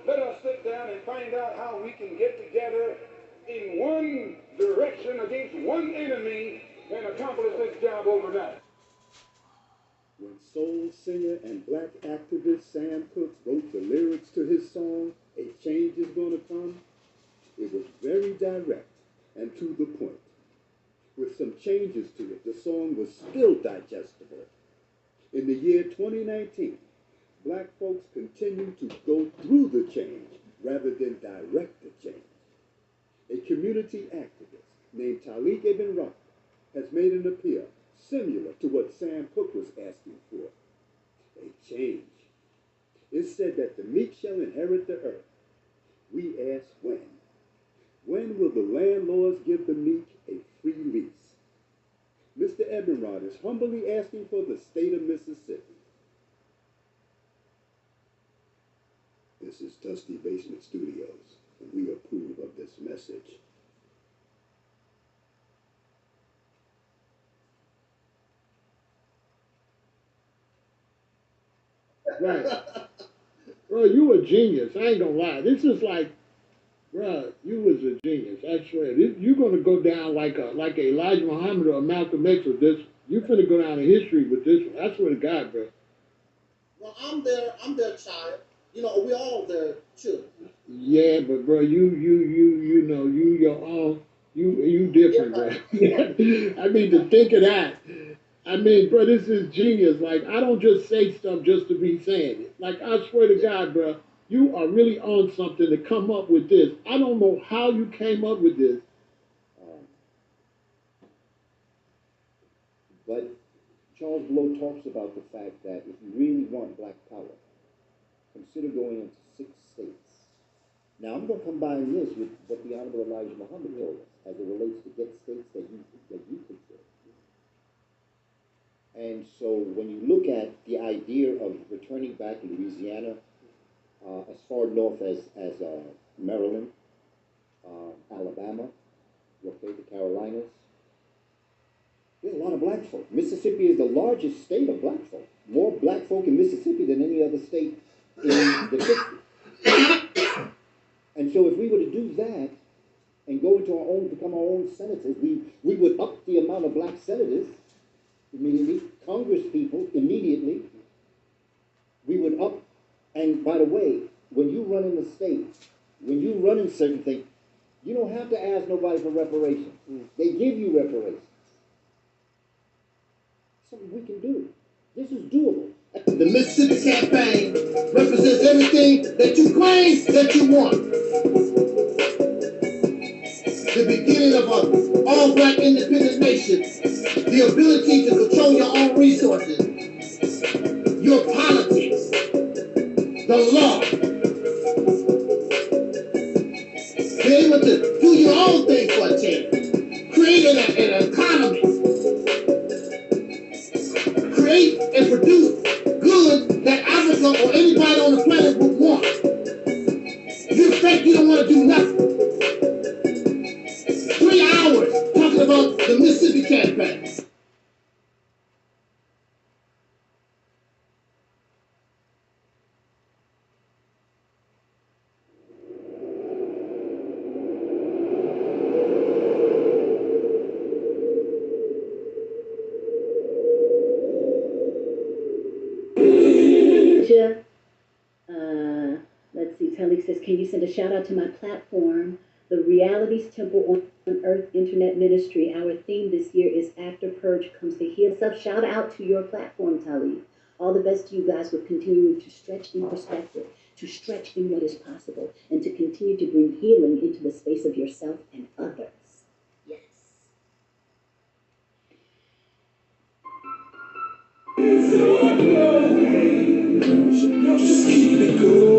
Let us sit down and find out how we can get together in one direction against one enemy and accomplish this job overnight. When soul singer and black activist Sam Cooke wrote the lyrics to his song, A Change Is Gonna Come, it was very direct and to the point. With some changes to it, the song was still digestible. In the year 2019, black folks continue to go through the change rather than direct the change. A community activist named Talik Ibn Rahman has made an appeal similar to what Sam Cooke was asking for. A change. It's said that the meek shall inherit the earth. We ask when. When will the landlords give the meek a free lease? Mr. Ebenrod is humbly asking for the state of Mississippi. This is Dusty Basement Studios, and we approve of this message. Right. Bro, you a genius. I ain't gonna lie. This is like, bro, you was a genius. I swear. You're gonna go down like a Elijah Muhammad or a Malcolm X with this. You finna go down in history with this one. I swear to God, bro. Well, I'm their child. You know, we all their children. Yeah, but bro, you know, you your own. You different, bro. I mean, to think of that. I mean, bro, this is genius. Like, I don't just say stuff just to be saying it. Like, I swear to God, bro, you are really on something to come up with this. I don't know how you came up with this. But Charles Blow talks about the fact that if you really want black power, consider going into 6 states. Now, I'm going to combine this with what the Honorable Elijah Muhammad told us as it relates to get states that you consider. And so when you look at the idea of returning back Louisiana as far north as Maryland, Alabama, okay, the Carolinas, there's a lot of black folk. Mississippi is the largest state of black folk. More black folk in Mississippi than any other state in the country. And so if we were to do that and go into our own, become our own senators, we would up the amount of black senators immediately, Congress people immediately. We would up, and by the way, when you run in the state, when you run in certain things, you don't have to ask nobody for reparations. They give you reparations. Something we can do. This is doable. The Mississippi Campaign represents everything that you claim that you want. The beginning of an all-black independent nation. The ability to control your own resources. Your politics. The law. Be able to do your own thing for a change. Create an economy. Create and produce goods that Africa or anybody on the planet would want. You think you don't want to do nothing. 3 hours talking about the Mississippi Campaign. Let's see, Talik says, can you send a shout out to my platform, the Realities Temple on Earth Internet Ministry? Our theme this year is After Purge Comes the Heal. So shout out to your platform, Talik. All the best to you guys with continuing to stretch in perspective, to stretch in what is possible, and to continue to bring healing into the space of yourself and others. Yes. Just keep it going.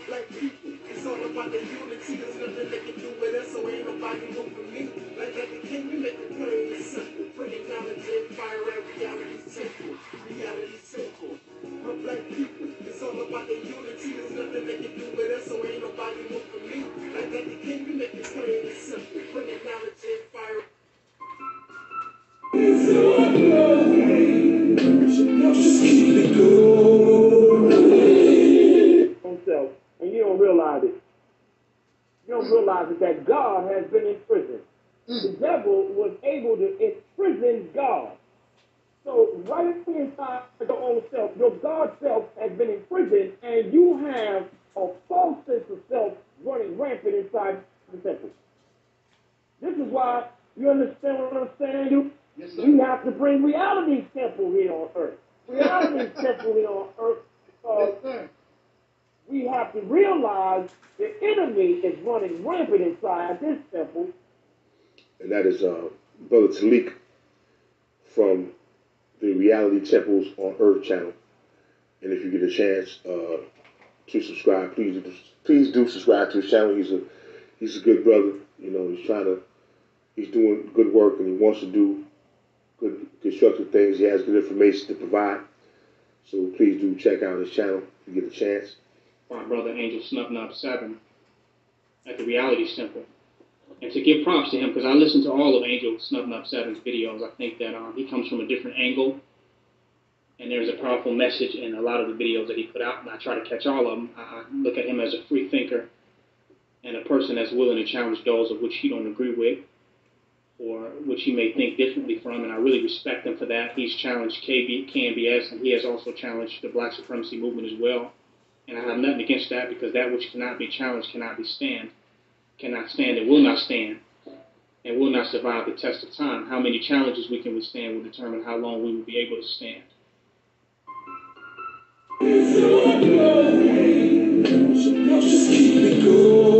Black people, it's all about the unity. There's nothing they can do with us, so ain't nobody do for me. Like the king, we make the plain simple. Bring it down to fire at reality simple. Reality simple. My black people, it's all about God has been imprisoned. The devil was able to imprison God. So right inside your own self, your God self has been imprisoned, and you have a false sense of self running rampant inside the temple. This is why, you understand what I'm saying? Yes, sir. We have to bring reality's temple here on earth. Reality's temple here on earth. Yes, sir. We have to realize the enemy is running rampant inside this temple. And that is Brother Talik from the Reality Temples on Earth channel. And if you get a chance to subscribe, please do subscribe to his channel. He's a good brother. You know, he's doing good work, and he wants to do good constructive things. He has good information to provide. So please do check out his channel if you get a chance. My brother Angel Snubnub 7 at the Reality Temple. And to give props to him, because I listened to all of Angel Snubnub 7's videos. I think that he comes from a different angle, and there's a powerful message in a lot of the videos that he put out, and I try to catch all of them. I look at him as a free thinker and a person that's willing to challenge those of which he don't agree with or which he may think differently from, and I really respect him for that. He's challenged KNBS, and he has also challenged the Black Supremacy movement as well. And I have nothing against that, because that which cannot be challenged cannot stand and will not stand and will not survive the test of time. How many challenges we can withstand will determine how long we will be able to stand. Just keep it going.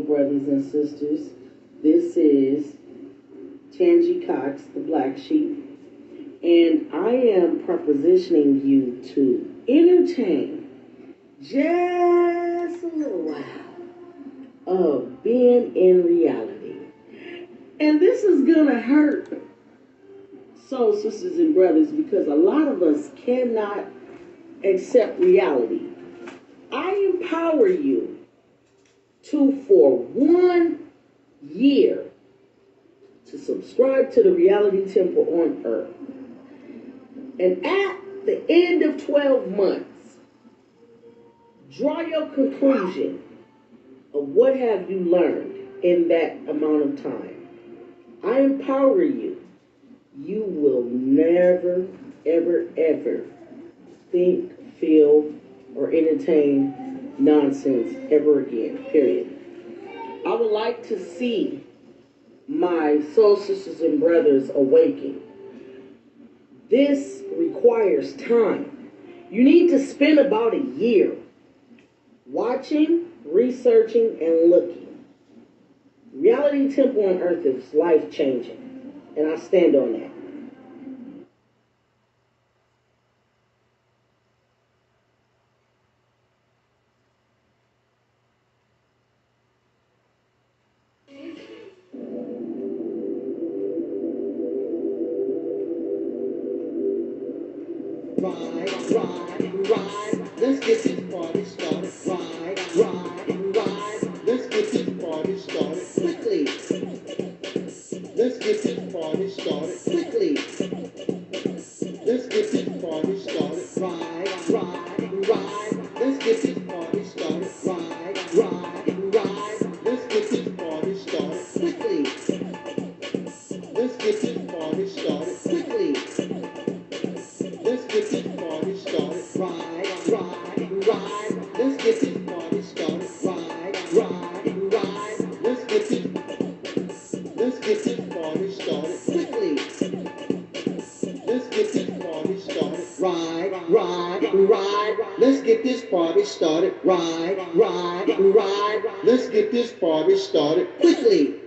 Brothers and sisters, this is Tangi Cox, the Black Sheep, and I am propositioning you to entertain just a little while of being in reality. And this is gonna hurt soul sisters and brothers, because a lot of us cannot accept reality. I empower you to, for 1 year, to subscribe to the Reality Temple on Earth. And at the end of 12 months, draw your conclusion of what have you learned in that amount of time. I empower you. You will never, ever, ever think, feel, or entertain nonsense ever again, period. I would like to see my soul sisters and brothers awaken. This requires time. You need to spend about a year watching, researching, and looking. Reality Temple on Earth is life-changing, and I stand on that. Ride. Let's get this party started. Ride. Let's get this party started quickly. Let's get this party started quickly. Let's get this party started. Ride. Let's get this party started. Ride. Let's get this party started quickly. Let's get this party started quickly. Let's get this party started. Ride. Let's get this party started. Ride. Let's get this party started quickly. Let's get this party started. Ride. Let's get this party started. Ride. Let's get this party started quickly.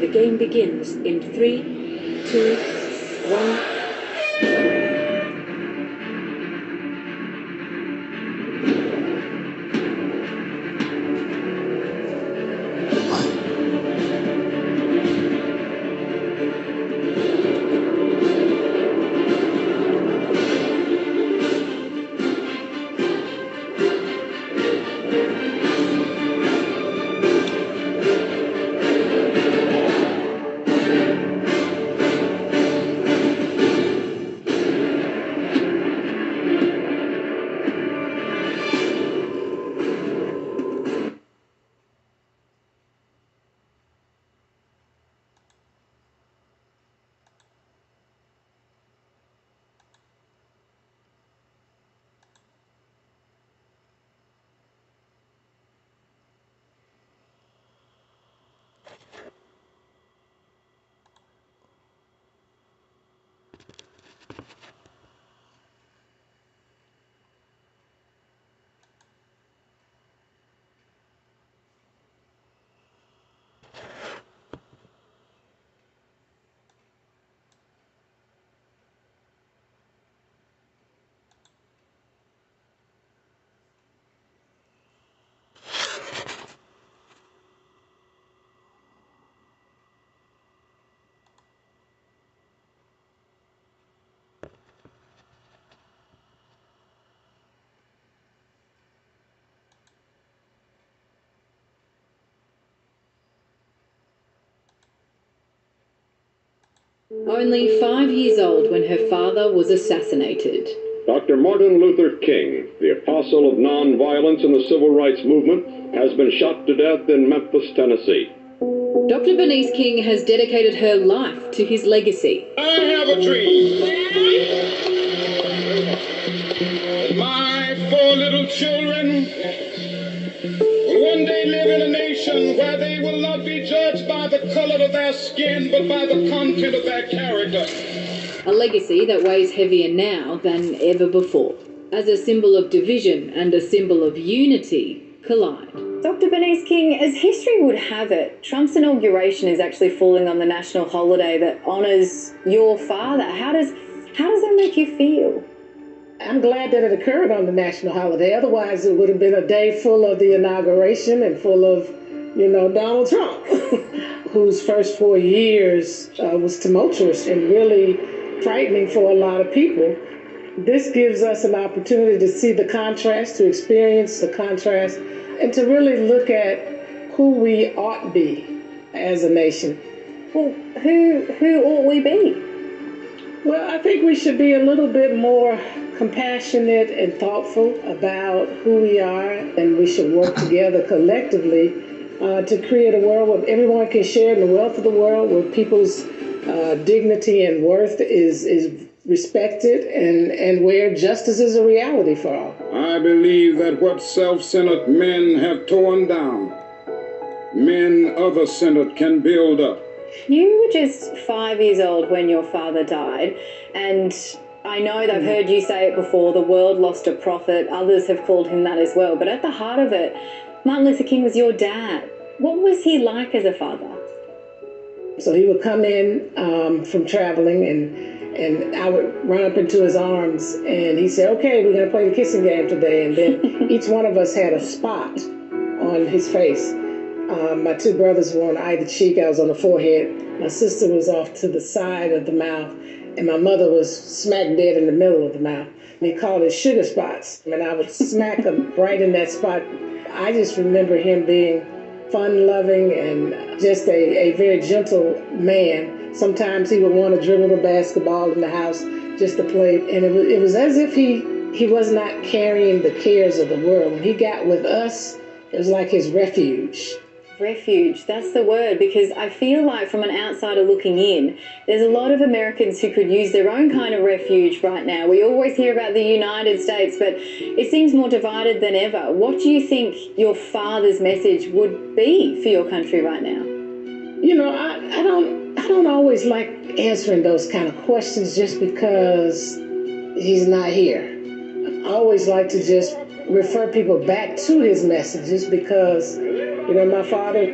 The game begins in 3, 2, 1. Only 5 years old when her father was assassinated. Dr. Martin Luther King, the apostle of nonviolence in the civil rights movement, has been shot to death in Memphis, Tennessee. Dr. Bernice King has dedicated her life to his legacy. I have a dream that my 4 little children will one day live in a nation nation where they will not be judged by the color of their skin, but by the content of their character. A legacy that weighs heavier now than ever before, as a symbol of division and a symbol of unity collide. Dr. Bernice King, as history would have it, Trump's inauguration is actually falling on the national holiday that honours your father. How does that make you feel? I'm glad that it occurred on the national holiday. Otherwise, it would have been a day full of the inauguration and full of, Donald Trump, whose first 4 years was tumultuous and really frightening for a lot of people. This gives us an opportunity to see the contrast, to experience the contrast, and to really look at who we ought to be as a nation. Well, who ought we be? Well, I think we should be a little bit more compassionate and thoughtful about who we are, and we should work together collectively to create a world where everyone can share in the wealth of the world, where people's dignity and worth is respected, and where justice is a reality for all. I believe that what self-centered men have torn down, men other-centered can build up. You were just 5 years old when your father died, and I know they've heard you say it before, the world lost a prophet, others have called him that as well, but at the heart of it, Martin Luther King was your dad. What was he like as a father? So he would come in from traveling, and I would run up into his arms, and he said, okay, we're going to play the kissing game today. And then each one of us had a spot on his face. My two brothers were on either cheek. I was on the forehead. My sister was off to the side of the mouth, and my mother was smack dead in the middle of the mouth. And he called it sugar spots. And I would smack him right in that spot. I just remember him being fun-loving and just a very gentle man. Sometimes he would want to dribble the basketball in the house just to play. And it was as if he was not carrying the cares of the world. When he got with us, it was like his refuge. Refuge, that's the word, because I feel like from an outsider looking in, there's a lot of Americans who could use their own kind of refuge right now. We always hear about the United States, but it seems more divided than ever. What do you think your father's message would be for your country right now? I don't always like answering those kind of questions just because he's not here. I always like to just refer people back to his messages because, my father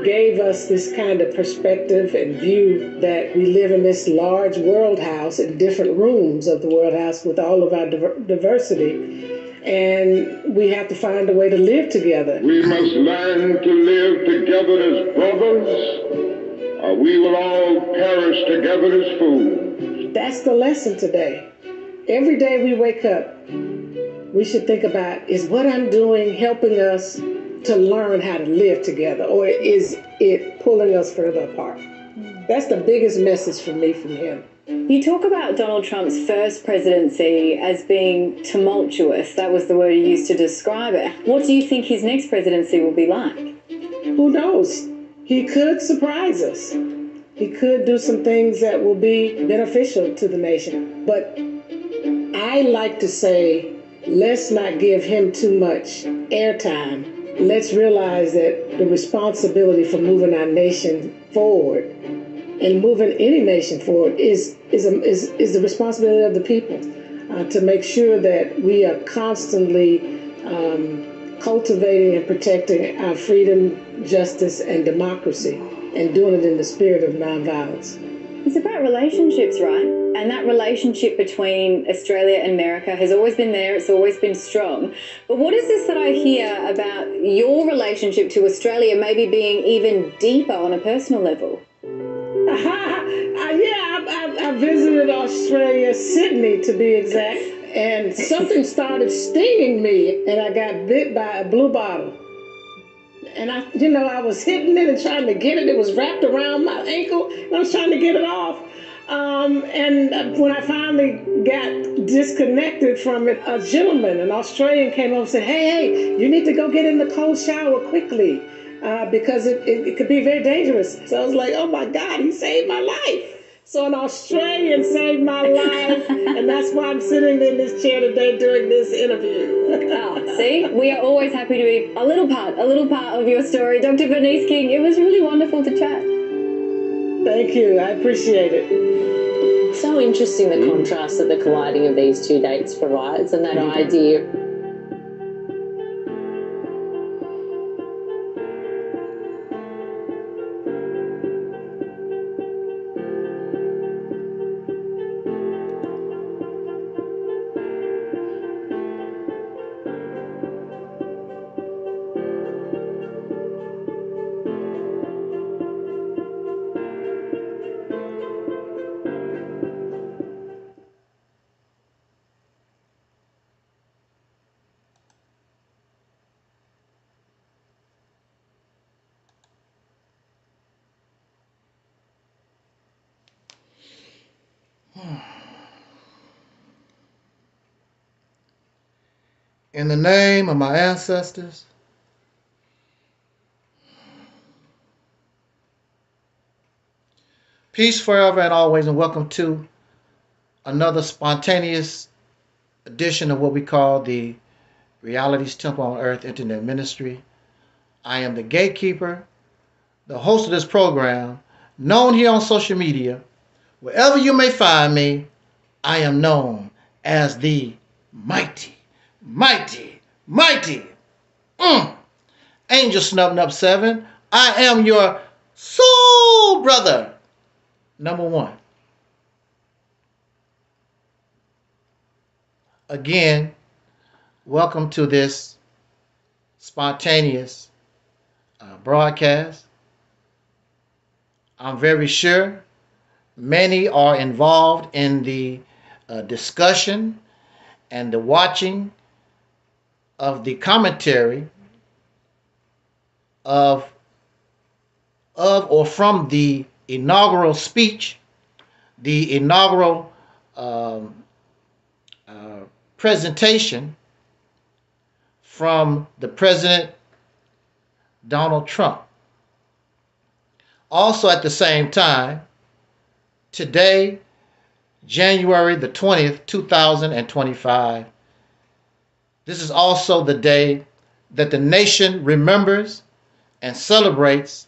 gave us this kind of perspective and view that we live in this large world house in different rooms of the world house with all of our diversity. And we have to find a way to live together. We must learn to live together as brothers, or we will all perish together as fools. That's the lesson today. Every day we wake up, we should think about, is what I'm doing helping us to learn how to live together, or is it pulling us further apart? That's the biggest message for me from him. You talk about Donald Trump's first presidency as being tumultuous. That was the word you used to describe it. What do you think his next presidency will be like? Who knows? He could surprise us. He could do some things that will be beneficial to the nation. But I like to say, let's not give him too much airtime. Let's realize that the responsibility for moving our nation forward and moving any nation forward is the responsibility of the people to make sure that we are constantly cultivating and protecting our freedom, justice, and democracy, and doing it in the spirit of nonviolence. It's about relationships, right? And that relationship between Australia and America has always been there. It's always been strong. But what is this that I hear about your relationship to Australia maybe being even deeper on a personal level? I visited Australia, Sydney to be exact, and something started stinging me, and I got bit by a blue bottle. And I was hitting it and trying to get it. It was wrapped around my ankle, and I was trying to get it off. And when I finally got disconnected from it, a gentleman, an Australian, came over and said, hey, you need to go get in the cold shower quickly because it could be very dangerous. So I was like, oh my God, he saved my life. So an Australian saved my life, and that's why I'm sitting in this chair today doing this interview. See, we are always happy to be a little part of your story. Dr. Bernice King, it was really wonderful to chat. Thank you, I appreciate it. So interesting the contrast that the colliding of these two dates provides, and that idea. In the name of my ancestors, peace forever and always, and welcome to another spontaneous edition of what we call the Realities Temple on Earth Internet Ministry. I am the gatekeeper, the host of this program, known here on social media. Wherever you may find me, I am known as the mighty Angel Snub 7. I am your soul brother, number one. Again, welcome to this spontaneous broadcast. I'm very sure many are involved in the discussion and the watching of the commentary of or from the inaugural speech, the inaugural presentation from the President Donald Trump. Also at the same time, today, January the 20th, 2025, this is also the day that the nation remembers and celebrates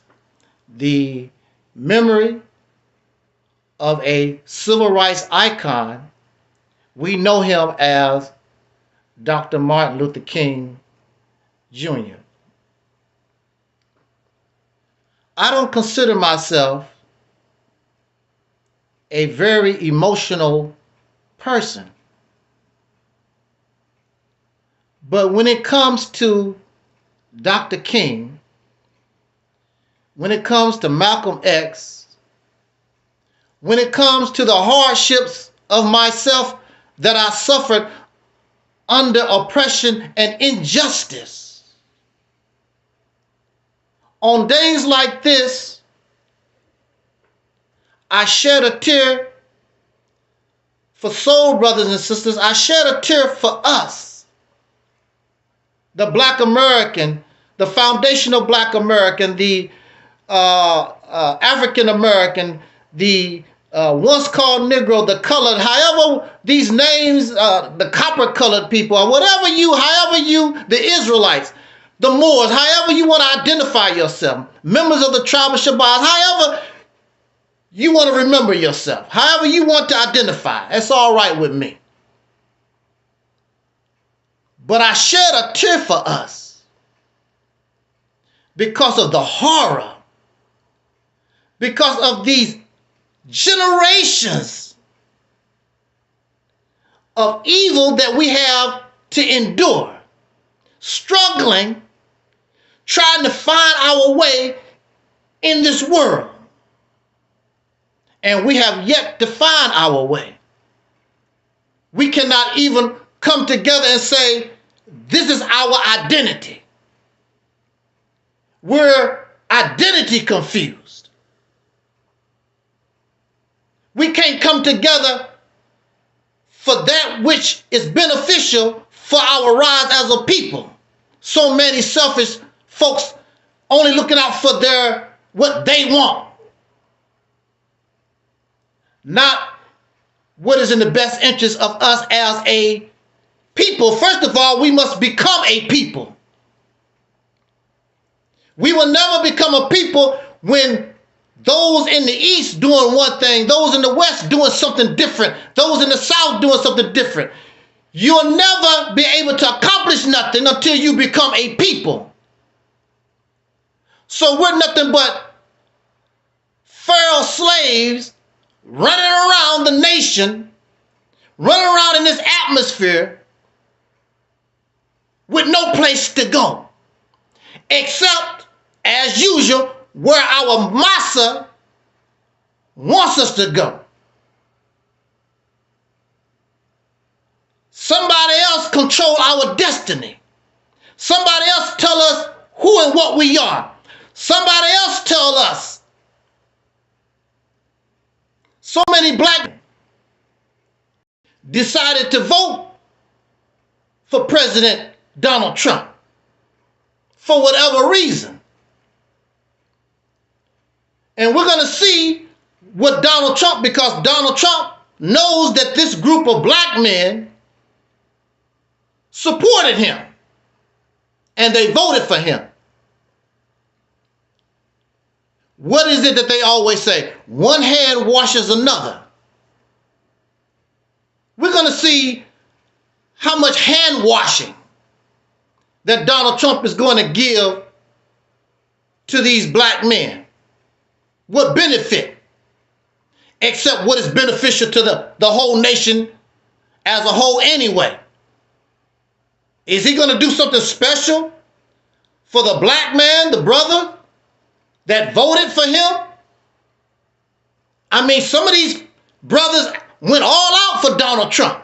the memory of a civil rights icon. We know him as Dr. Martin Luther King Jr. I don't consider myself a very emotional person. But when it comes to Dr. King, when it comes to Malcolm X, when it comes to the hardships of myself that I suffered under oppression and injustice, on days like this, I shed a tear for soul brothers and sisters. I shed a tear for us, the Black American, the foundational Black American, the African American, the once called Negro, the colored, however these names, the copper colored people, or however you, the Israelites, the Moors, however you want to identify yourself, members of the tribe of Shabbat, however you want to remember yourself, however you want to identify, that's all right with me. But I shed a tear for us because of the horror, because of these generations of evil that we have to endure, struggling, trying to find our way in this world. And we have yet to find our way. We cannot even come together and say, this is our identity. We're identity confused. We can't come together for that which is beneficial for our rise as a people. So many selfish folks only looking out for what they want. not what is in the best interest of us as a people. First of all, we must become a people. We will never become a people when those in the East doing one thing, those in the West doing something different, those in the South doing something different. You'll never be able to accomplish nothing until you become a people. So we're nothing but feral slaves running around the nation, running around in this atmosphere with no place to go, except, as usual, where our massa wants us to go. Somebody else control our destiny. Somebody else tell us who and what we are. Somebody else tell us. So many black decided to vote for President Donald Trump for whatever reason. And we're going to see what Donald Trump, because Donald Trump knows that this group of black men supported him and they voted for him. What is it that they always say? One hand washes another. We're going to see how much hand washing that Donald Trump is going to give to these black men. What benefit? Except what is beneficial to the whole nation as a whole anyway. Is he going to do something special for the black man, the brother that voted for him? I mean, some of these brothers went all out for Donald Trump.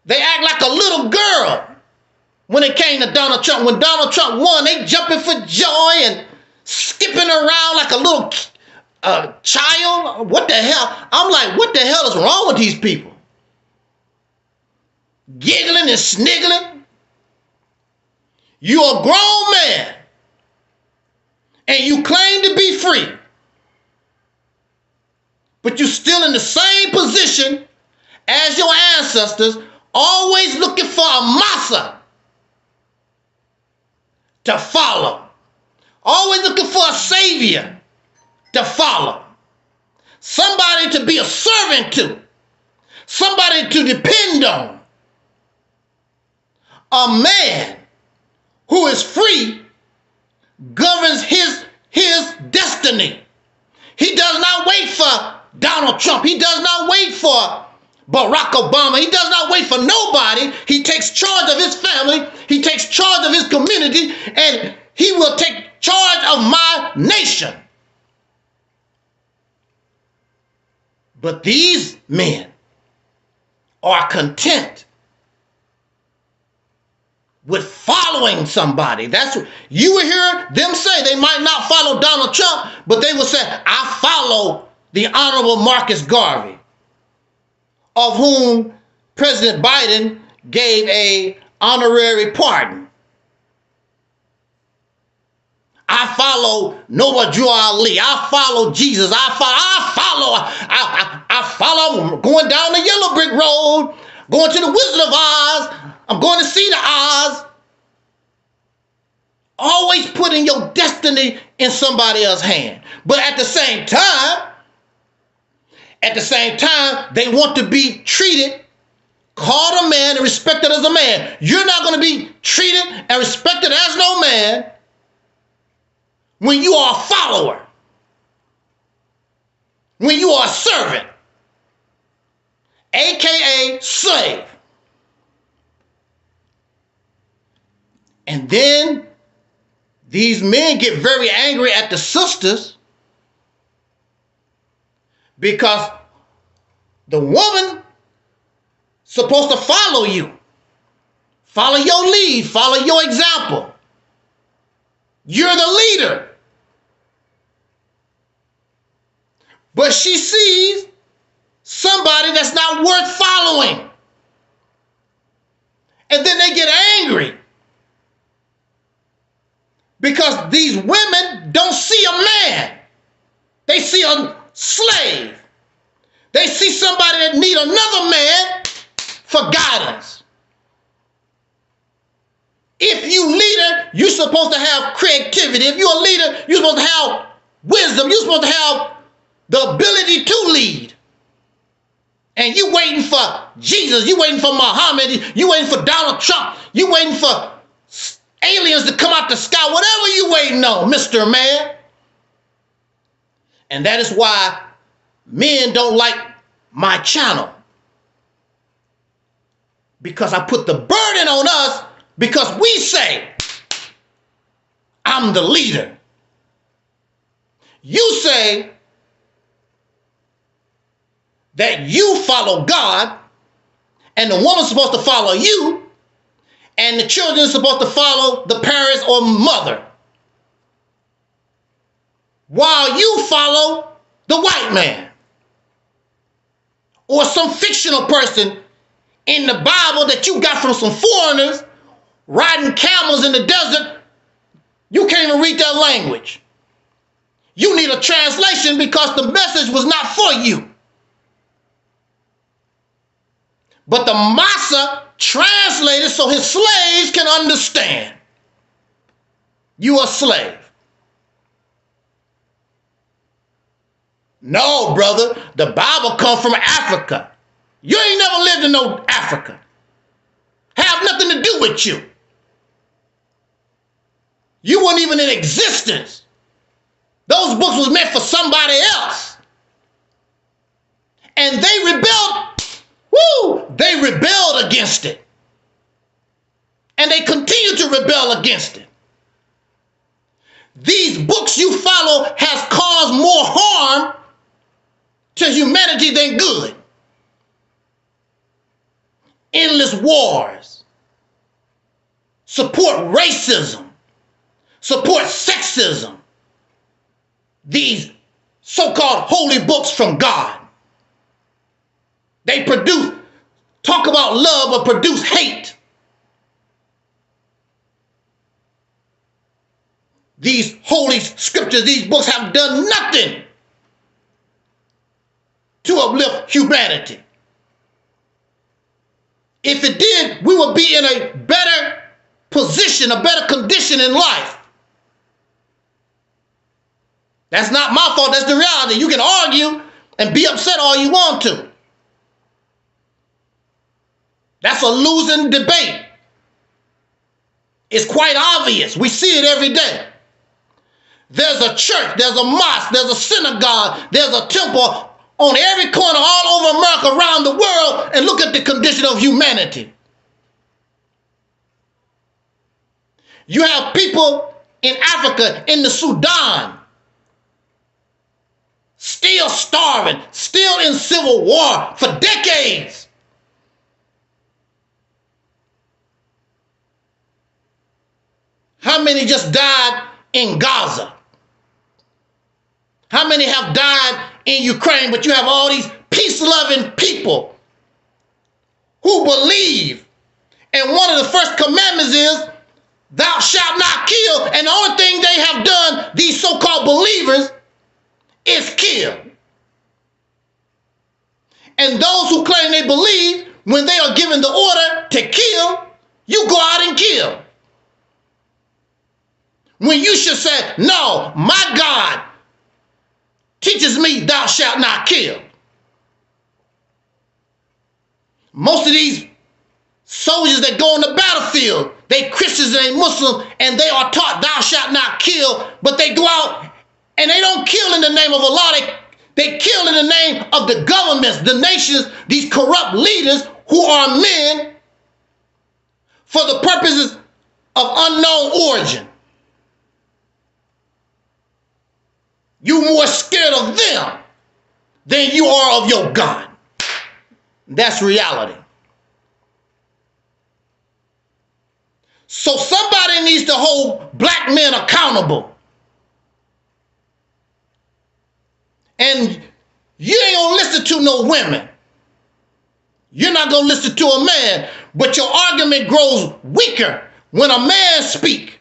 They act like a little girl when it came to Donald Trump. When Donald Trump won, they jumping for joy and skipping around like a little child. What the hell? I'm like, what the hell is wrong with these people? Giggling and sniggling. You're a grown man and you claim to be free, but you're still in the same position as your ancestors, always looking for a massa to follow, always looking for a savior to follow, somebody to be a servant to, somebody to depend on. A man who is free governs his destiny. He does not wait for Donald Trump. He does not wait for Barack Obama. He does not wait for nobody. He takes charge of his family. He takes charge of his community, and he will take charge of my nation. But these men are content with following somebody. That's what you will hear them say. They might not follow Donald Trump, but they will say, I follow the Honorable Marcus Garvey, of whom President Biden gave an honorary pardon. I follow Noah Drew Ali. I follow Jesus. I follow going down the Yellow Brick Road, going to the Wizard of Oz. I'm going to see the Oz. Always putting your destiny in somebody else's hand. But at the same time, they want to be treated, called a man, and respected as a man. You're not going to be treated and respected as no man when you are a follower, when you are a servant, aka slave. And then these men get very angry at the sisters because the woman supposed to follow you, follow your lead, follow your example. You're the leader. But she sees somebody that's not worth following. And then they get angry because these women don't see a man. They see a slave. slave. They see somebody that need another man for guidance. If you leader, you're supposed to have creativity. If you're a leader, you're supposed to have wisdom. You're supposed to have the ability to lead. And you waiting for Jesus. You waiting for Muhammad. You waiting for Donald Trump. You waiting for aliens to come out the sky. Whatever you waiting on, Mr. Man. And that is why men don't like my channel. Because I put the burden on us because we say, I'm the leader. You say that you follow God and the woman's supposed to follow you and the children are supposed to follow the parents or mother while you follow the white man or some fictional person in the Bible that you got from some foreigners riding camels in the desert. You can't even read that language. You need a translation because the message was not for you. But the Massa translated so his slaves can understand. You a slave. No, brother, the Bible comes from Africa. You ain't never lived in no Africa. Have nothing to do with you. You weren't even in existence. Those books was meant for somebody else. And they rebelled. Woo! They rebelled against it. And they continue to rebel against it. These books you follow has caused more harm to humanity than good. Endless wars. Support racism. Support sexism. These so-called holy books from God. They talk about love but produce hate. These holy scriptures, these books have done nothing to uplift humanity. If it did, we would be in a better position, a better condition in life. That's not my fault, that's the reality. You can argue and be upset all you want to. That's a losing debate. It's quite obvious. We see it every day. There's a church, there's a mosque, there's a synagogue, there's a temple on every corner all over America, around the world, and look at the condition of humanity. You have people in Africa, in the Sudan, still starving, still in civil war for decades. How many just died in Gaza? How many have died in Ukraine? But you have all these peace-loving people who believe. And one of the first commandments is, thou shalt not kill. And the only thing they have done, these so-called believers, is kill. And those who claim they believe, when they are given the order to kill, you go out and kill. When you should say, no, my God teaches me thou shalt not kill. Most of these soldiers that go on the battlefield, they Christians and they Muslims, and they are taught thou shalt not kill, but they go out and they don't kill in the name of Allah. They kill in the name of the governments, the nations, these corrupt leaders who are men for the purposes of unknown origin. You're more scared of them than you are of your God. That's reality. So somebody needs to hold black men accountable. And you ain't gonna listen to no women. You're not gonna listen to a man, but your argument grows weaker when a man speaks.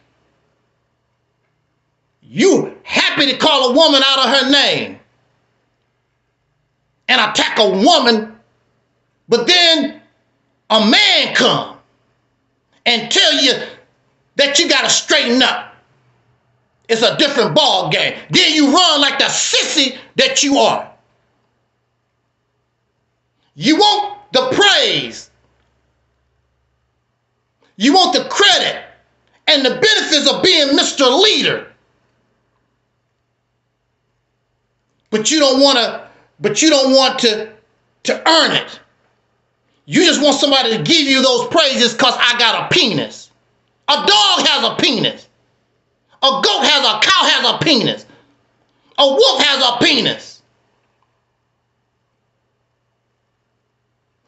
You happy to call a woman out of her name. and attack a woman, but then a man come and tell you that you got to straighten up. It's a different ball game. Then you run like the sissy that you are. You want the praise. You want the credit and the benefits of being Mr. Leader. But you don't want to earn it. You just want somebody to give you those praises because I got a penis. A dog has a penis. A goat has a cow has a penis. A wolf has a penis.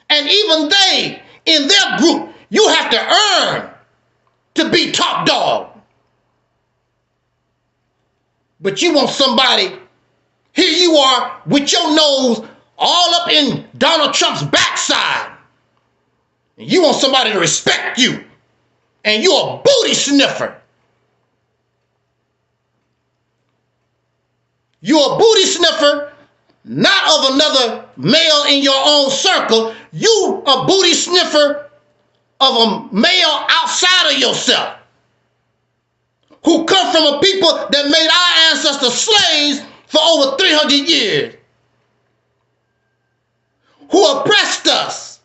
And even they, in their group, you have to earn to be top dog. But you want somebody, here you are with your nose all up in Donald Trump's backside. And you want somebody to respect you. And you're a booty sniffer. You're a booty sniffer, not of another male in your own circle. You a booty sniffer of a male outside of yourself, who come from a people that made our ancestors slaves for over 300 years, who oppressed us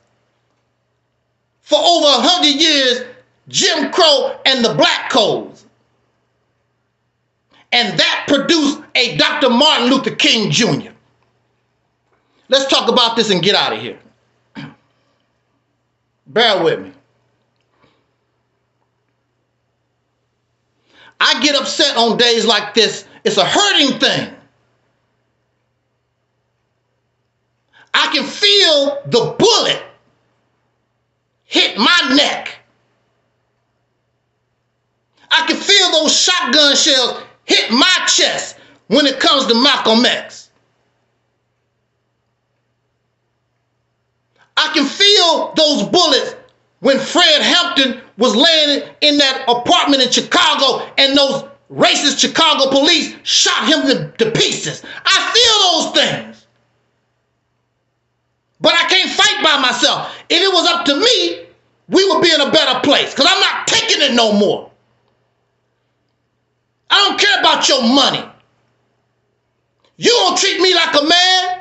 for over 100 years, Jim Crow and the Black Codes. And that produced a Dr. Martin Luther King Jr. Let's talk about this and get out of here. Bear with me. I get upset on days like this. It's a hurting thing. I can feel the bullet hit my neck. I can feel those shotgun shells hit my chest when it comes to Malcolm X. I can feel those bullets when Fred Hampton was laying in that apartment in Chicago and those racist Chicago police shot him to pieces. I feel those things. But I can't fight by myself. If it was up to me, we would be in a better place because I'm not taking it no more. I don't care about your money. You don't treat me like a man,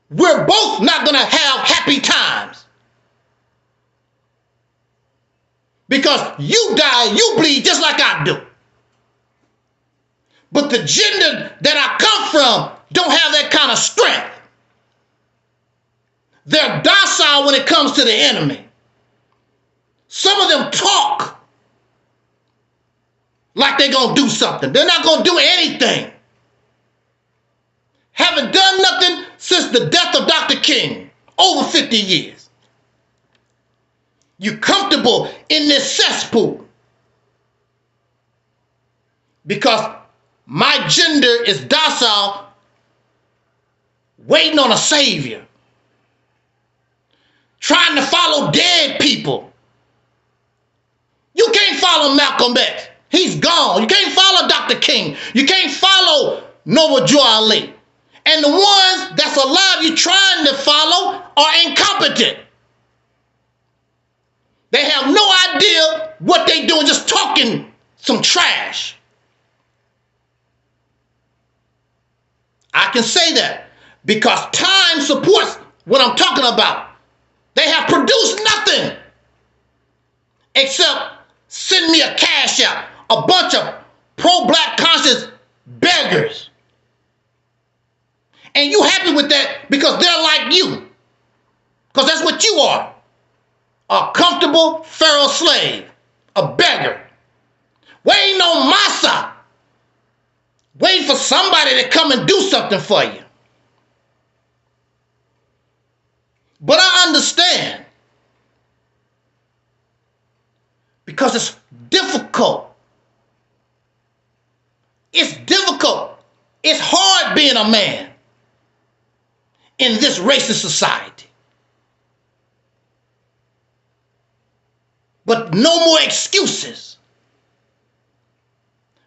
we're both not going to have happy times. Because you die, you bleed just like I do. But the gender that I come from don't have that kind of strength. They're docile when it comes to the enemy. Some of them talk like they're going to do something. They're not going to do anything. Haven't done nothing since the death of Dr. King, over 50 years. You comfortable in this cesspool because my gender is docile, waiting on a savior, trying to follow dead people. You can't follow Malcolm X. He's gone. You can't follow Dr. King. You can't follow Noble Drew Ali. And the ones that's alive you're trying to follow are incompetent. They have no idea what they're doing, just talking some trash. I can say that because time supports what I'm talking about. They have produced nothing except send me a cash out. A bunch of pro-black conscious beggars. And you happy with that because they're like you. Because that's what you are. A comfortable pharaoh slave. A beggar. Waiting on massa. Waiting for somebody to come and do something for you. But I understand. Because it's difficult. It's difficult. It's hard being a man in this racist society. But no more excuses.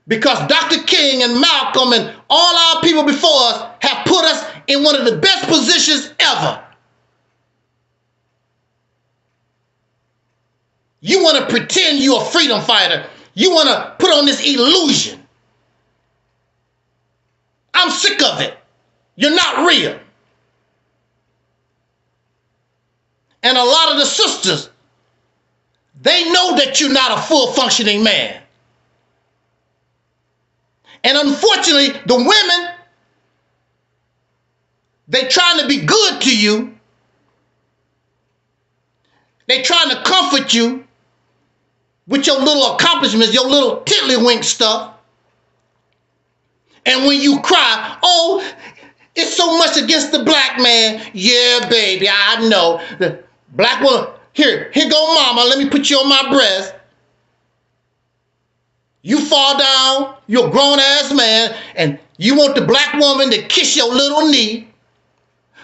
Because Dr. King and Malcolm and all our people before us have put us in one of the best positions ever. You want to pretend you're a freedom fighter. You want to put on this illusion. I'm sick of it. You're not real. And a lot of the sisters, they know that you're not a full functioning man. And unfortunately, the women, they trying to be good to you. They trying to comfort you with your little accomplishments, your little tiddlywink stuff. And when you cry, oh, it's so much against the black man. Yeah, baby, I know. The black woman, here go mama, let me put you on my breast. You fall down, you're a grown-ass man, and you want the black woman to kiss your little knee.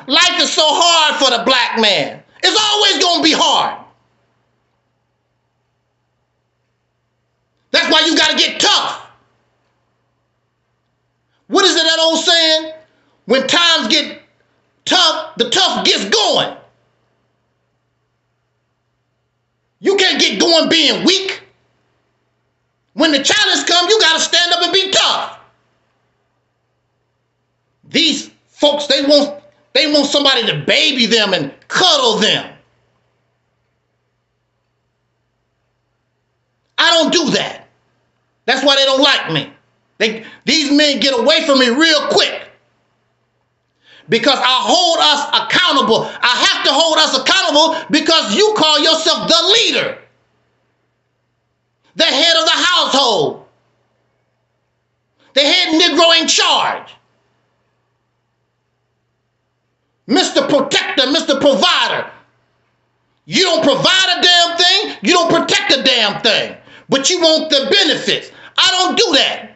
Life is so hard for the black man. It's always going to be hard. That's why you got to get tough. What is it, that old saying? When times get tough, the tough gets going. You can't get going being weak. When the challenge comes, you got to stand up and be tough. These folks, they want somebody to baby them and cuddle them. I don't do that. That's why they don't like me. These men get away from me real quick. Because I hold us accountable. I have to hold us accountable because you call yourself the leader. The head of the household. The head Negro in charge. Mr. Protector, Mr. Provider. You don't provide a damn thing. You don't protect a damn thing. But you want the benefits. I don't do that.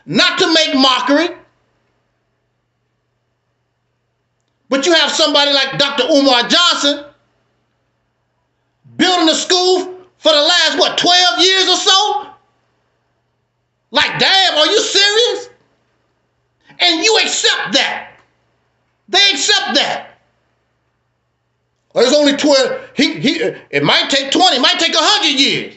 Not to make mockery. But you have somebody like Dr. Umar Johnson building a school for the last, 12 years or so? Like, damn, are you serious? And you accept that. They accept that. There's only 12. It might take 20, it might take 100 years.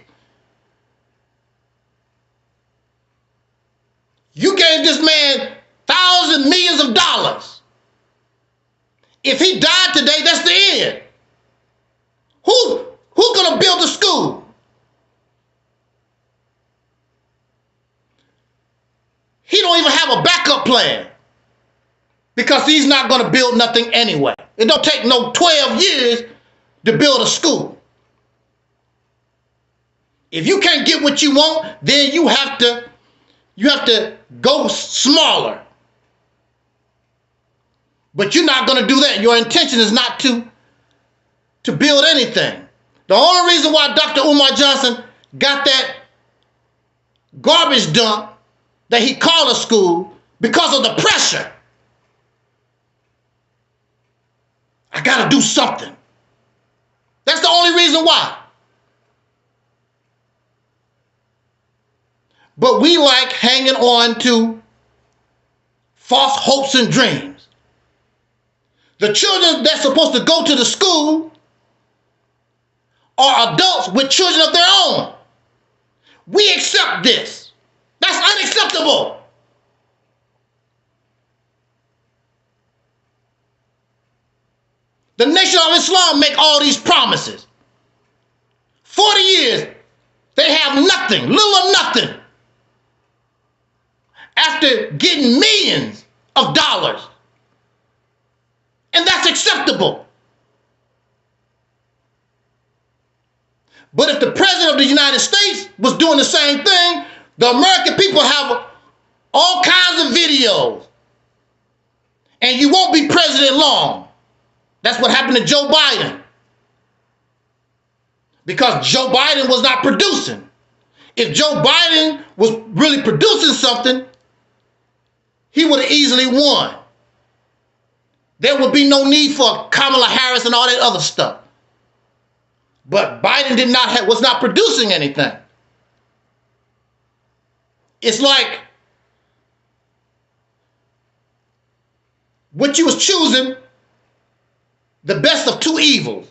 You gave this man thousands, millions of dollars. If he died today, that's the end. Who's going to build a school? He don't even have a backup plan because he's not going to build nothing anyway. It don't take no 12 years to build a school. If you can't get what you want, then you have to go smaller. But you're not going to do that. Your intention is not to build anything. The only reason why Dr. Umar Johnson got that garbage dump that he called a school, because of the pressure. I got to do something. That's the only reason why. But we like hanging on to false hopes and dreams. The children that's supposed to go to the school are adults with children of their own. We accept this. That's unacceptable. The Nation of Islam make all these promises. 40 years, they have nothing, little or nothing. After getting millions of dollars. And that's acceptable. But if the President of the United States was doing the same thing, the American people have all kinds of videos. And you won't be president long. That's what happened to Joe Biden. Because Joe Biden was not producing. If Joe Biden was really producing something, he would have easily won. There would be no need for Kamala Harris and all that other stuff. But Biden was not producing anything. It's like what you was choosing, the best of two evils.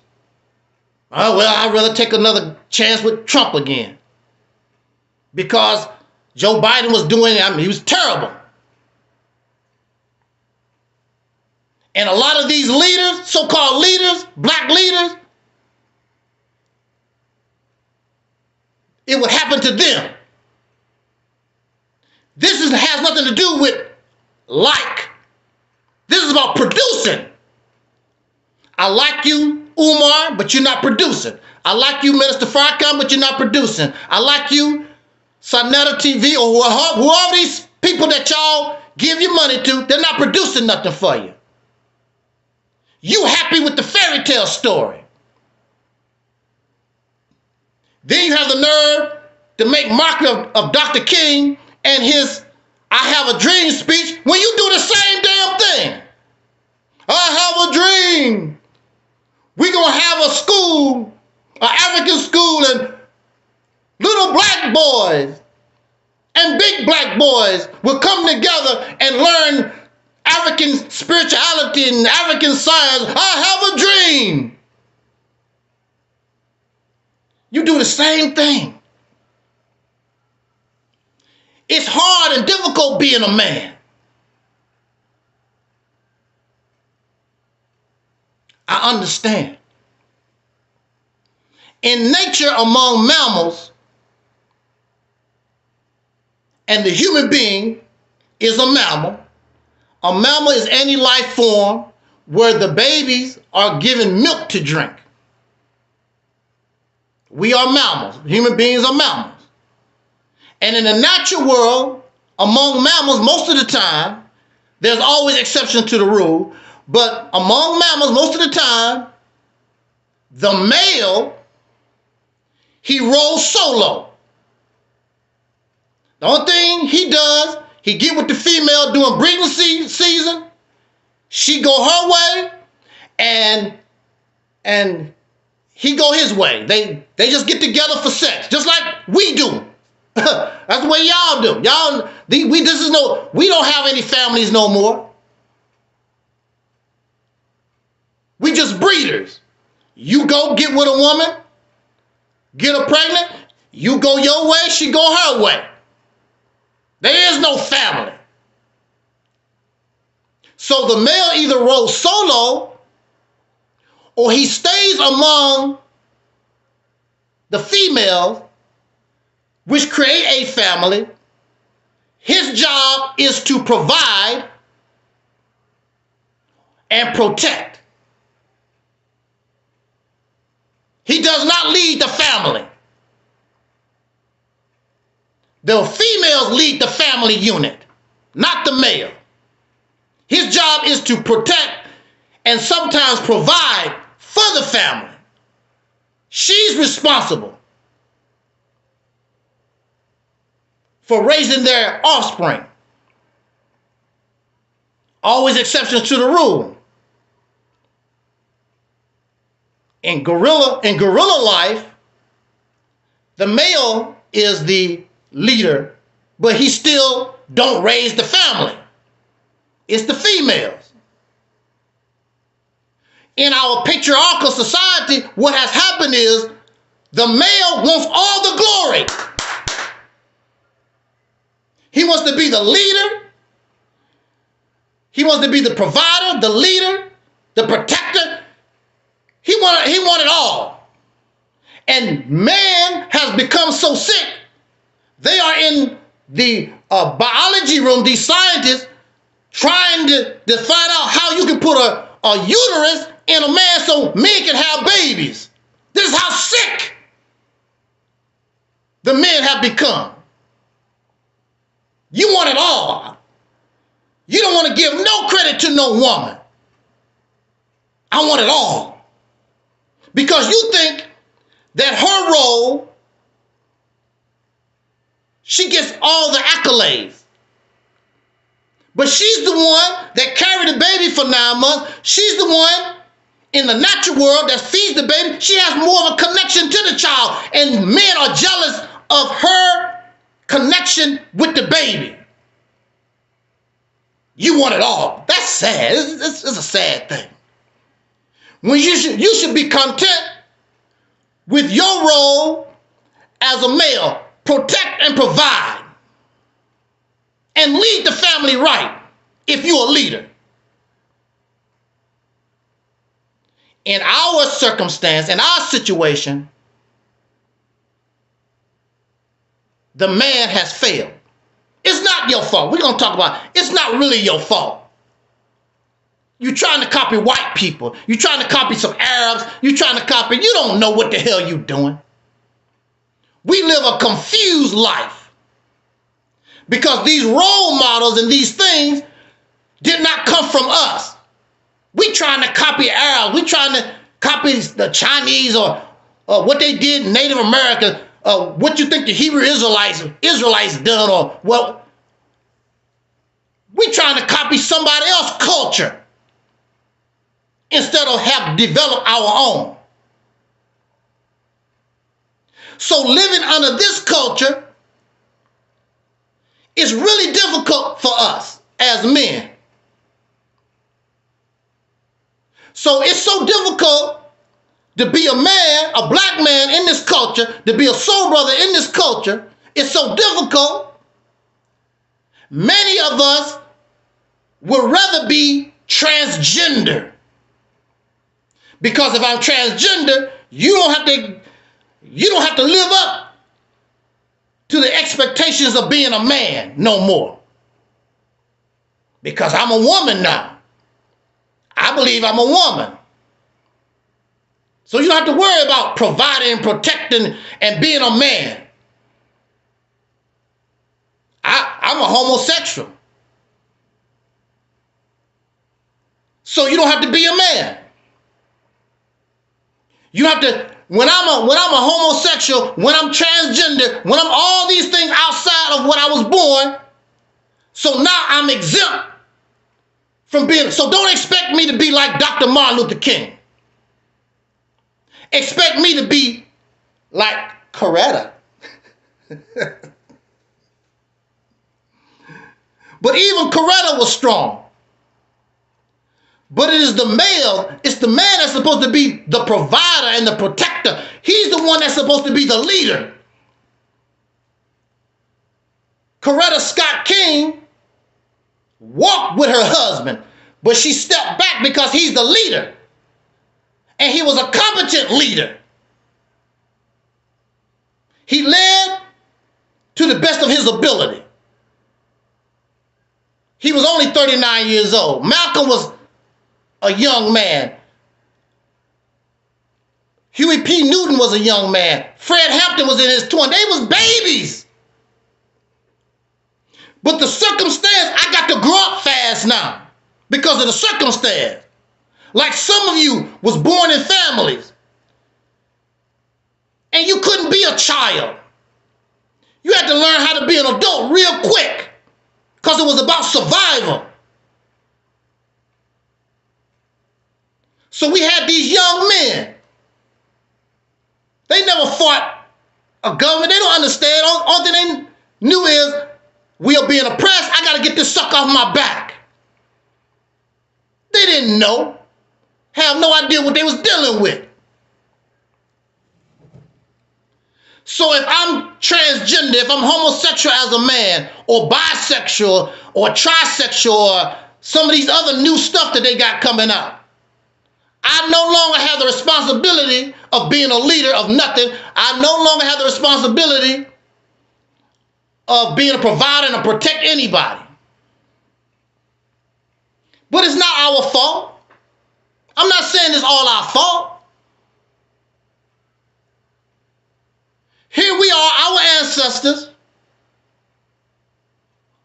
Oh, well, I'd rather take another chance with Trump again. Because Joe Biden was doing, he was terrible. And a lot of these leaders, so-called leaders, black leaders, it would happen to them. This has nothing to do with like. This is about producing. I like you, Umar, but you're not producing. I like you, Minister Farrakhan, but you're not producing. I like you, Sonetta TV, or whoever these people that y'all give your money to, they're not producing nothing for you. You happy with the fairy tale story. Then you have the nerve to make mockery of Dr. King and his I have a dream speech when you do the same damn thing. I have a dream. We're going to have a school, an African school, and little black boys and big black boys will come together and learn African spirituality and African science. I have a dream. You do the same thing. It's hard and difficult being a man. I understand. In nature, among mammals, and the human being is a mammal. A mammal is any life form where the babies are given milk to drink. We are mammals. Human beings are mammals. And in the natural world, among mammals, most of the time, there's always exceptions to the rule, but among mammals, most of the time, the male, he rolls solo. The only thing he does, he get with the female during breeding season, she go her way, and he go his way. They just get together for sex, just like we do. That's the way y'all do. We don't have any families no more. We just breeders. You go get with a woman, get her pregnant, you go your way, she go her way. There is no family. So the male either rolls solo or he stays among the females, which create a family. His job is to provide and protect. He does not lead the family. The females lead the family unit, not the male. His job is to protect and sometimes provide for the family. She's responsible for raising their offspring. Always exceptions to the rule. In gorilla life, the male is the leader, but he still don't raise the family. It's the females. In our patriarchal society, what has happened is the male wants all the glory. He wants to be the leader. He wants to be the provider, the leader, the protector. He wanted all. And man has become so sick. They are in the biology room, these scientists, trying to find out how you can put a uterus in a man so men can have babies. This is how sick the men have become. You want it all. You don't want to give no credit to no woman. I want it all. Because you think that her role, she gets all the accolades. But she's the one that carried the baby for 9 months. She's the one in the natural world that feeds the baby. She has more of a connection to the child. And men are jealous of her connection with the baby. You want it all. That's sad. It's a sad thing. When you should be content with your role as a male. Protect and provide. And lead the family right if you're a leader. In our circumstance, in our situation, the man has failed. It's not your fault. We're going to talk about it. It's not really your fault. You're trying to copy white people. You're trying to copy some Arabs. You're trying to copy. You don't know what the hell you're doing. We live a confused life because these role models and these things did not come from us. We trying to copy Arabs. We trying to copy the Chinese or what they did in Native America. What you think the Hebrew Israelites done, or well, we trying to copy somebody else's culture instead of have developed our own. So living under this culture is really difficult for us as men. So it's so difficult to be a man, a black man in this culture, to be a soul brother in this culture. It's so difficult. Many of us would rather be transgender. Because if I'm transgender, you don't have to live up to the expectations of being a man no more. Because I'm a woman now. I believe I'm a woman. So you don't have to worry about providing, protecting, and being a man. I'm a homosexual. So you don't have to be a man. You have to, when I'm a homosexual, when I'm transgender, when I'm all these things outside of what I was born, so now I'm exempt from being, so don't expect me to be like Dr. Martin Luther King. Expect me to be like Coretta. But even Coretta was strong. But it is the male, it's the man that's supposed to be the provider and the protector. He's the one that's supposed to be the leader. Coretta Scott King walked with her husband, but she stepped back because he's the leader. And he was a competent leader. He led to the best of his ability. He was only 39 years old. Malcolm was a young man. Huey P. Newton was a young man. Fred Hampton was in his 20s. They was babies. But the circumstance, I got to grow up fast now because of the circumstance. Like some of you was born in families and you couldn't be a child. You had to learn how to be an adult real quick because it was about survival. So we had these young men. They never fought a government. They don't understand. All thing they knew is we are being oppressed. I got to get this sucker off my back. They didn't know. Have no idea what they was dealing with. So if I'm transgender, if I'm homosexual as a man, or bisexual, or trisexual, or some of these other new stuff that they got coming out, I no longer have the responsibility of being a leader of nothing. I no longer have the responsibility of being a provider and to protect anybody. But it's not our fault. I'm not saying it's all our fault. Here we are, our ancestors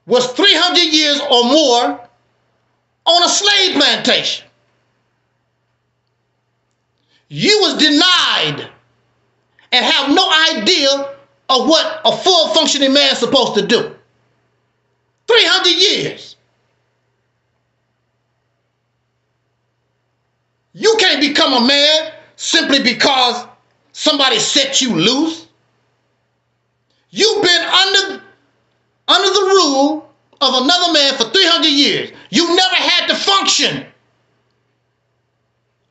was 300 years or more on a slave plantation. You was denied and have no idea of what a full functioning man is supposed to do. 300 years. You can't become a man simply because somebody set you loose. You've been under the rule of of another man for 300 years. You never had to function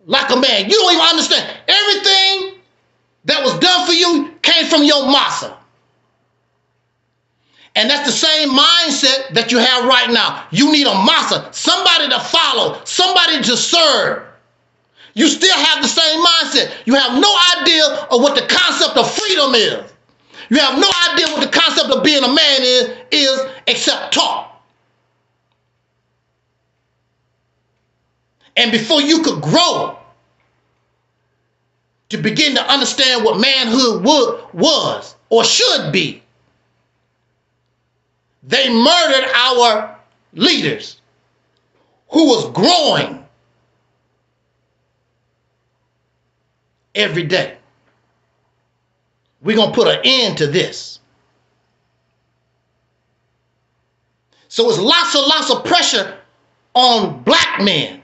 like a man. You don't even understand. Everything that was done for you came from your massa. And that's the same mindset that you have right now. You need a massa, somebody to follow, somebody to serve. You still have the same mindset. You have no idea of what the concept of freedom is. You have no idea what the concept of being a man is except talk. And before you could grow to begin to understand what manhood was or should be, they murdered our leaders who was growing every day. We're going to put an end to this. So it's lots of pressure on black men.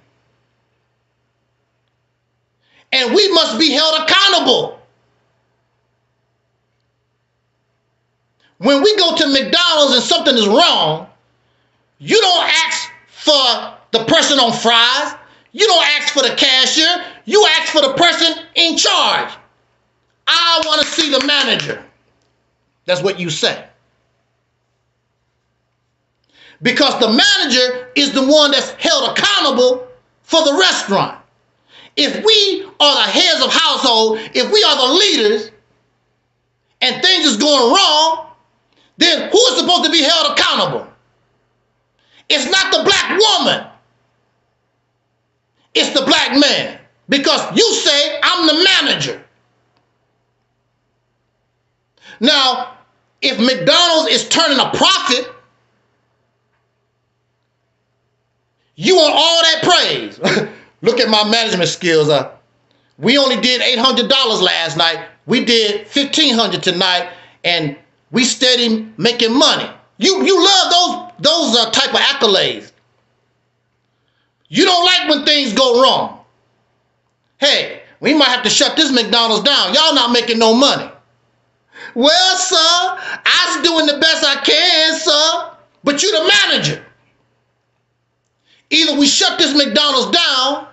And we must be held accountable. When we go to McDonald's and something is wrong, you don't ask for the person on fries. You don't ask for the cashier. You ask for the person in charge. I want to see the manager. That's what you say. Because the manager is the one that's held accountable for the restaurant. If we are the heads of household, if we are the leaders, and things is going wrong, then who is supposed to be held accountable? It's not the black woman. It's the black man. Because you say, I'm the manager. Now, if McDonald's is turning a profit, you want all that praise. Look at my management skills. We only did $800 last night. We did $1,500 tonight, and we steady making money. You love those type of accolades. You don't like when things go wrong. Hey, we might have to shut this McDonald's down. Y'all not making no money. Well, sir, I'm doing the best I can, sir. But you the manager. Either we shut this McDonald's down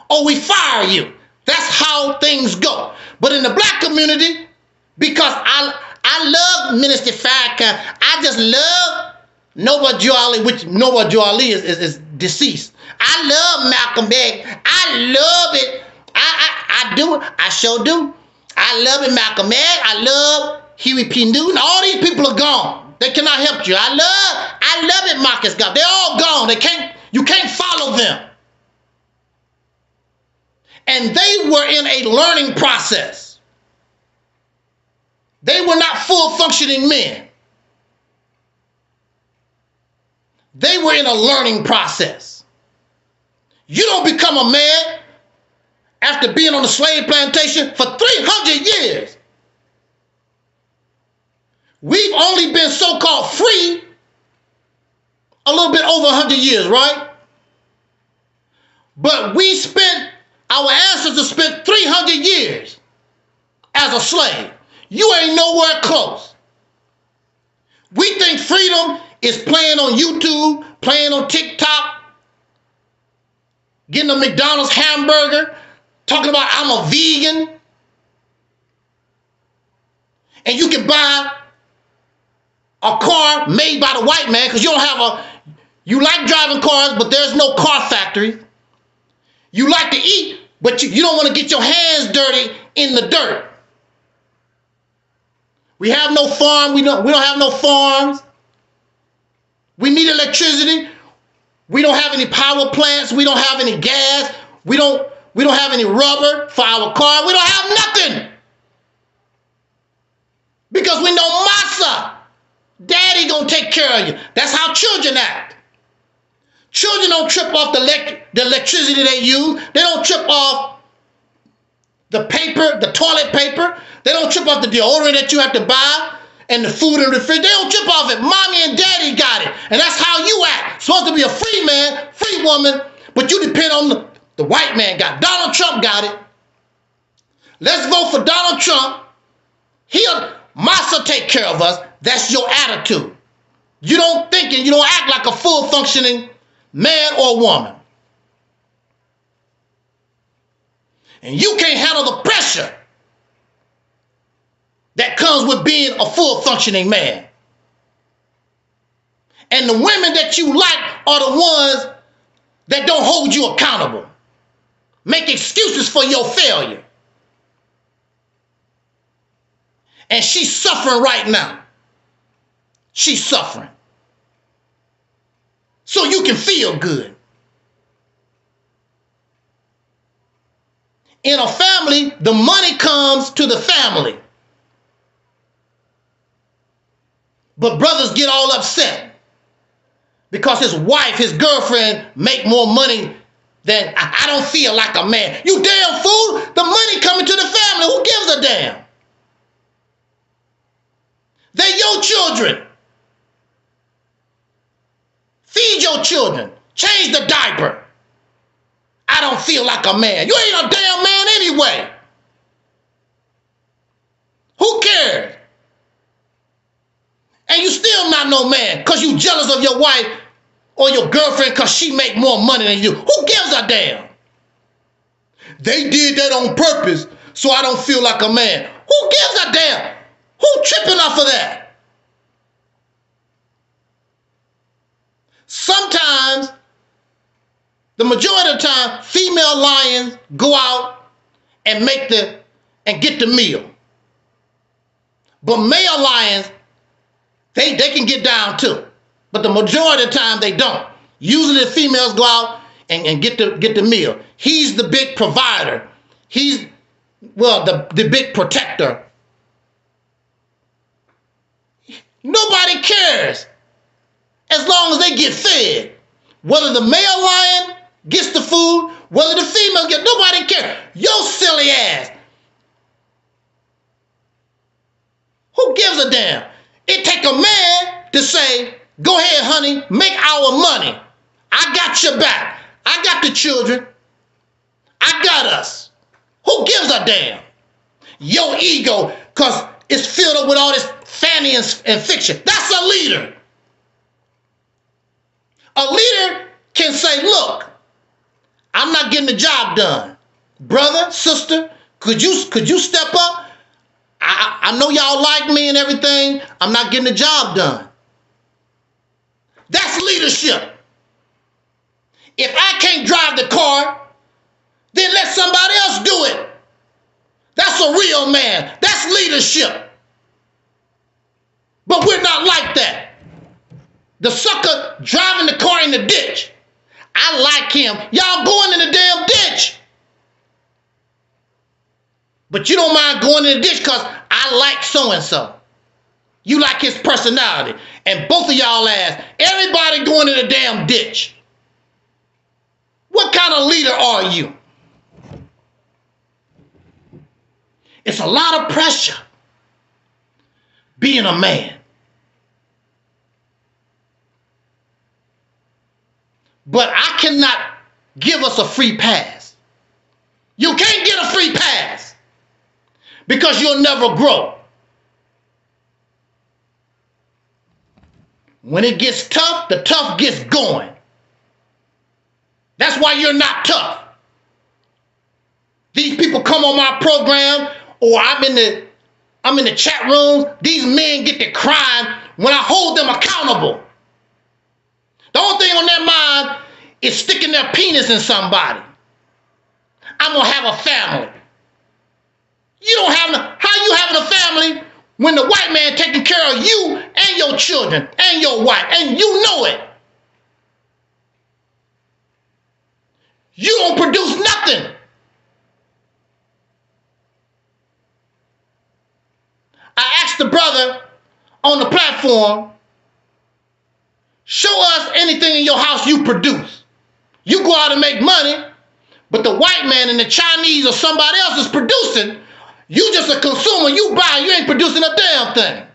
or we fire you. That's how things go. But in the black community, because I love Minister Farrakhan, I just love Noble Drew Ali, which Noble Drew Ali is deceased. I love Malcolm X. I love it. I do. I sure do. I love it, Malcolm X. I love Huey P. Newton. All these people are gone. They cannot help you. I love it, Marcus Garvey. They're all gone. You can't follow them. And they were in a learning process. They were not full functioning men. They were in a learning process. You don't become a man after being on the slave plantation for 300 years. We've only been so-called free a little bit over 100 years, right? But our ancestors spent 300 years as a slave. You ain't nowhere close. We think freedom is playing on YouTube, playing on TikTok, getting a McDonald's hamburger, talking about I'm a vegan. And you can buy a car made by the white man because you like driving cars, but there's no car factory. You like to eat, but you don't want to get your hands dirty in the dirt. We have no farm. We don't have no farms. We need electricity. We don't have any power plants. We don't have any gas. We don't have any rubber for our car. We don't have nothing. Because we know massa. Daddy gonna take care of you. That's how children act. Children don't trip off the electricity they use. They don't trip off the paper, the toilet paper. They don't trip off the deodorant that you have to buy and the food in the fridge. They don't trip off it. Mommy and daddy got it. And that's how you act. Supposed to be a free man, free woman, but you depend on the white man got it. Donald Trump got it. Let's vote for Donald Trump. Massa take care of us. That's your attitude. You don't think and you don't act like a full functioning man or woman. And you can't handle the pressure that comes with being a full functioning man. And the women that you like are the ones that don't hold you accountable, make excuses for your failure. And she's suffering right now. She's suffering. So you can feel good. In a family, the money comes to the family. But brothers get all upset because his wife, his girlfriend, make more money than I don't feel like a man. You damn fool, the money coming to the family. Who gives a damn? They're your children. Feed your children. Change the diaper. I don't feel like a man. You ain't a damn man anyway. Who cares? And you still not no man because you jealous of your wife or your girlfriend because she make more money than you. Who gives a damn? They did that on purpose so I don't feel like a man. Who gives a damn? Who tripping off of that? Sometimes, the majority of the time, female lions go out and get the meal. But male lions, they can get down too. But the majority of the time they don't. Usually the females go out and get the meal. He's the big provider. He's, well, the big protector. Nobody cares as long as they get fed. Whether the male lion gets the food, whether the female gets, nobody cares. Your silly ass. Who gives a damn? It take a man to say, go ahead, honey, make our money. I got your back. I got the children. I got us. Who gives a damn? Your ego, because it's filled up with all this fanny and fiction. That's a leader. A leader can say, look, I'm not getting the job done. Brother, sister, could you step up? I know y'all like me and everything. I'm not getting the job done. That's leadership. If I can't drive the car, then let somebody else do it. That's a real man. That's leadership. But we're not like that. The sucker driving the car in the ditch. I like him. Y'all going in the damn ditch. But you don't mind going in the ditch because I like so-and-so. You like his personality. And both of y'all ass, everybody going in the damn ditch. What kind of leader are you? It's a lot of pressure being a man. But I cannot give us a free pass. You can't get a free pass because you'll never grow. When it gets tough, the tough gets going. That's why you're not tough. These people come on my program, or I'm in the chat rooms. These men get to crying when I hold them accountable. The only thing on their mind is sticking their penis in somebody. I'm gonna have a family. You don't have how you having a family when the white man taking care of you and your children and your wife, and you know it. You don't produce nothing. I asked the brother on the platform, show us anything in your house you produce. You go out and make money, but the white man and the Chinese or somebody else is producing. You just a consumer. You buy, you ain't producing a damn thing.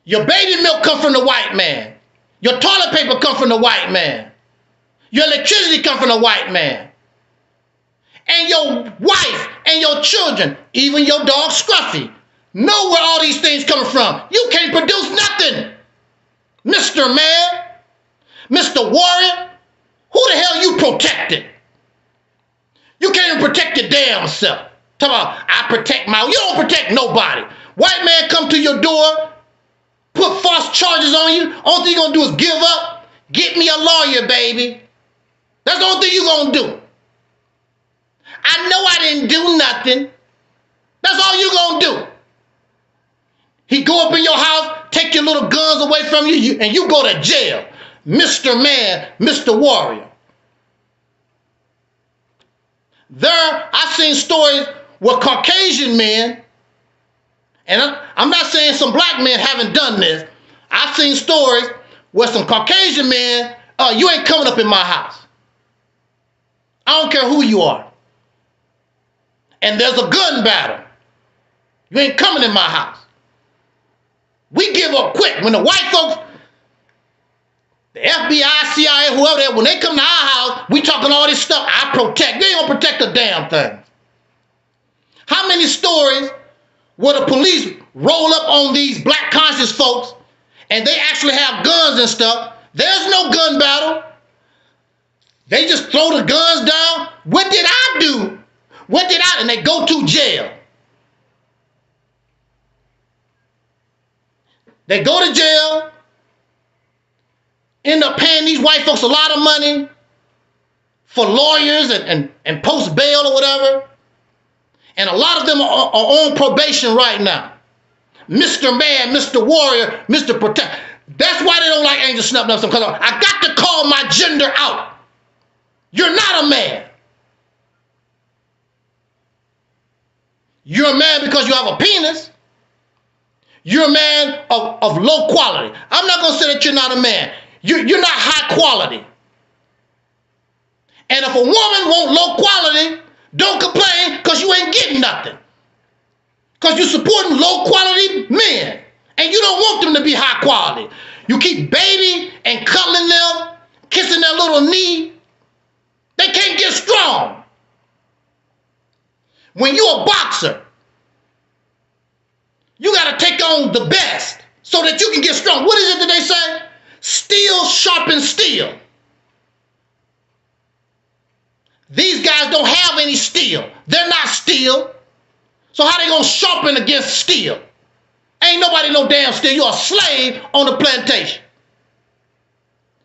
Your baby milk come from the white man. Your toilet paper come from the white man. Your electricity come from the white man. And your wife and your children, even your dog Scruffy, know where all these things come from. You can't Mr. Man, Mr. Warrior, who the hell you protecting? You can't even protect your damn self. Talk about, I protect my, you don't protect nobody. White man come to your door, put false charges on you. Only thing you're going to do is give up. Get me a lawyer, baby. That's the only thing you're going to do. I know I didn't do nothing. That's all you're going to do. He go up in your house, take your little guns away from you, and you go to jail. Mr. Man, Mr. Warrior. I've seen stories where Caucasian men, and I'm not saying some black men haven't done this. I've seen stories where some Caucasian men, you ain't coming up in my house. I don't care who you are. And there's a gun battle. You ain't coming in my house. We give up quick. When the white folks, the FBI, CIA, whoever, when they come to our house, we talking all this stuff. I protect. They ain't gonna protect a damn thing. How many stories where the police roll up on these black conscious folks and they actually have guns and stuff? There's no gun battle. They just throw the guns down. What did I do? What did I? And they go to jail. They go to jail, end up paying these white folks a lot of money for lawyers and post bail or whatever. And a lot of them are on probation right now. Mr. Man, Mr. Warrior, Mr. Protect. That's why they don't like Angel Snub Nubs. Because I got to call my gender out. You're not a man. You're a man because you have a penis. You're a man of low quality. I'm not going to say that you're not a man. You're not high quality. And if a woman want low quality, don't complain because you ain't getting nothing. Because you're supporting low quality men. And you don't want them to be high quality. You keep baby and cuddling them, kissing their little knee. They can't get strong. When you're a boxer, you got to take on the best so that you can get strong. What is it that they say? Steel sharpens steel. These guys don't have any steel. They're not steel. So how they going to sharpen against steel? Ain't nobody no damn steel. You're a slave on the plantation.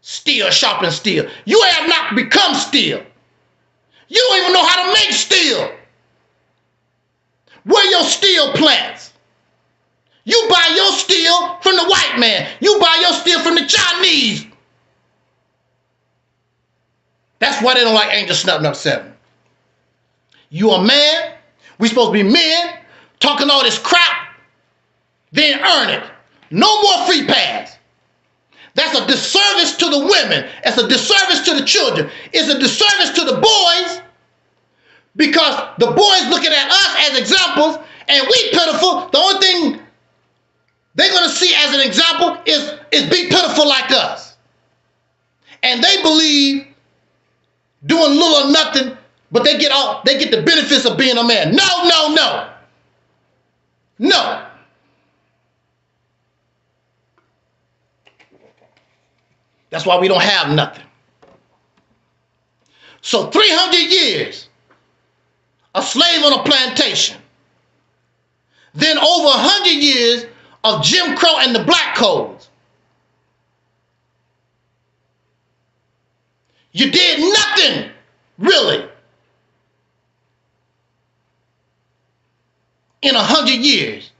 Steel sharpens steel. You have not become steel. You don't even know how to make steel. Where your steel plants? You buy your steel from the white man. You buy your steel from the Chinese. That's why they don't like Angel Snub Nub 7. You a man. We supposed to be men talking all this crap. Then earn it. No more free pass. That's a disservice to the women. It's a disservice to the children. It's a disservice to the boys because the boys looking at us as examples and we pitiful. The only thing they're going to see as an example is be pitiful like us. And they believe doing little or nothing, but they get the benefits of being a man. No, no, no. No. That's why we don't have nothing. So 300 years, a slave on a plantation. Then over 100 years of Jim Crow and the black codes. You did nothing, really, in 100 years.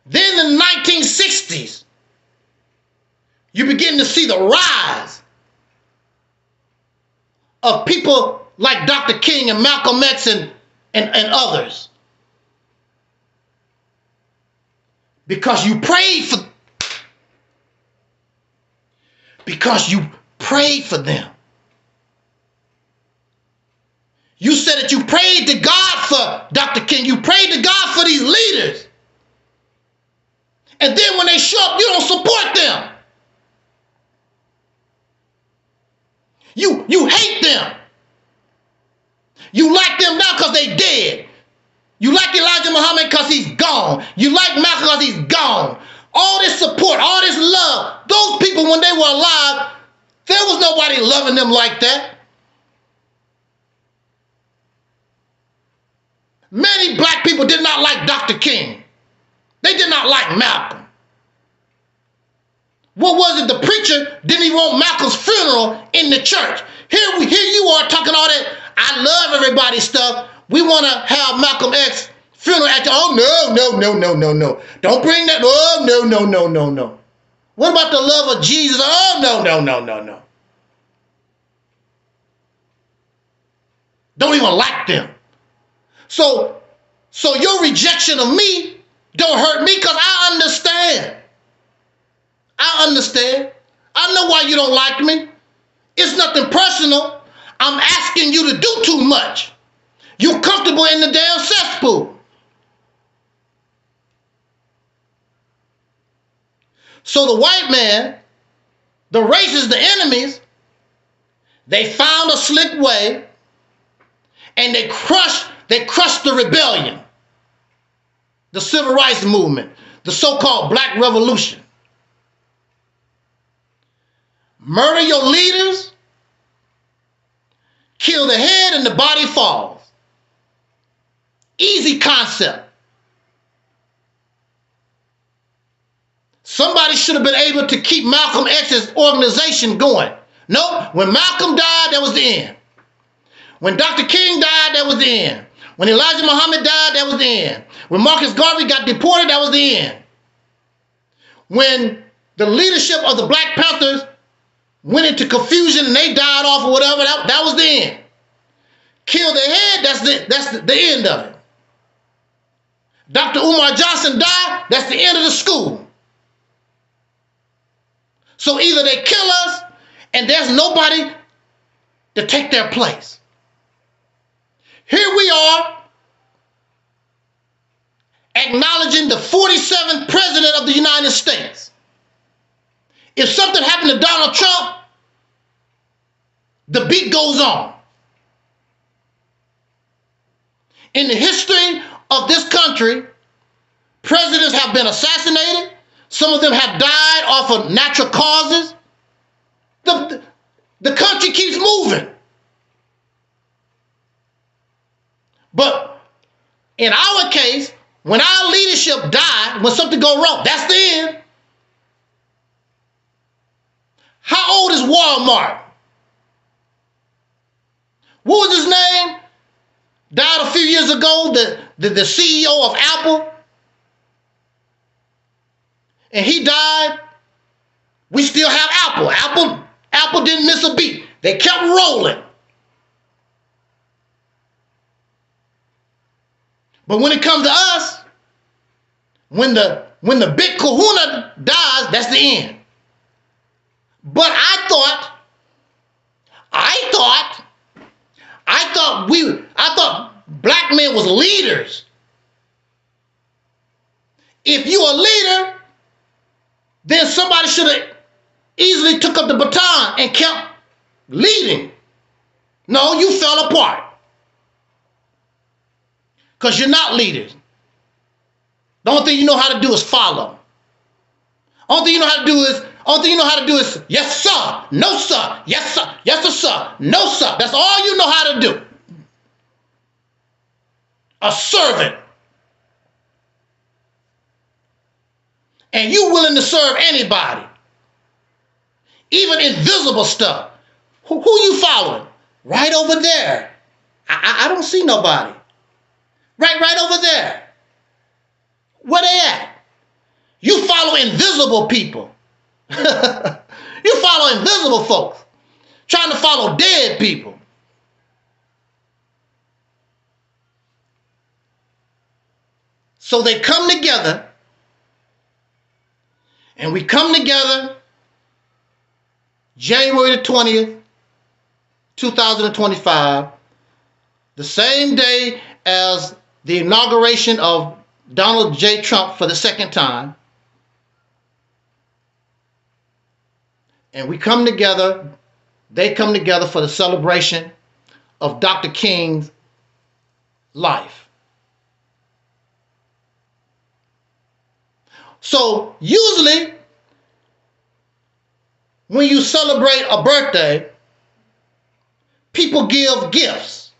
Then in the 1960s, you begin to see the rise of people like Dr. King and Malcolm X and others. Because you prayed for them. You said that you prayed to God for Dr. King. You prayed to God for these leaders. And then when they show up, you don't support them. You hate them. You like them now because they dead. You like Elijah Muhammad because he's gone. You like Malcolm because he's gone. all this support, all this love. Those people, when they were alive, there was nobody loving them like that. Many black people did not like Dr. King. They did not like Malcolm. What was it? The preacher didn't even want Malcolm's funeral in the church. Here you are talking all that I love everybody stuff. We want to have Malcolm X funeral at the, oh no. Don't bring that. Oh no. What about the love of Jesus? Oh no. Don't even like them. So your rejection of me don't hurt me because I understand. I know why you don't like me. It's nothing personal. I'm asking you to do too much. You're comfortable in the damn cesspool. So the white man, the racists, the enemies, they found a slick way and they crushed the rebellion, the civil rights movement, the so-called Black Revolution. Murder your leaders, kill the head and the body falls. Easy concept. Somebody should have been able to keep Malcolm X's organization going. No, when Malcolm died, that was the end. When Dr. King died, that was the end. When Elijah Muhammad died, that was the end. When Marcus Garvey got deported, that was the end. When the leadership of the Black Panthers went into confusion and they died off or whatever, that was the end. Kill the head, that's the end of it. Dr. Umar Johnson died, that's the end of the school. So either they kill us and there's nobody to take their place. Here we are acknowledging the 47th president of the United States. If something happened to Donald Trump, the beat goes on. In the history of this country, presidents have been assassinated. Some of them have died off of natural causes. The country keeps moving. But in our case, when our leadership died, when something goes wrong, that's the end. How old is Walmart? What was his name? Died a few years ago, the CEO of Apple. And he died. We still have Apple. Apple didn't miss a beat. They kept rolling. But when it comes to us, when the big kahuna dies, that's the end. But I thought black men was leaders. If you a leader, then somebody should have easily took up the baton and kept leading. No, you fell apart. Because you're not leaders. The only thing you know how to do is follow. Only thing you know how to do is yes sir, no sir, yes sir, no sir. That's all you know how to do. A servant. And you willing to serve anybody. Even invisible stuff. Who you following? Right over there. I don't see nobody. Right over there. Where they at? You follow invisible people. You follow invisible folks. Trying to follow dead people. So they come together. And we come together January the 20th, 2025, the same day as the inauguration of Donald J. Trump for the second time. And we come together, they come together for the celebration of Dr. King's life. So usually, when you celebrate a birthday, people give gifts.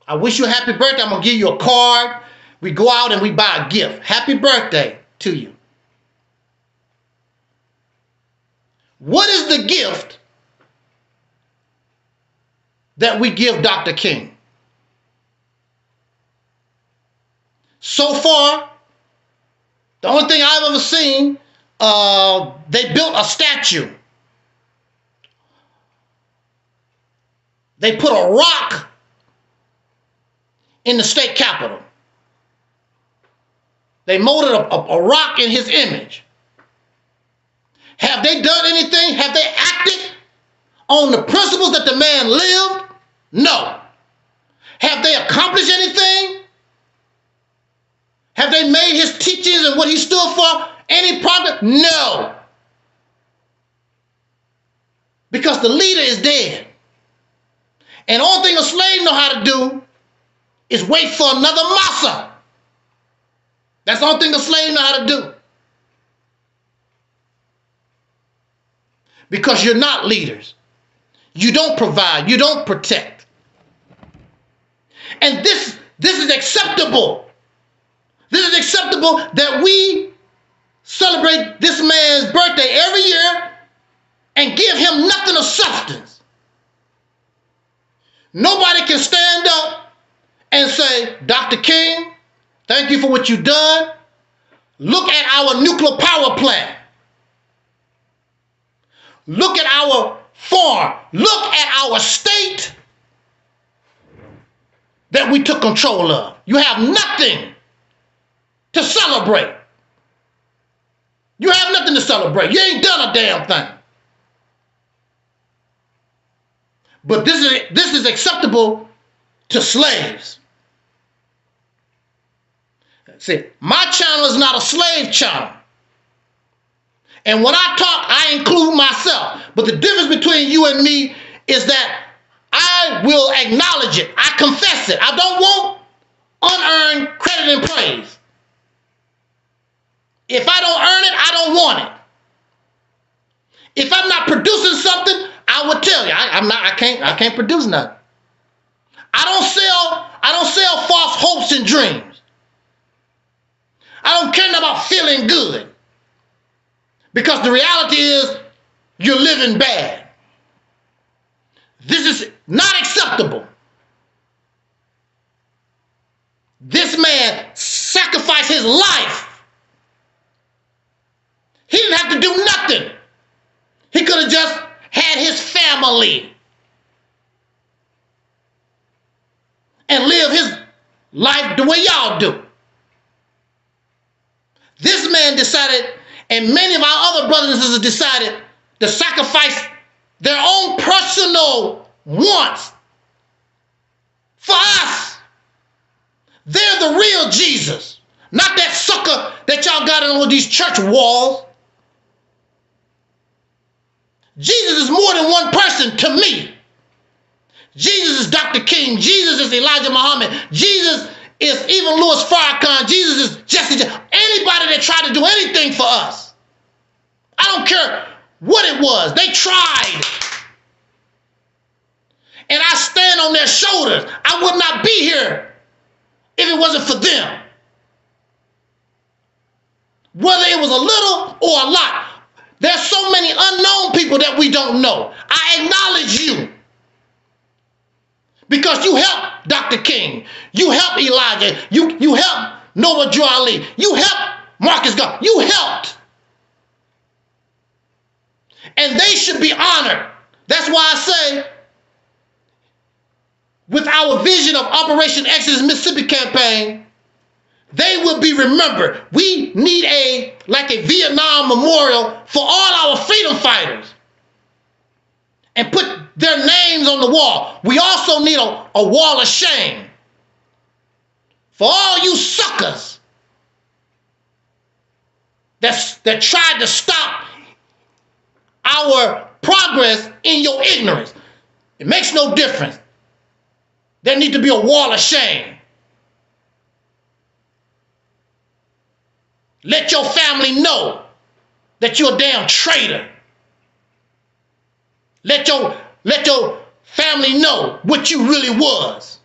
I wish you a happy birthday. I'm going to give you a card. We go out and we buy a gift. Happy birthday to you. What is the gift that we give Dr. King? So far, the only thing I've ever seen, they built a statue. They put a rock in the state capitol. They molded a rock in his image. Have they done anything? Have they acted on the principles that the man lived? No. Have they accomplished anything? Have they made his teachings and what he stood for any progress? No. Because the leader is dead. And the only thing a slave know how to do is wait for another massa. That's the only thing a slave know how to do. Because you're not leaders. You don't provide. You don't protect. And this is acceptable. This is acceptable that we celebrate this man's birthday every year and give him nothing of substance. Nobody can stand up and say, Dr. King, thank you for what you've done. Look at our nuclear power plant. Look at our farm. Look at our state that we took control of. You have nothing to celebrate. You have nothing to celebrate. You ain't done a damn thing. But this is acceptable to slaves. See, my channel is not a slave channel. And when I talk, I include myself. But the difference between you and me is that I will acknowledge it. I confess it. I don't want unearned credit and praise. If I don't earn it, I don't want it. If I'm not producing something, I will tell you. I can't produce nothing. I don't sell false hopes and dreams. I don't care about feeling good. Because the reality is you're living bad. This is not acceptable. This man sacrificed his life. He didn't have to do nothing. He could have just had his family and live his life the way y'all do. This man decided, and many of our other brothers and sisters decided to sacrifice their own personal wants for us. They're the real Jesus, not that sucker that y'all got on these church walls. Jesus is more than one person to me. Jesus is Dr. King. Jesus is Elijah Muhammad. Jesus is even Louis Farrakhan. Jesus is Jesse. Anybody that tried to do anything for us. I don't care what it was. They tried. And I stand on their shoulders. I would not be here if it wasn't for them. Whether it was a little or a lot. There's so many unknown people that we don't know. I acknowledge you. Because you helped Dr. King. You helped Elijah. You helped Noah Joe Ali. You helped Marcus Garvey. You helped. And they should be honored. That's why I say, with our vision of Operation Exodus Mississippi campaign, they will be remembered. We need a Vietnam memorial for all our freedom fighters. And put their names on the wall. We also need a wall of shame for all you suckers that tried to stop our progress in your ignorance. It makes no difference. There needs to be a wall of shame. let your family know that you're a damn traitor. Let your family know what you really was.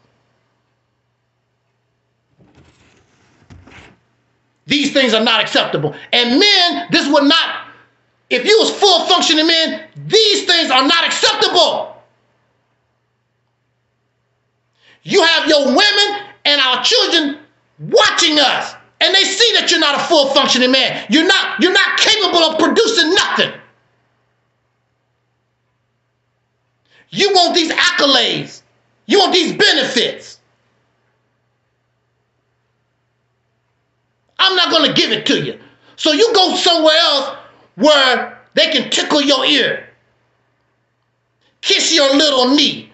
These things are not acceptable. And men, this would not, if you was full functioning men, these things are not acceptable. You have your women and our children watching us, and they see that you're not a full functioning man. You're not capable of producing nothing. You want these accolades. You want these benefits. I'm not going to give it to you. So you go somewhere else where they can tickle your ear, kiss your little knee.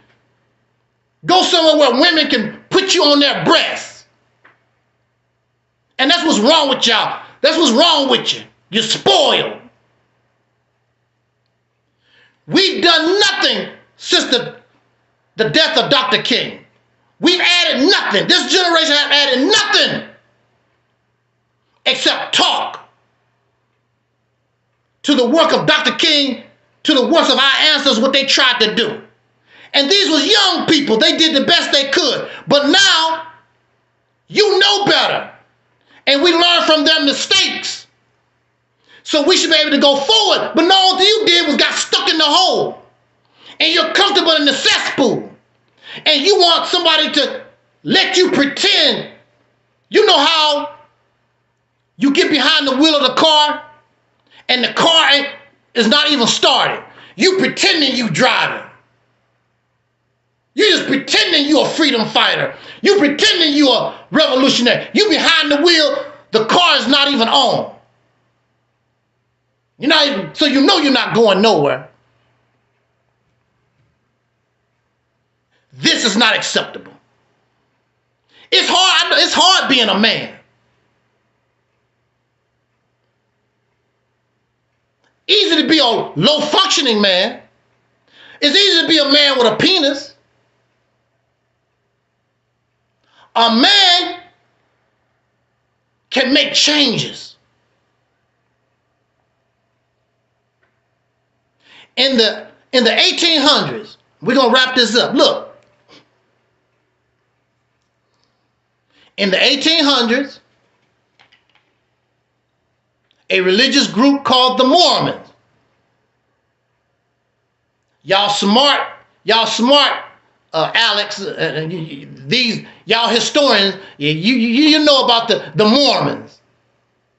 Go somewhere where women can put you on their breasts. And that's what's wrong with y'all. That's what's wrong with you. You're spoiled. We've done nothing since the death of Dr. King. We've added nothing. This generation has added nothing except talk to the work of Dr. King, to the works of our ancestors, what they tried to do. And these was young people. They did the best they could. But now, you know better. And we learn from their mistakes. So we should be able to go forward. But no, all you did was got stuck in the hole. And you're comfortable in the cesspool. And you want somebody to let you pretend. You know how you get behind the wheel of the car and the car is not even started. You pretending you driving. You just pretending you're a freedom fighter. You pretending you're a revolutionary. You behind the wheel, the car is not even on. You're not even, so you know you're not going nowhere. This is not acceptable. It's hard being a man. Easy to be a low functioning man. It's easy to be a man with a penis. A man can make changes. In the 1800s, we're going to wrap this up. Look. In the 1800s, a religious group called the Mormons. Y'all smart, Alex, these y'all historians, you know about the Mormons.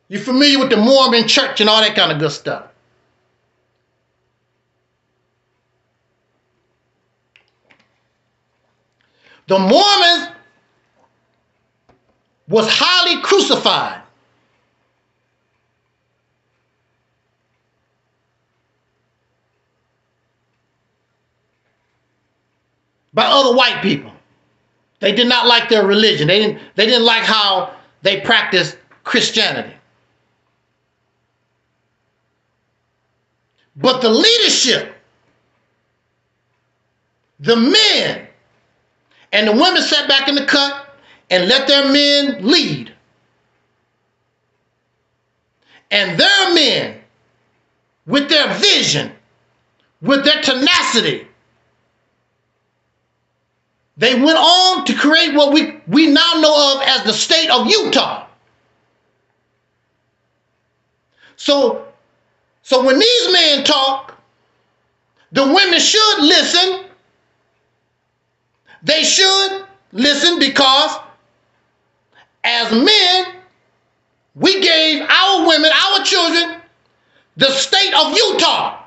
You familiar with the Mormon church and all that kind of good stuff. The Mormons was highly crucified. By other white people. They did not like their religion. They didn't like how they practiced Christianity. But the leadership, the men, and the women sat back in the cut and let their men lead. And their men, with their vision, with their tenacity, they went on to create what we now know of as the state of Utah. So when these men talk, the women should listen. They should listen because as men, we gave our women, our children, the state of Utah.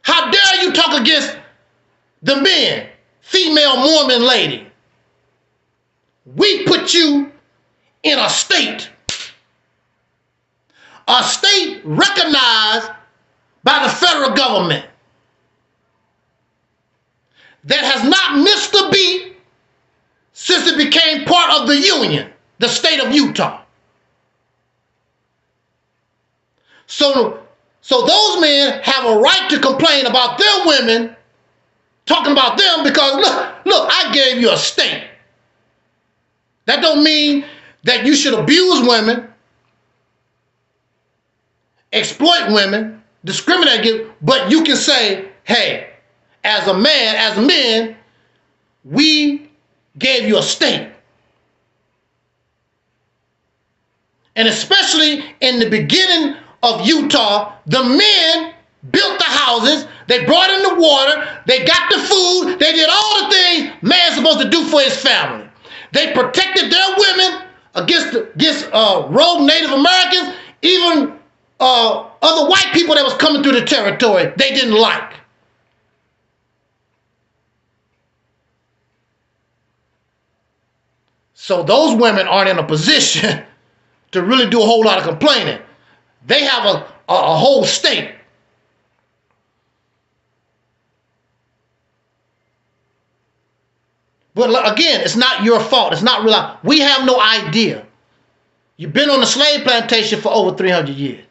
How dare you talk against the men? Female Mormon lady, we put you in a state recognized by the federal government that has not missed a beat since it became part of the Union, the state of Utah. So those men have a right to complain about their women, talking about them, because look, I gave you a state. That don't mean that you should abuse women. exploit women, discriminate against, but you can say, hey, as a man, as men, we gave you a state. And especially in the beginning of Utah, the men built the houses, they brought in the water, they got the food, they did all the things man's supposed to do for his family. They protected their women against rogue Native Americans, even other white people that was coming through the territory they didn't like. So those women aren't in a position to really do a whole lot of complaining. They have a whole state. But again, it's not your fault. It's not real. We have no idea. You've been on the slave plantation for over 300 years.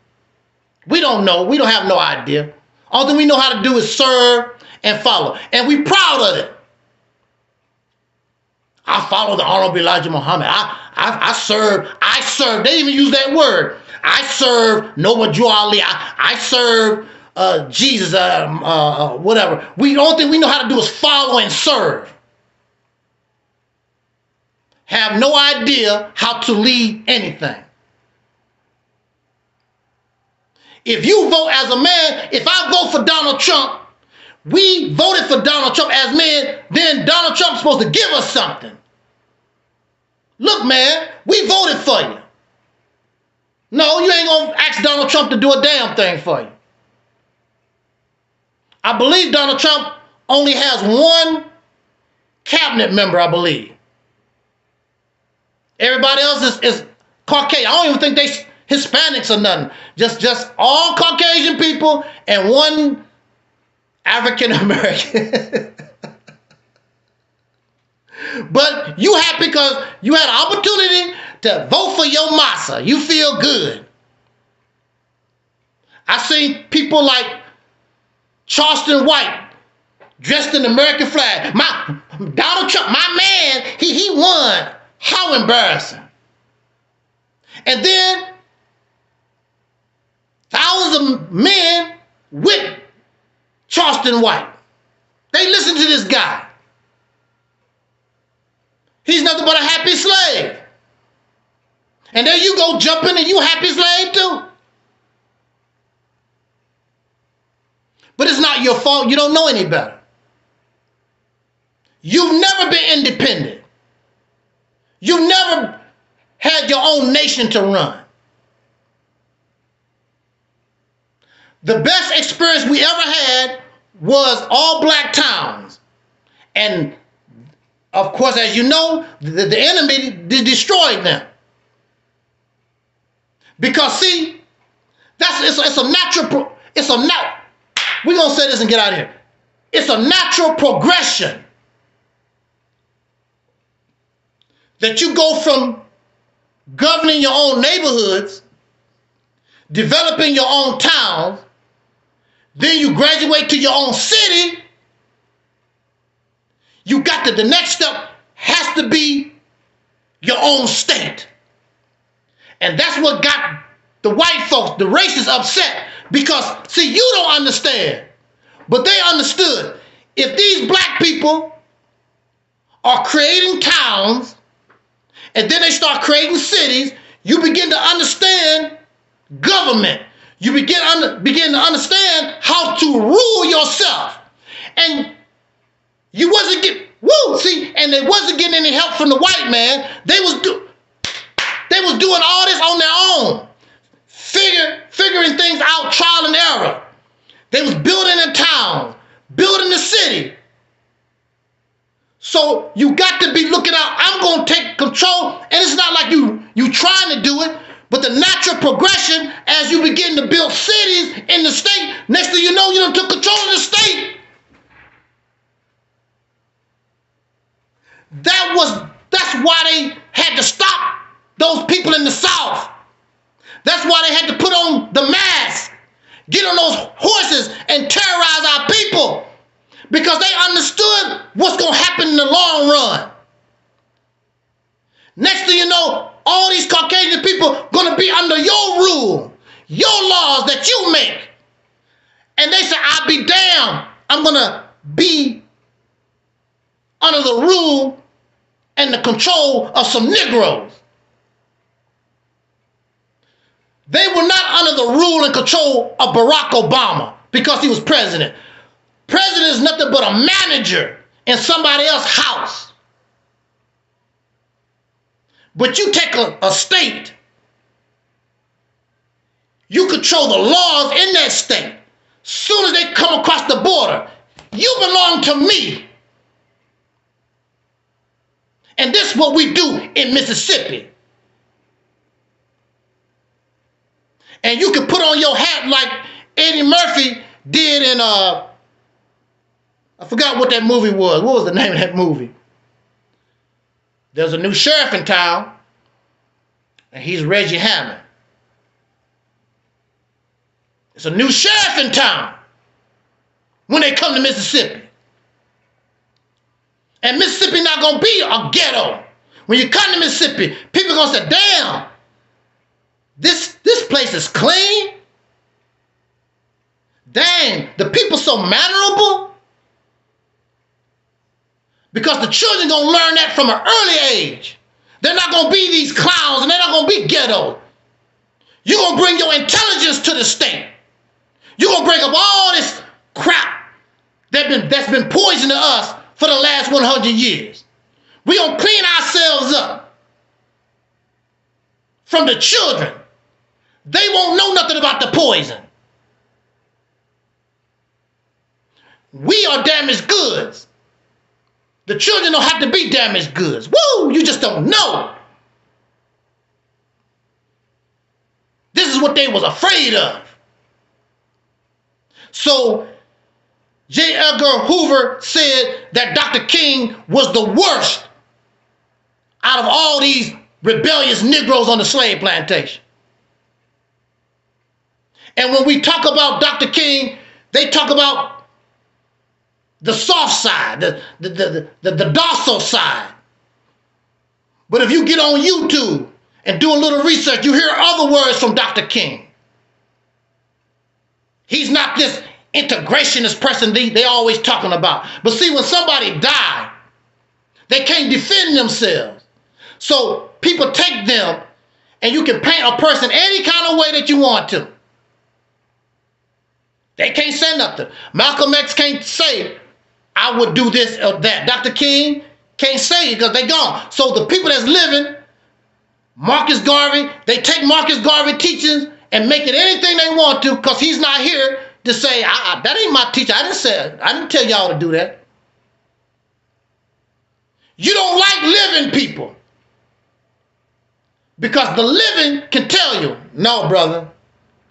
We don't know. We don't have no idea. All that we know how to do is serve and follow. And we're proud of it. I follow the Honorable Elijah Muhammad. I serve. They even use that word. I serve Noble Drew Ali. I serve Jesus, whatever. The only thing we know how to do is follow and serve. Have no idea how to lead anything. If you vote as a man, if I vote for Donald Trump, we voted for Donald Trump as men, then Donald Trump's supposed to give us something. Look, man, we voted for you. No, you ain't gonna ask Donald Trump to do a damn thing for you. I believe Donald Trump only has one cabinet member, I believe. Everybody else is Caucasian. I don't even think they Hispanics or nothing. Just all Caucasian people and one African American. But you happy because you had an opportunity to vote for your massa. You feel good. I seen people like Charleston White dressed in the American flag. Donald Trump, my man, he won. How embarrassing. And then thousands of men with Charleston White. They listen to this guy. He's nothing but a happy slave. And there you go jumping and you a happy slave too. But it's not your fault. You don't know any better. You've never been independent. You never had your own nation to run. The best experience we ever had was all black towns. And of course, as you know, the enemy destroyed them. Because see, it's a natural, we're going to say this and get out of here. It's a natural progression. That you go from governing your own neighborhoods, developing your own towns, then you graduate to your own city. You got the next step has to be your own state. And that's what got the white folks, the racists, upset. Because, see, you don't understand, but they understood. If these black people are creating towns, and then they start creating cities, you begin to understand government. You begin to understand how to rule yourself. And you wasn't getting, and they wasn't getting any help from the white man. They was doing all this on their own. Figuring things out, trial and error. They was building a town, building the city. So you got to be looking out. I'm going to take control. And it's not like you trying to do it, but the natural progression as you begin to build cities in the state, next thing you know, you done took control of the state. That's why they had to stop those people in the South. That's why they had to put on the mask, get on those horses and terrorize our people. Because they understood what's going to happen in the long run. Next thing you know, all these Caucasian people going to be under your rule. your laws that you make. And they say, I'll be damned. I'm going to be under the rule and the control of some Negroes. They were not under the rule and control of Barack Obama because he was president. President is nothing but a manager in somebody else's house. But you take a state, you control the laws in that state. Soon as they come across the border, you belong to me. And this is what we do in Mississippi. And you can put on your hat like Eddie Murphy did in, I forgot what that movie was. What was the name of that movie? There's a new sheriff in town, and he's Reggie Hammond. It's a new sheriff in town when they come to Mississippi. And Mississippi not going to be a ghetto. When you come to Mississippi, people going to say, damn, this place is clean. Dang, the people so mannerable. Because the children going to learn that from an early age. They're not going to be these clowns, and they're not going to be ghetto. You're going to bring your intelligence to the state. You're going to bring up all this crap that's been poison to us for the last 100 years. We're going to clean ourselves up from the children. They won't know nothing about the poison. We are damaged goods. The children don't have to be damaged goods. Woo! You just don't know. This is what they was afraid of. So, J. Edgar Hoover said that Dr. King was the worst out of all these rebellious Negroes on the slave plantation. And when we talk about Dr. King, they talk about the soft side, the docile side. But if you get on YouTube and do a little research, you hear other words from Dr. King. He's not this integrationist person they always talking about. But see, when somebody died, they can't defend themselves. So people take them, and you can paint a person any kind of way that you want to. They can't say nothing. Malcolm X can't say, I would do this or that. Dr. King can't say it because they gone. So the people that's living, Marcus Garvey, they take Marcus Garvey teachings and make it anything they want to because he's not here to say, that ain't my teacher. I didn't tell y'all to do that. You don't like living people because the living can tell you, no, brother,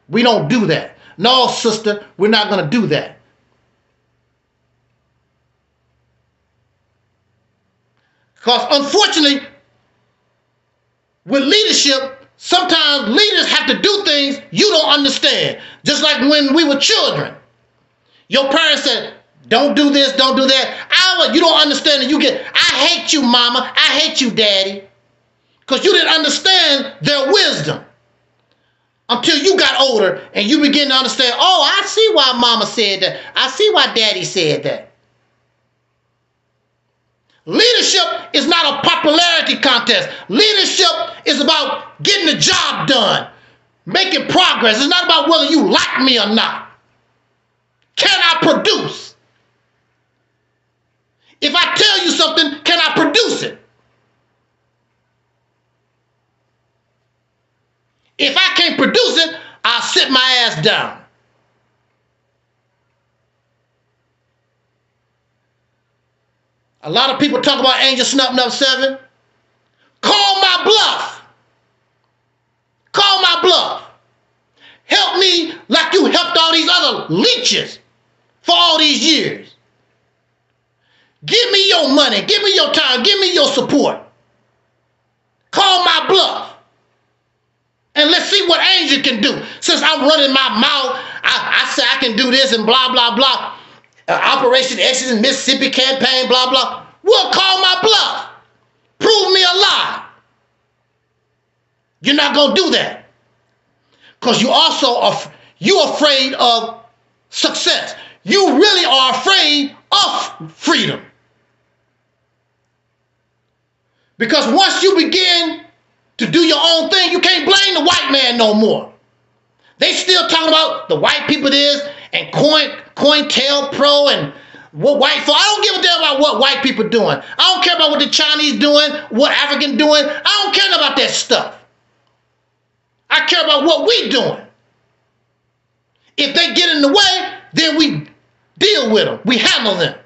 we don't do that. No, sister, we're not going to do that. Because unfortunately, with leadership, sometimes leaders have to do things you don't understand. Just like when we were children. Your parents said, don't do this, don't do that. You don't understand it. You get, I hate you, mama. I hate you, daddy. Because you didn't understand their wisdom. Until you got older and you begin to understand, oh, I see why mama said that. I see why daddy said that. Leadership is not a popularity contest. Leadership is about getting the job done, making progress. It's not about whether you like me or not. Can I produce? If I tell you something, can I produce it? If I can't produce it, I'll sit my ass down. A lot of people talk about Angel Snub 7. Call my bluff. Call my bluff. Help me like you helped all these other leeches for all these years. Give me your money. Give me your time. Give me your support. Call my bluff. And let's see what Angel can do. Since I'm running my mouth, I say I can do this and blah, blah, blah. Operation Exodus, Mississippi campaign, blah, blah. Well, call my bluff. Prove me a lie. You're not going to do that. Because you're afraid of success. You really are afraid of freedom. Because once you begin to do your own thing, you can't blame the white man no more. They still talking about the white people this and COINTELPRO and what white folk. I don't give a damn about what white people doing. I don't care about what the Chinese doing, what African doing. I don't care about that stuff. I care about what we doing. If they get in the way, then we deal with them. We handle them.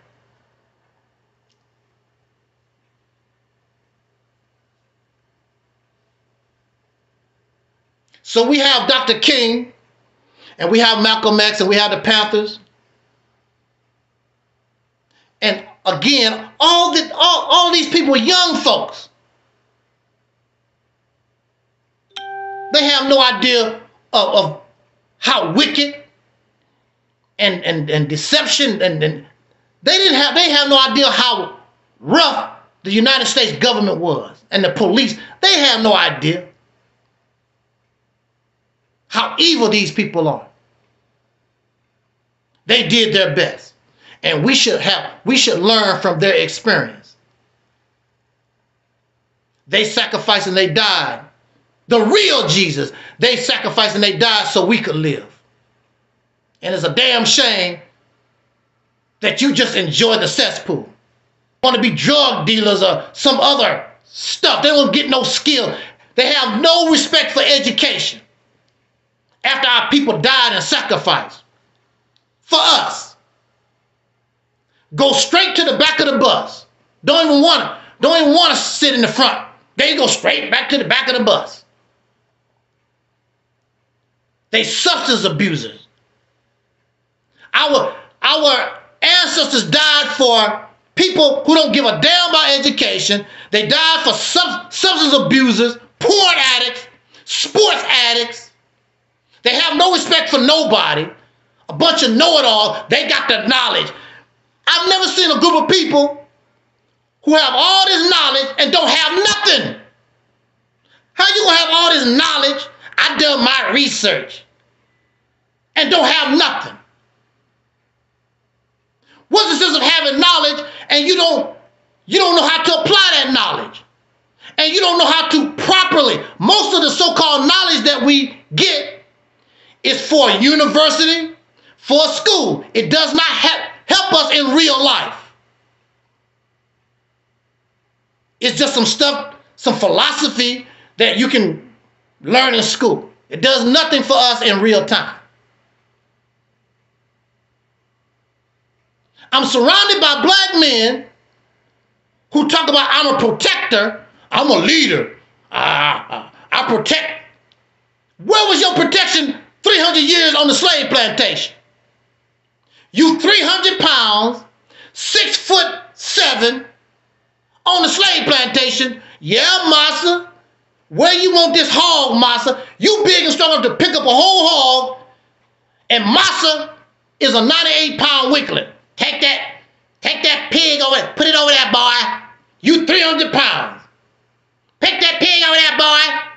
So we have Dr. King, and we have Malcolm X, and we have the Panthers. And again, all these people are young folks. They have no idea of how wicked and deception and they have no idea how rough the United States government was and the police. They have no idea how evil these people are. They did their best. And we should learn from their experience. They sacrificed and they died. The real Jesus, they sacrificed and they died so we could live. And it's a damn shame that you just enjoy the cesspool. Want to be drug dealers or some other stuff. They don't get no skill. They have no respect for education. After our people died and sacrificed for us. Go straight to the back of the bus. Don't even want to sit in the front. They go straight back to the back of the bus. They substance abusers. Our ancestors died for people who don't give a damn about education. They died for substance abusers, porn addicts, sports addicts. They have no respect for nobody. A bunch of know-it-all. They got the knowledge. I've never seen a group of people who have all this knowledge and don't have nothing. How you gonna have all this knowledge? I done my research and don't have nothing. What's the sense of having knowledge and you don't know how to apply that knowledge? And you don't know how to properly. Most of the so-called knowledge that we get is for a university, for a school. It does not help us in real life. It's just some stuff, some philosophy that you can learn in school. It does nothing for us in real time. I'm surrounded by black men who talk about I'm a protector, I'm a leader, I protect. Where was your protection 300 years on the slave plantation? You 300 pounds, 6'7", on the slave plantation. Yeah, massa. Where you want this hog, massa? You big and strong enough to pick up a whole hog, and massa is a 98-pound weakling. Take that pig over there, put it over there, boy. You 300 pounds. Pick that pig over there, boy.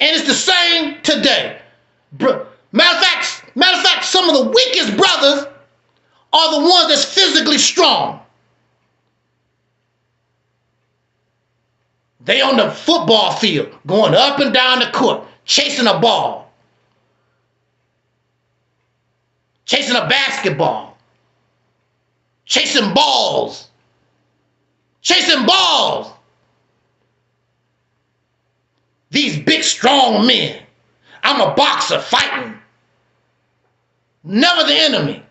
And it's the same today. Matter of fact, some of the weakest brothers are the ones that's physically strong. They on the football field, going up and down the court, chasing a ball, chasing a basketball, chasing balls, chasing balls. These big, strong men. I'm a boxer fighting. Never the enemy.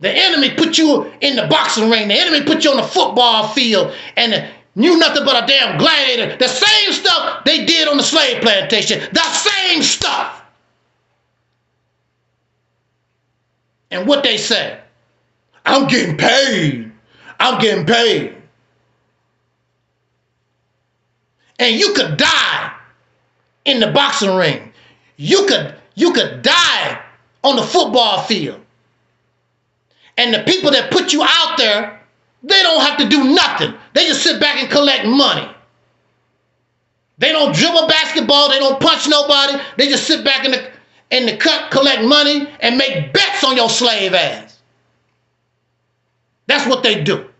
The enemy put you in the boxing ring. The enemy put you on the football field and knew nothing but a damn gladiator. The same stuff they did on the slave plantation. The same stuff. And what they say? I'm getting paid. I'm getting paid. And you could die in the boxing ring. You could die on the football field. And the people that put you out there, they don't have to do nothing. They just sit back and collect money. They don't dribble basketball. They don't punch nobody. They just sit back in the cut, collect money, and make bets on your slave ass. That's what they do.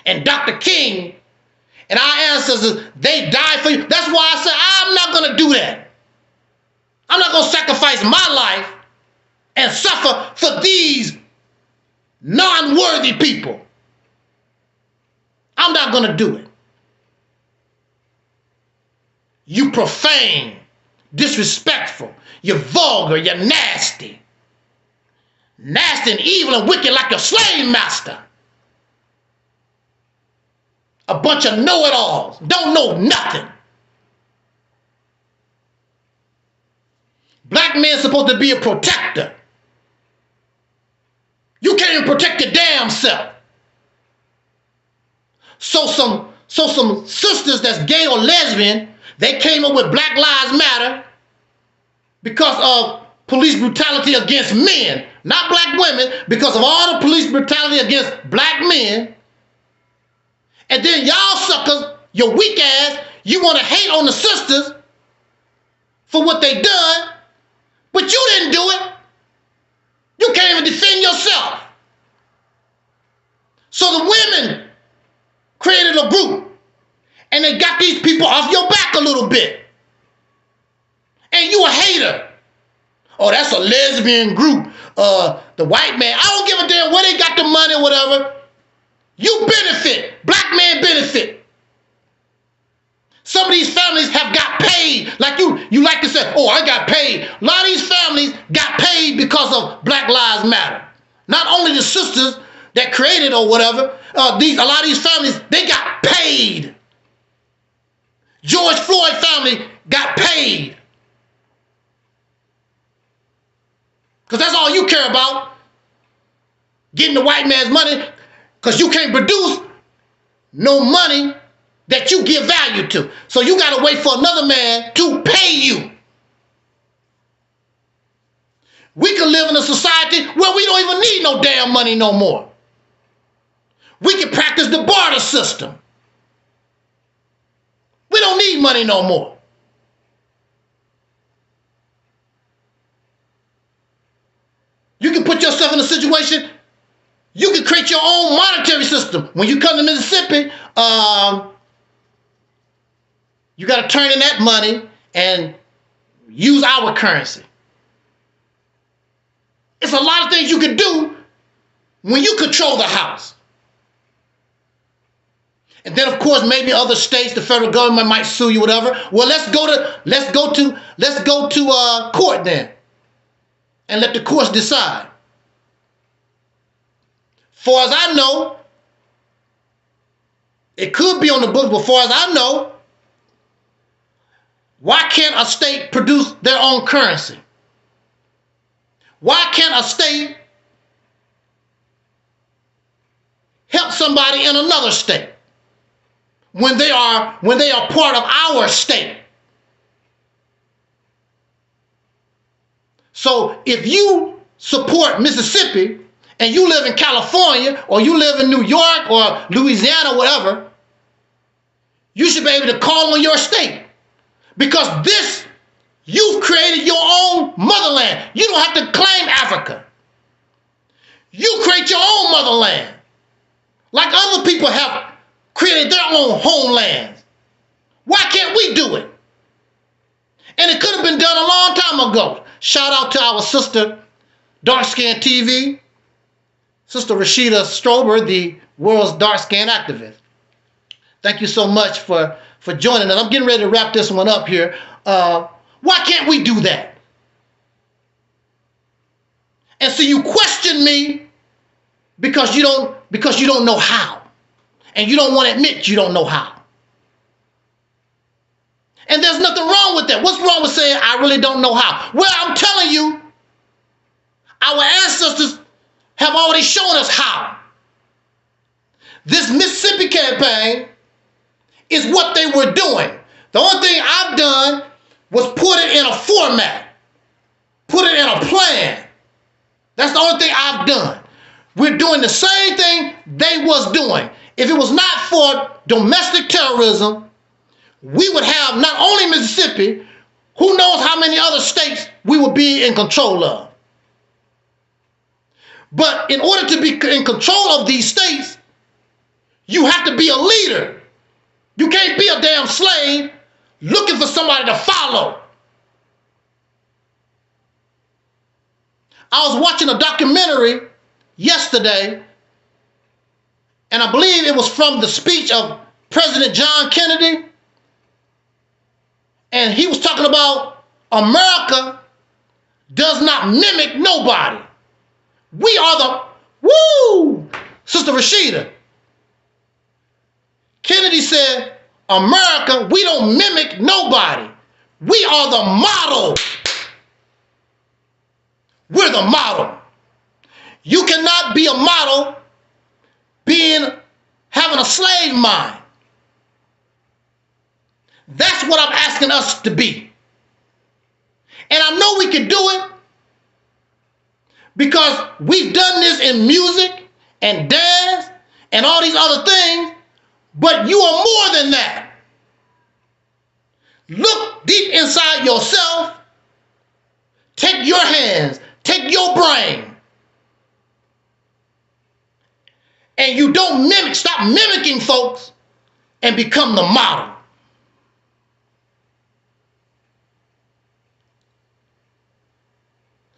And Dr. King and our ancestors, they died for you. That's why I said, I'm not going to do that. I'm not going to sacrifice my life and suffer for these non-worthy people. I'm not going to do it. You profane, disrespectful, you're vulgar, you're nasty. Nasty and evil and wicked like your slave master. A bunch of know-it-alls, don't know nothing. Black men's supposed to be a protector. You can't even protect your damn self. So some sisters that's gay or lesbian, they came up with Black Lives Matter because of police brutality against men, not black women, because of all the police brutality against black men. And then y'all suckers, your weak ass, you want to hate on the sisters for what they done, but you didn't do it. You can't even defend yourself. So the women created a group, and they got these people off your back a little bit. And you a hater. Oh, that's a lesbian group. The white man, I don't give a damn where they got the money or whatever. You benefit. Black men benefit. Some of these families have got paid. Like you like to say, oh, I got paid. A lot of these families got paid because of Black Lives Matter. Not only the sisters that created or whatever, a lot of these families, they got paid. George Floyd family got paid. Because that's all you care about. Getting the white man's money. Because you can't produce no money that you give value to. So you got to wait for another man to pay you. We can live in a society where we don't even need no damn money no more. We can practice the barter system. We don't need money no more. You can put yourself in a situation, you can create your own monetary system. When you come to Mississippi, you got to turn in that money and use our currency. It's a lot of things you can do when you control the house. And then, of course, maybe other states, the federal government might sue you, whatever. Well, let's go to court then, and let the courts decide. Far as I know, it could be on the books, but far as I know, why can't a state produce their own currency? Why can't a state help somebody in another state when they are part of our state? So if you support Mississippi and you live in California or you live in New York or Louisiana, whatever, you should be able to call on your state, because this, you've created your own motherland. You don't have to claim Africa. You create your own motherland, like other people have created their own homelands. Why can't we do it? And it could have been done a long time ago. Shout out to our sister, Dark Skin TV, Sister Rashida Strober, the world's dark skin activist. Thank you so much for joining us. I'm getting ready to wrap this one up here. Why can't we do that? And so you question me because you don't know how. And you don't want to admit you don't know how. And there's nothing wrong with that. What's wrong with saying I really don't know how? Well, I'm telling you, our ancestors have already shown us how. This Mississippi campaign is what they were doing. The only thing I've done was put it in a format, put it in a plan. That's the only thing I've done. We're doing the same thing they was doing. If it was not for domestic terrorism, we would have not only Mississippi, who knows how many other states we would be in control of. But in order to be in control of these states, you have to be a leader. You can't be a damn slave looking for somebody to follow. I was watching a documentary yesterday, and I believe it was from the speech of President John Kennedy. And he was talking about America does not mimic nobody. We are the, Sister Rashida. Kennedy said, America, we don't mimic nobody. We are the model. We're the model. You cannot be a model having a slave mind. That's what I'm asking us to be. And I know we can do it because we've done this in music and dance and all these other things, but you are more than that. Look deep inside yourself. Take your hands, take your brain, and you don't stop mimicking folks and become the model.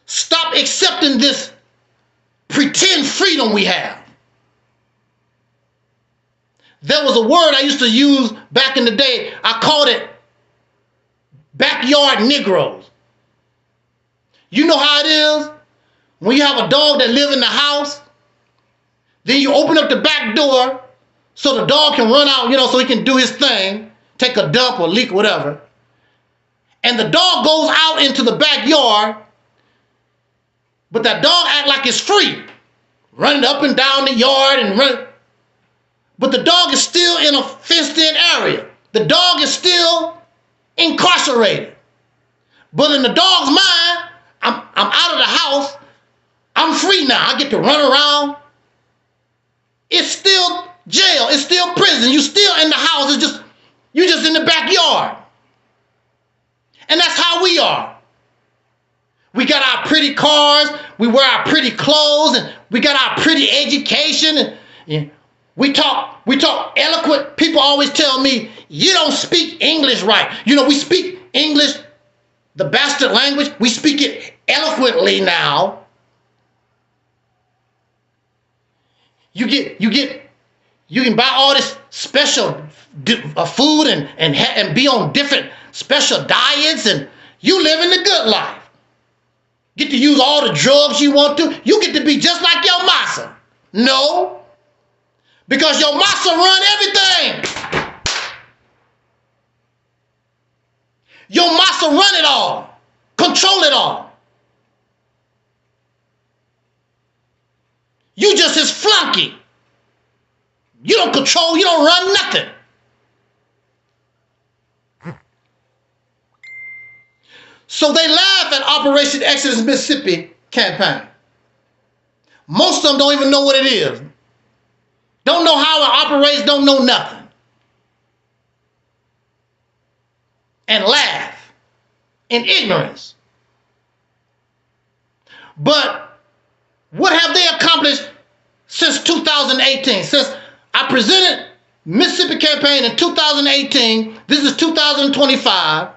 Stop accepting this pretend freedom we have. There was a word I used to use back in the day. I called it backyard Negroes. You know how it is when you have a dog that lives in the house, then you open up the back door so the dog can run out, so he can do his thing, take a dump or leak, whatever. And the dog goes out into the backyard, but that dog act like it's free, running up and down the yard and running. But the dog is still in a fenced-in area. The dog is still incarcerated. But in the dog's mind, I'm out of the house. I'm free now. I get to run around. It's still jail. It's still prison. You're still in the house. You're just in the backyard. And that's how we are. We got our pretty cars. We wear our pretty clothes, and we got our pretty education. And we talk eloquent. People always tell me, you don't speak English right. We speak English, the bastard language. We speak it eloquently now. You can buy all this special food and be on different special diets, and you living the good life. Get to use all the drugs you want to. You get to be just like your massa. No, because your massa run everything. Your massa run it all, control it all. You just his flunky. You don't control, you don't run nothing. So they laugh at Operation Exodus Mississippi campaign. Most of them don't even know what it is. Don't know how it operates, don't know nothing. And laugh in ignorance. But what have they accomplished since 2018? Since I presented Mississippi campaign in 2018, this is 2025.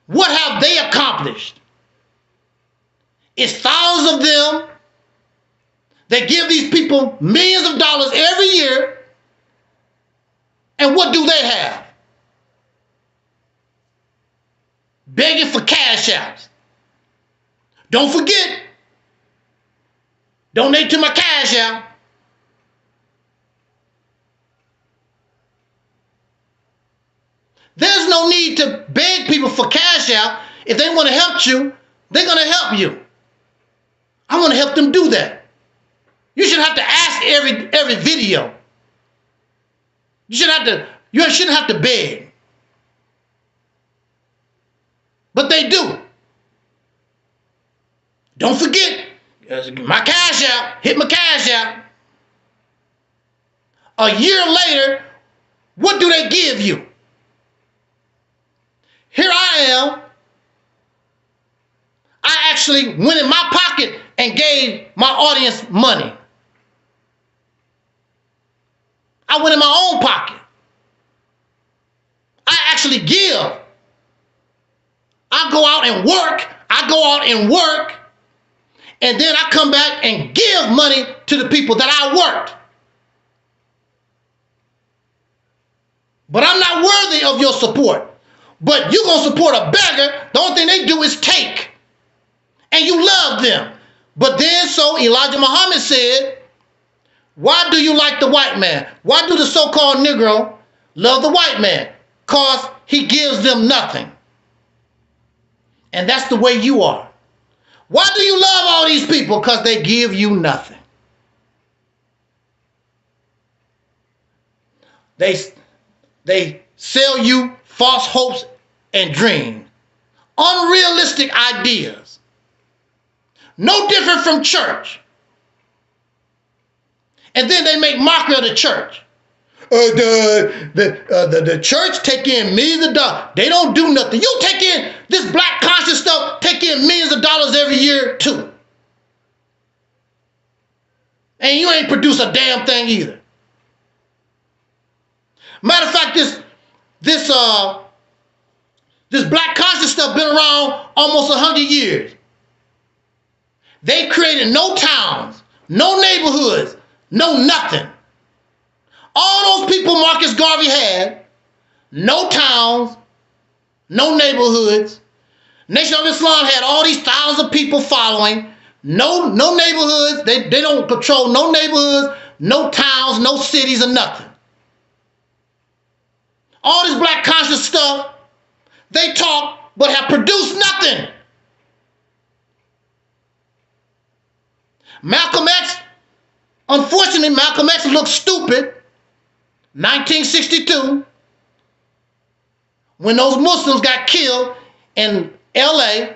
What have they accomplished? It's thousands of them. They give these people millions of dollars every year. And what do they have? Begging for cash outs. Don't forget, donate to my cash out. There's no need to beg people for cash out. If they want to help you, they're going to help you. I want to help them do that. You shouldn't have to ask every video. You shouldn't have to beg. But they do. Don't forget, my cash out, hit my cash out. A year later, what do they give you? here I am. I actually went in my pocket and gave my audience money. I went in my own pocket. I actually give. I go out and work. And then I come back and give money to the people that I worked. But I'm not worthy of your support. But you're going to support a beggar. The only thing they do is take. And you love them. But then so Elijah Muhammad said, why do you like the white man? Why do the so-called Negro love the white man? Because he gives them nothing. And that's the way you are. Why do you love all these people? Because they give you nothing. They sell you false hopes and dreams. Unrealistic ideas. No different from church. And then they make mockery of the church. The church take in millions of dollars. They don't do nothing. You take in this black conscious stuff, take in millions of dollars every year too. And you ain't produce a damn thing either. Matter of fact, this black conscious stuff been around almost 100 years. They created no towns, no neighborhoods, no nothing. All those people Marcus Garvey had, no towns, no neighborhoods. Nation of Islam had all these thousands of people following, no neighborhoods. They don't control no neighborhoods, no towns, no cities, or nothing. All this black conscious stuff, they talk but have produced nothing. Malcolm X, unfortunately, Malcolm X looked stupid. 1962, when those Muslims got killed in LA,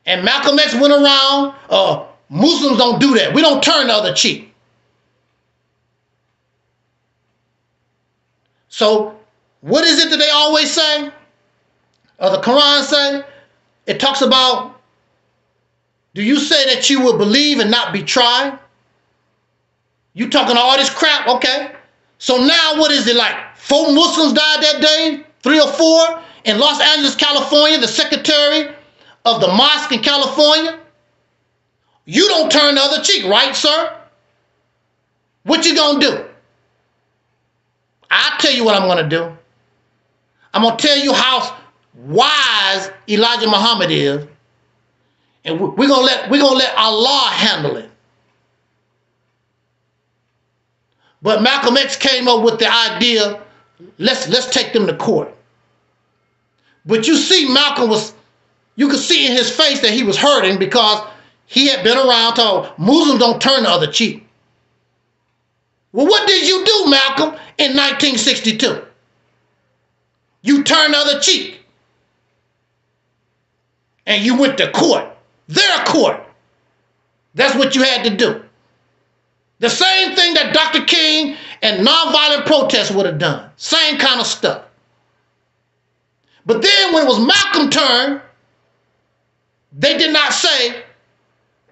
and Malcolm X went around, Muslims don't do that. We don't turn the other cheek. So, what is it that they always say? Or the Quran say? It talks about, do you say that you will believe and not be tried? You talking all this crap? Okay. So now what is it like? 4 Muslims died that day? 3 or 4? In Los Angeles, California, the secretary of the mosque in California? You don't turn the other cheek, right, sir? What you gonna do? I'll tell you what I'm gonna do. I'm gonna tell you how wise Elijah Muhammad is. And we're gonna let Allah handle it. But Malcolm X came up with the idea, let's take them to court. But you see you could see in his face that he was hurting because he had been around told Muslims don't turn the other cheek. Well, what did you do, Malcolm, in 1962? You turned the other cheek. And you went to court. Their court. That's what you had to do. The same thing that Dr. King and nonviolent protests would have done. Same kind of stuff. But then when it was Malcolm's turn, they did not say,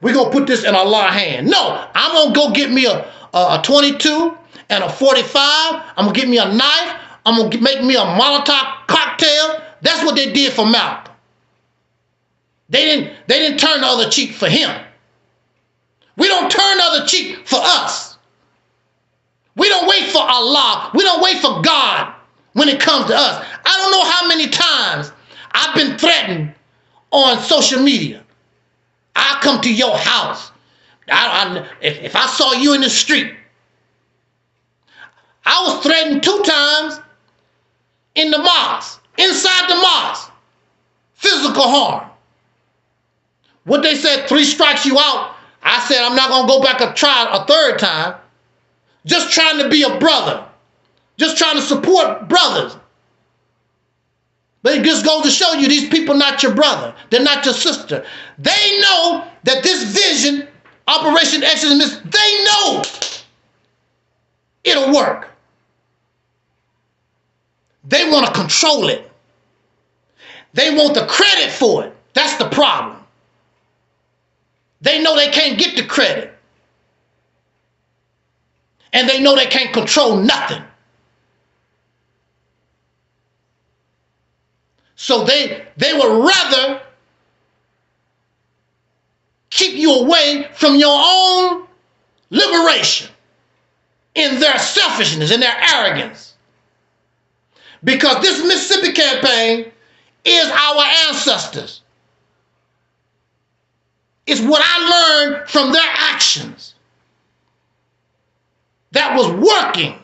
we're going to put this in Allah's hand. No, I'm going to go get me a 22 and a 45. I'm going to get me a knife. I'm going to make me a Molotov cocktail. That's what they did for Malcolm. They didn't turn the other cheek for him. We don't turn the other cheek for us. We don't wait for Allah. We don't wait for God when it comes to us. I don't know how many times I've been threatened on social media. I'll come to your house. If I saw you in the street. I was threatened 2 times in the mosque, inside the mosque. Physical harm. What they said, 3 strikes you out. I said, I'm not going to go back and try a 3rd time. Just trying to be a brother. Just trying to support brothers. But it just goes to show you these people not your brother. They're not your sister. They know that this vision, Operation Exodus, they know it'll work. They want to control it. They want the credit for it. That's the problem. They know they can't get the credit. And they know they can't control nothing. So they would rather keep you away from your own liberation in their selfishness, in their arrogance. Because this Mississippi campaign is our ancestors. It's what I learned from their actions that was working,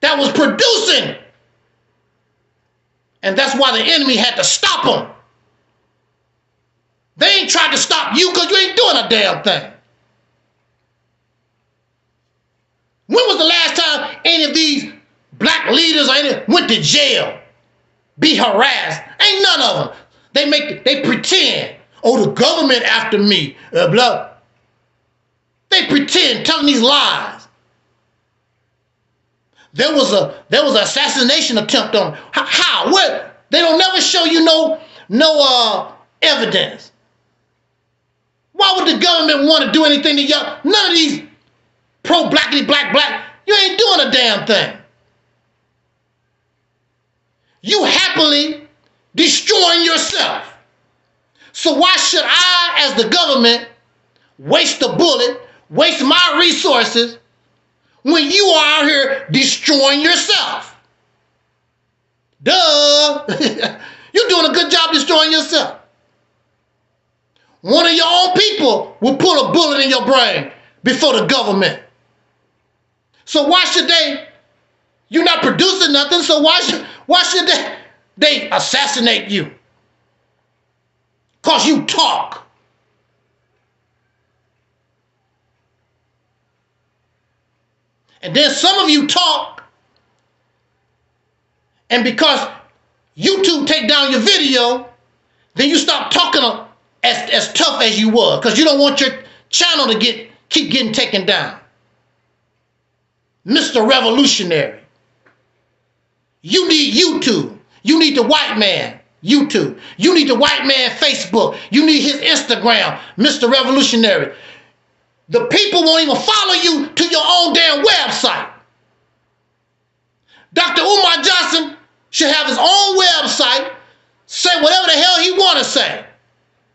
that was producing. And that's why the enemy had to stop them. They ain't tried to stop you because you ain't doing a damn thing. When was the last time any of these black leaders or any went to jail, be harassed? Ain't none of them. They pretend, oh, the government after me, blah. They pretend, telling these lies. There was an assassination attempt on how? What? They don't never show you no evidence. Why would the government want to do anything to y'all? None of these pro-blackity black, you ain't doing a damn thing. You happily destroying yourself. So why should I, as the government, waste a bullet, waste my resources when you are out here destroying yourself? Duh. You're doing a good job destroying yourself. One of your own people will put a bullet in your brain before the government. So why should they? You're not producing nothing, so why should they assassinate you? Because you talk. And then some of you talk, and because YouTube take down your video, then you stop talking as tough as you were, because you don't want your channel to keep getting taken down. Mr. Revolutionary. You need YouTube. You need the white man, YouTube. You need the white man, Facebook. You need his Instagram, Mr. Revolutionary. The people won't even follow you to your own damn website. Dr. Umar Johnson should have his own website, say whatever the hell he want to say.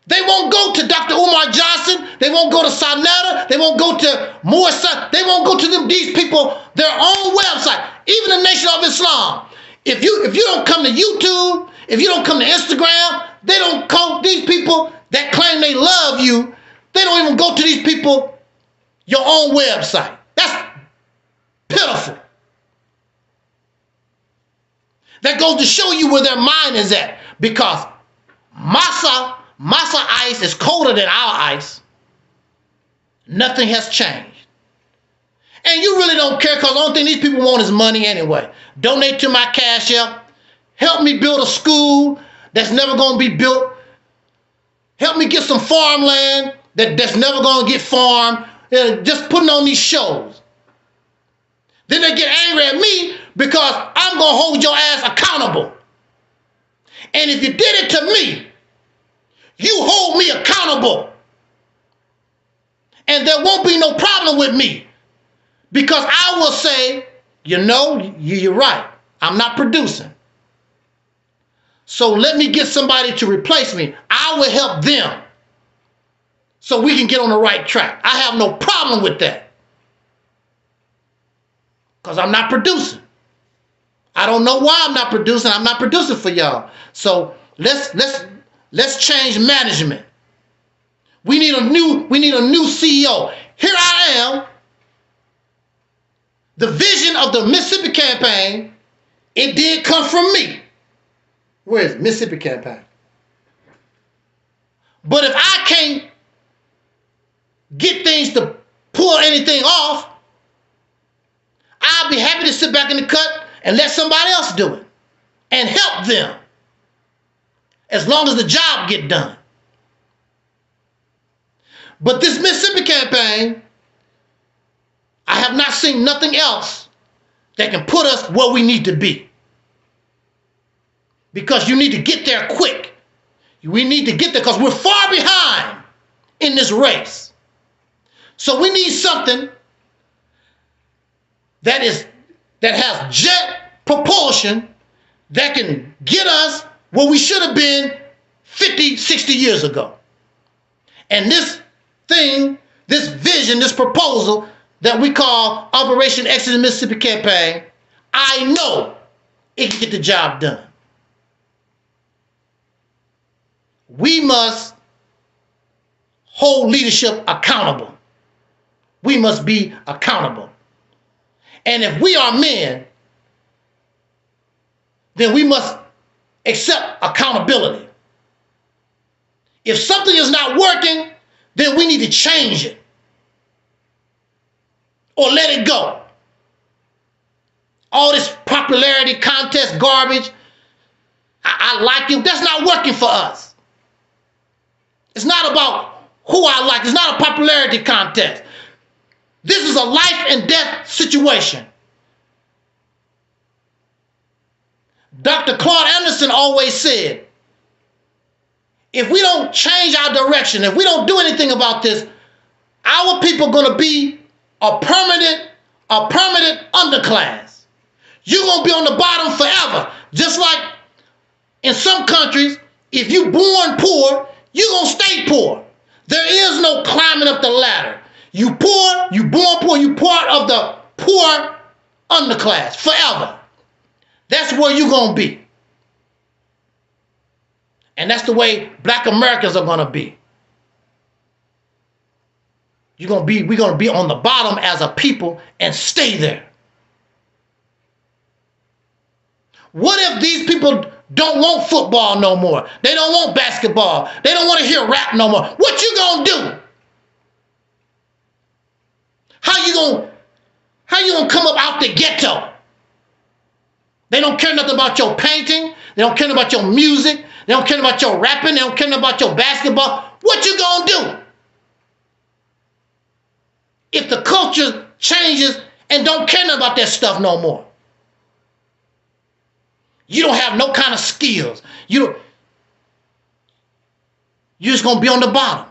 They won't go to Dr. Umar Johnson. They won't go to Sanetta. They won't go to Morsa. They won't go to these people, their own website. Even the Nation of Islam. If you don't come to YouTube, if you don't come to Instagram, they don't call these people that claim they love you. They don't even go to these people, your own website. That's pitiful. That goes to show you where their mind is at. Because Masa ice is colder than our ice. Nothing has changed. And you really don't care, because the only thing these people want is money anyway. Donate to my Cash App. Help me build a school that's never going to be built. Help me get some farmland that's never going to get farmed. Just putting on these shows. Then they get angry at me because I'm going to hold your ass accountable. And if you did it to me, you hold me accountable. And there won't be no problem with me. Because I will say, you know, you're right. I'm not producing. So let me get somebody to replace me. I will help them so we can get on the right track. I have no problem with that. Because I'm not producing. I don't know why I'm not producing. I'm not producing for y'all. So let's change management. We need a new CEO. Here I am. The vision of the Mississippi campaign, it did come from me. Where is it? Mississippi campaign? But if I can't get things to pull anything off, I'll be happy to sit back in the cut and let somebody else do it and help them as long as the job get done. But this Mississippi campaign, I have not seen nothing else that can put us where we need to be. because you need to get there quick. We need to get there because we're far behind in this race. So we need something that has jet propulsion that can get us where we should have been 50, 60 years ago. And this thing, this vision, this proposal that we call Operation Exodus Mississippi Campaign, I know it can get the job done. We must hold leadership accountable. We must be accountable. And if we are men, then we must accept accountability. If something is not working, then we need to change it or let it go. All this popularity contest garbage, I like it, that's not working for us. It's not about who I like. It's not a popularity contest. This is a life and death situation. Dr. Claude Anderson always said, if we don't change our direction, if we don't do anything about this, our people are going to be a permanent underclass. You're going to be on the bottom forever. Just like in some countries, if you're born poor, you're going to stay poor. There is no climbing up the ladder. You poor, you born poor, you part of the poor underclass forever. That's where you're going to be. And that's the way Black Americans are going to be. We're going to be on the bottom as a people and stay there. What if these people don't want football no more? They don't want basketball. They don't want to hear rap no more. What you going to do? How you going to come up out the ghetto? They don't care nothing about your painting. They don't care about your music. They don't care about your rapping. They don't care about your basketball. What you going to do? If the culture changes and don't care about that stuff no more. You don't have no kind of skills. You're just going to be on the bottom.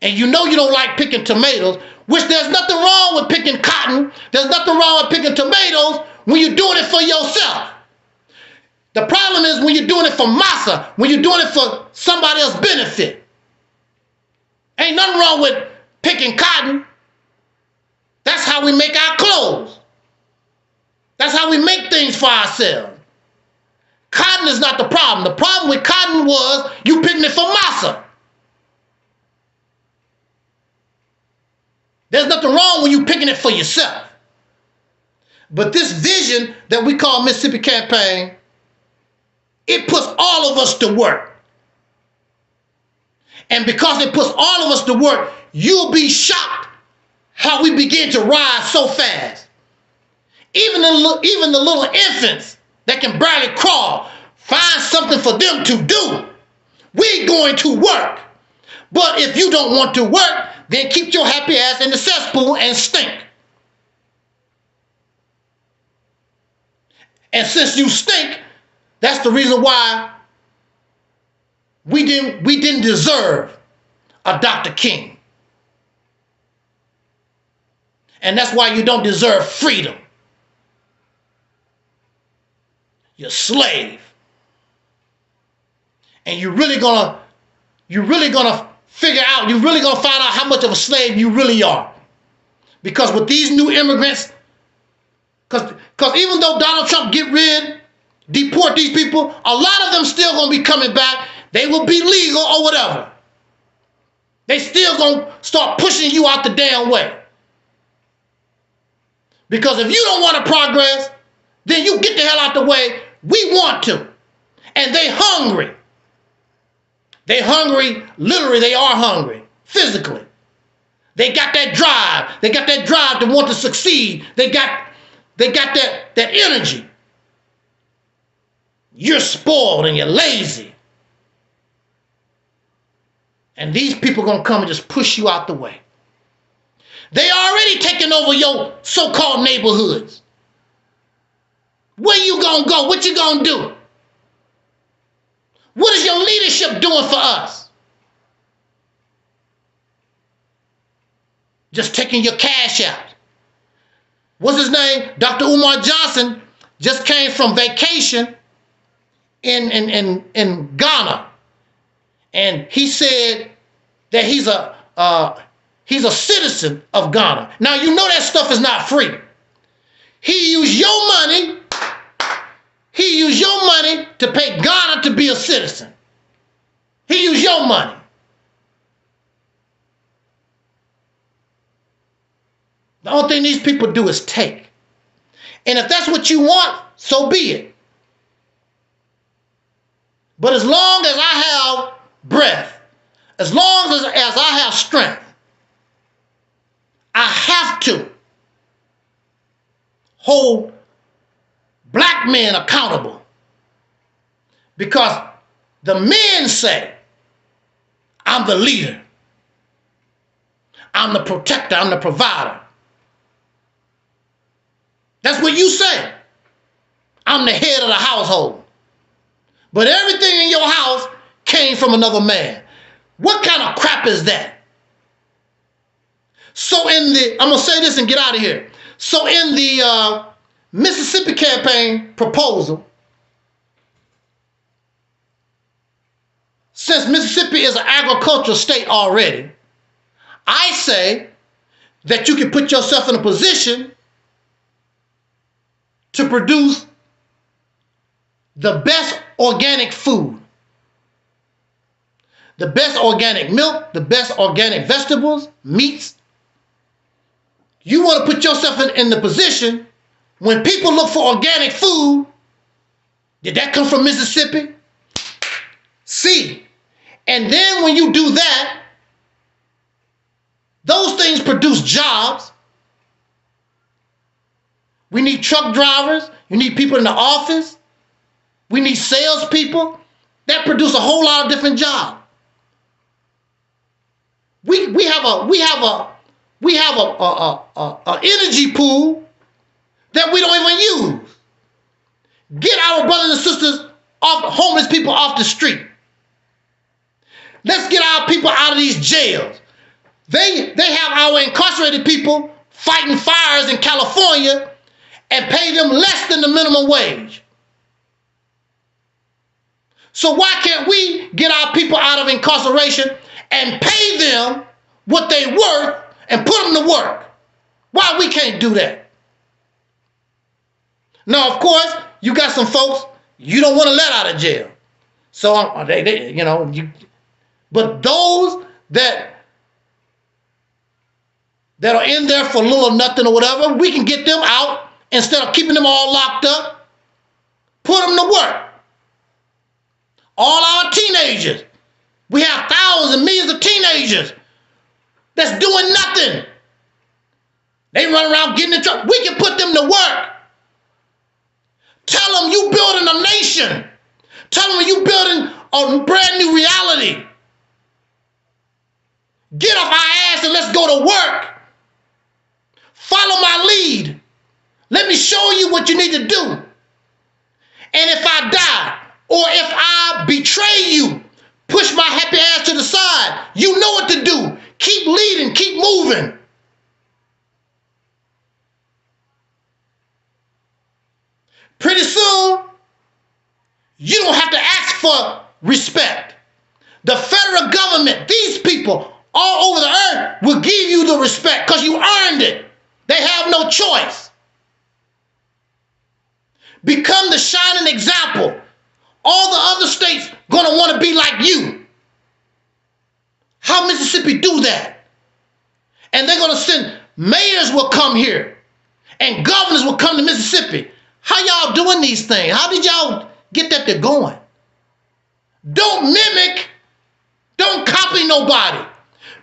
And you know you don't like picking tomatoes, which there's nothing wrong with picking cotton. There's nothing wrong with picking tomatoes when you're doing it for yourself. The problem is when you're doing it for massa, when you're doing it for somebody else's benefit. Ain't nothing wrong with picking cotton. That's how we make our clothes. That's how we make things for ourselves. Cotton is not the problem. The problem with cotton was you picking it for massa. There's nothing wrong when you picking it for yourself. But this vision that we call Mississippi Campaign, it puts all of us to work. And because it puts all of us to work, you'll be shocked how we begin to rise so fast. Even the little infants that can barely crawl, find something for them to do. We're going to work. But if you don't want to work, then keep your happy ass in the cesspool and stink. And since you stink, that's the reason why we didn't deserve a Dr. King. And that's why you don't deserve freedom. You're a slave. And you're really gonna figure out, you're really gonna find out how much of a slave you really are. Because with these new immigrants, because even though Donald Trump deport these people, a lot of them still gonna be coming back. They will be legal or whatever. They still gonna start pushing you out the damn way. Because if you don't want to progress, then you get the hell out the way. We want to. And they hungry. They hungry, literally they are hungry, physically. They got that drive. They got that drive to want to succeed. They got that energy. You're spoiled and you're lazy. And these people are going to come and just push you out the way. They already taking over your so-called neighborhoods. Where you gonna go? What you gonna do? What is your leadership doing for us? Just taking your cash out. What's his name? Dr. Umar Johnson just came from vacation in Ghana. And he said that he's a citizen of Ghana. Now you know that stuff is not free. He used your money. He used your money to pay Ghana to be a citizen. He used your money. The only thing these people do is take. And if that's what you want, so be it. But as long as I have breath, as long as I have strength, I have to hold black men accountable. Because the men say, I'm the leader. I'm the protector. I'm the provider. That's what you say. I'm the head of the household. But everything in your house came from another man. What kind of crap is that? So I'm going to say this and get out of here. So in the Mississippi campaign proposal, since Mississippi is an agricultural state already, I say that you can put yourself in a position to produce the best organic food, the best organic milk, the best organic vegetables, meats. You want to put yourself in the position when people look for organic food, did that come from Mississippi? See, and then when you do that, those things produce jobs. We need truck drivers. You need people in the office. We need salespeople. That produce a whole lot of different jobs. We have a energy pool that we don't even use. Get our brothers and sisters off, homeless people off the street. Let's get our people out of these jails. They have our incarcerated people fighting fires in California and pay them less than the minimum wage. So why can't we get our people out of incarceration and pay them what they worth and put them to work? Why we can't do that? Now, of course, you got some folks you don't want to let out of jail. So but those that are in there for little or nothing or whatever, we can get them out instead of keeping them all locked up. Put them to work. All our teenagers. We have thousands and millions of teenagers that's doing nothing. They run around getting in trouble. We can put them to work. Tell them you building a nation. Tell them you building a brand new reality. Get off our ass and let's go to work. Follow my lead. Let me show you what you need to do. And if I die or if I betray you, push my happy ass to the side. You know what to do. Keep leading. Keep moving. Pretty soon, you don't have to ask for respect. The federal government, these people all over the earth will give you the respect because you earned it. They have no choice. Become the shining example. All the other states gonna want to be like you. How Mississippi do that? And they're gonna send mayors will come here and governors will come to Mississippi. How y'all doing these things? How did y'all get that to going? Don't mimic. Don't copy nobody.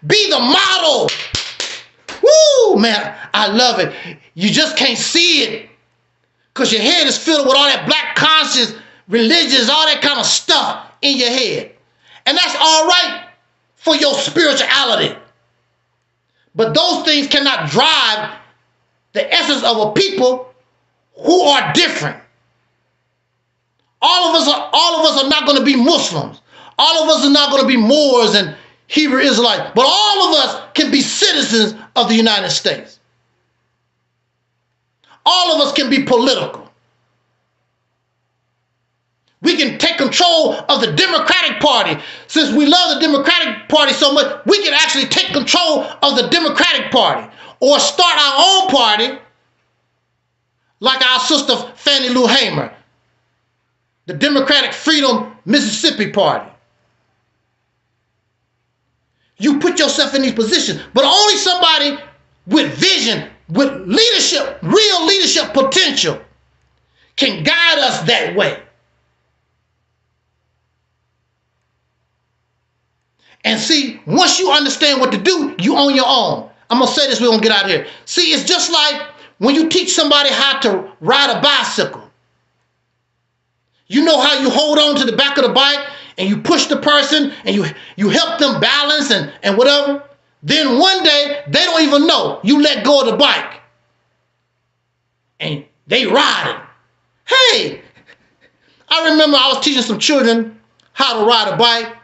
Be the model. Woo, man, I love it. You just can't see it because your head is filled with all that black conscience, religious, all that kind of stuff in your head. And that's all right for your spirituality. But those things cannot drive the essence of a people who are different. All of us are not going to be Muslims. All of us are not going to be Moors and Hebrew Israelites, but all of us can be citizens of the United States. All of us can be political. We can take control of the Democratic Party. Since we love the Democratic Party so much, we can actually take control of the Democratic Party or start our own party like our sister Fannie Lou Hamer, the Democratic Freedom Mississippi Party. You put yourself in these positions, but only somebody with vision, with leadership, real leadership potential can guide us that way. And see, once you understand what to do, you on your own. I'm going to say this, we're going to get out of here. See, it's just like when you teach somebody how to ride a bicycle. You know how you hold on to the back of the bike and you push the person and you help them balance and whatever. Then one day, they don't even know. You let go of the bike and they riding. Hey, I remember I was teaching some children how to ride a bike.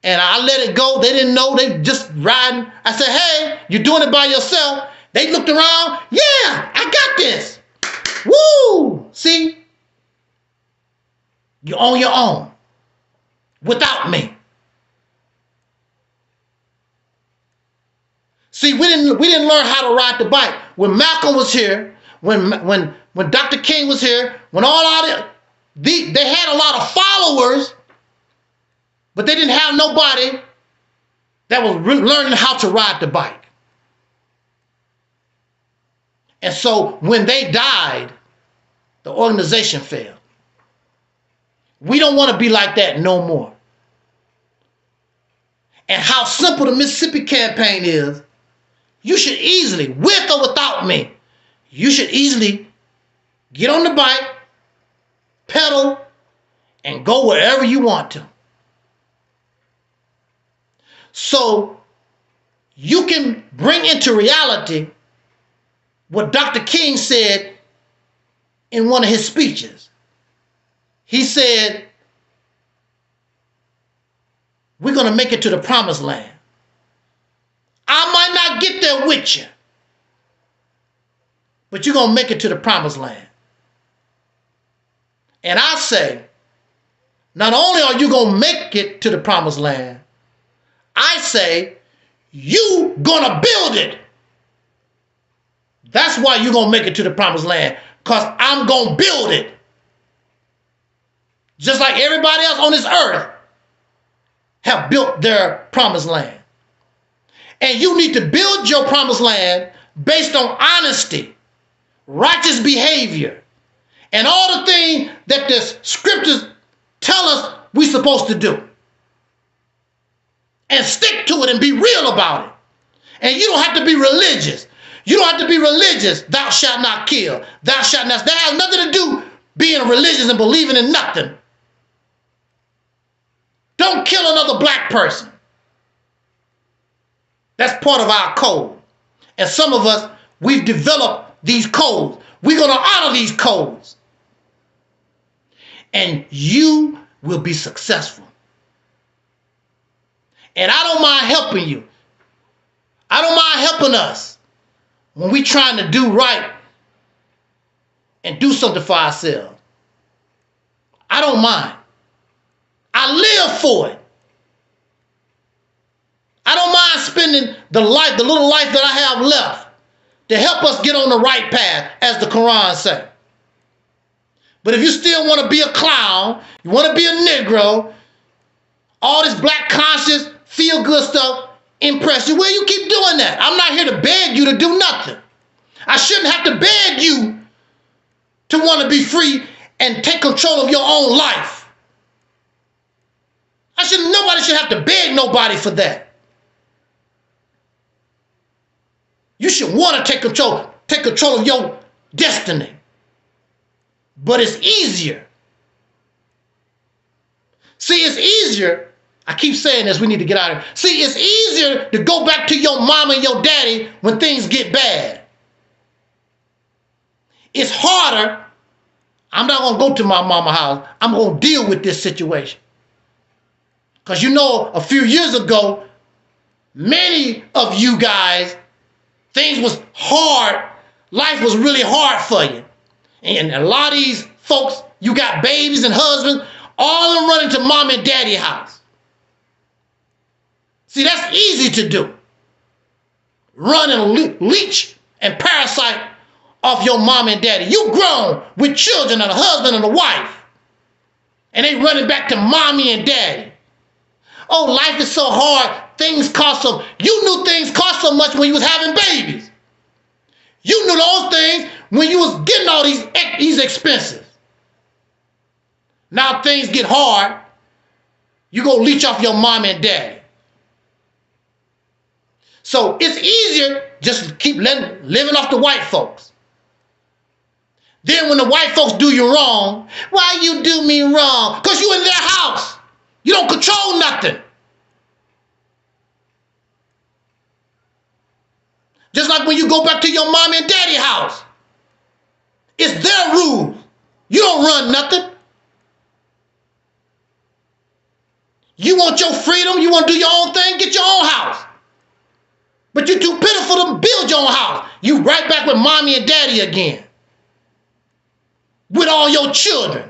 And I let it go. They didn't know. They just riding. I said, hey, you're doing it by yourself. They looked around. Yeah, I got this. Woo! See? You're on your own. Without me. See, we didn't learn how to ride the bike. When Malcolm was here, when Dr. King was here, when they had a lot of followers, but they didn't have nobody that was learning how to ride the bike. And so when they died, the organization failed. We don't want to be like that no more. And how simple the Mississippi campaign is, you should easily, with or without me, you should easily get on the bike, pedal, and go wherever you want to. So you can bring into reality what Dr. King said in one of his speeches. He said, we're going to make it to the promised land. I might not get there with you, but you're going to make it to the promised land. And I say, not only are you going to make it to the promised land, I say, you gonna build it. That's why you're gonna make it to the promised land, because I'm gonna build it. Just like everybody else on this earth have built their promised land. And you need to build your promised land based on honesty, righteous behavior, and all the things that the scriptures tell us we're supposed to do. And stick to it and be real about it. And you don't have to be religious. You don't have to be religious. Thou shalt not kill. Thou shalt not. That has nothing to do being religious and believing in nothing. Don't kill another black person. That's part of our code. And some of us, we've developed these codes. We're going to honor these codes. And you will be successful. And I don't mind helping you. I don't mind helping us when we're trying to do right and do something for ourselves. I don't mind. I live for it. I don't mind spending the little life that I have left to help us get on the right path, as the Quran says. But if you still want to be a clown, you want to be a Negro, all this black conscious, feel good stuff, impress you, well, you keep doing that. I'm not here to beg you to do nothing. I shouldn't have to beg you to want to be free and take control of your own life. Nobody should have to beg nobody for that. You should want to take control of your destiny. But it's easier. See, it's easier. I keep saying this, we need to get out of here. See, it's easier to go back to your mama and your daddy when things get bad. It's harder, I'm not going to go to my mama's house. I'm going to deal with this situation. Because you know, a few years ago, many of you guys, things was hard. Life was really hard for you. And a lot of these folks, you got babies and husbands, all of them running to mom and daddy's house. See, that's easy to do. Run and leech and parasite off your mom and daddy. You grown with children and a husband and a wife. And they running back to mommy and daddy. Oh, life is so hard. Things cost so. You knew things cost so much when you was having babies. You knew those things when you was getting all these expenses. Now things get hard. You go leech off your mom and daddy. So it's easier just to keep living off the white folks. Then when the white folks do you wrong, why you do me wrong? Because you in their house. You don't control nothing. Just like when you go back to your mom and daddy house. It's their rules. You don't run nothing. You want your freedom, you want to do your own thing, get your own house. But you're too pitiful to build your own house. You right back with mommy and daddy again. With all your children.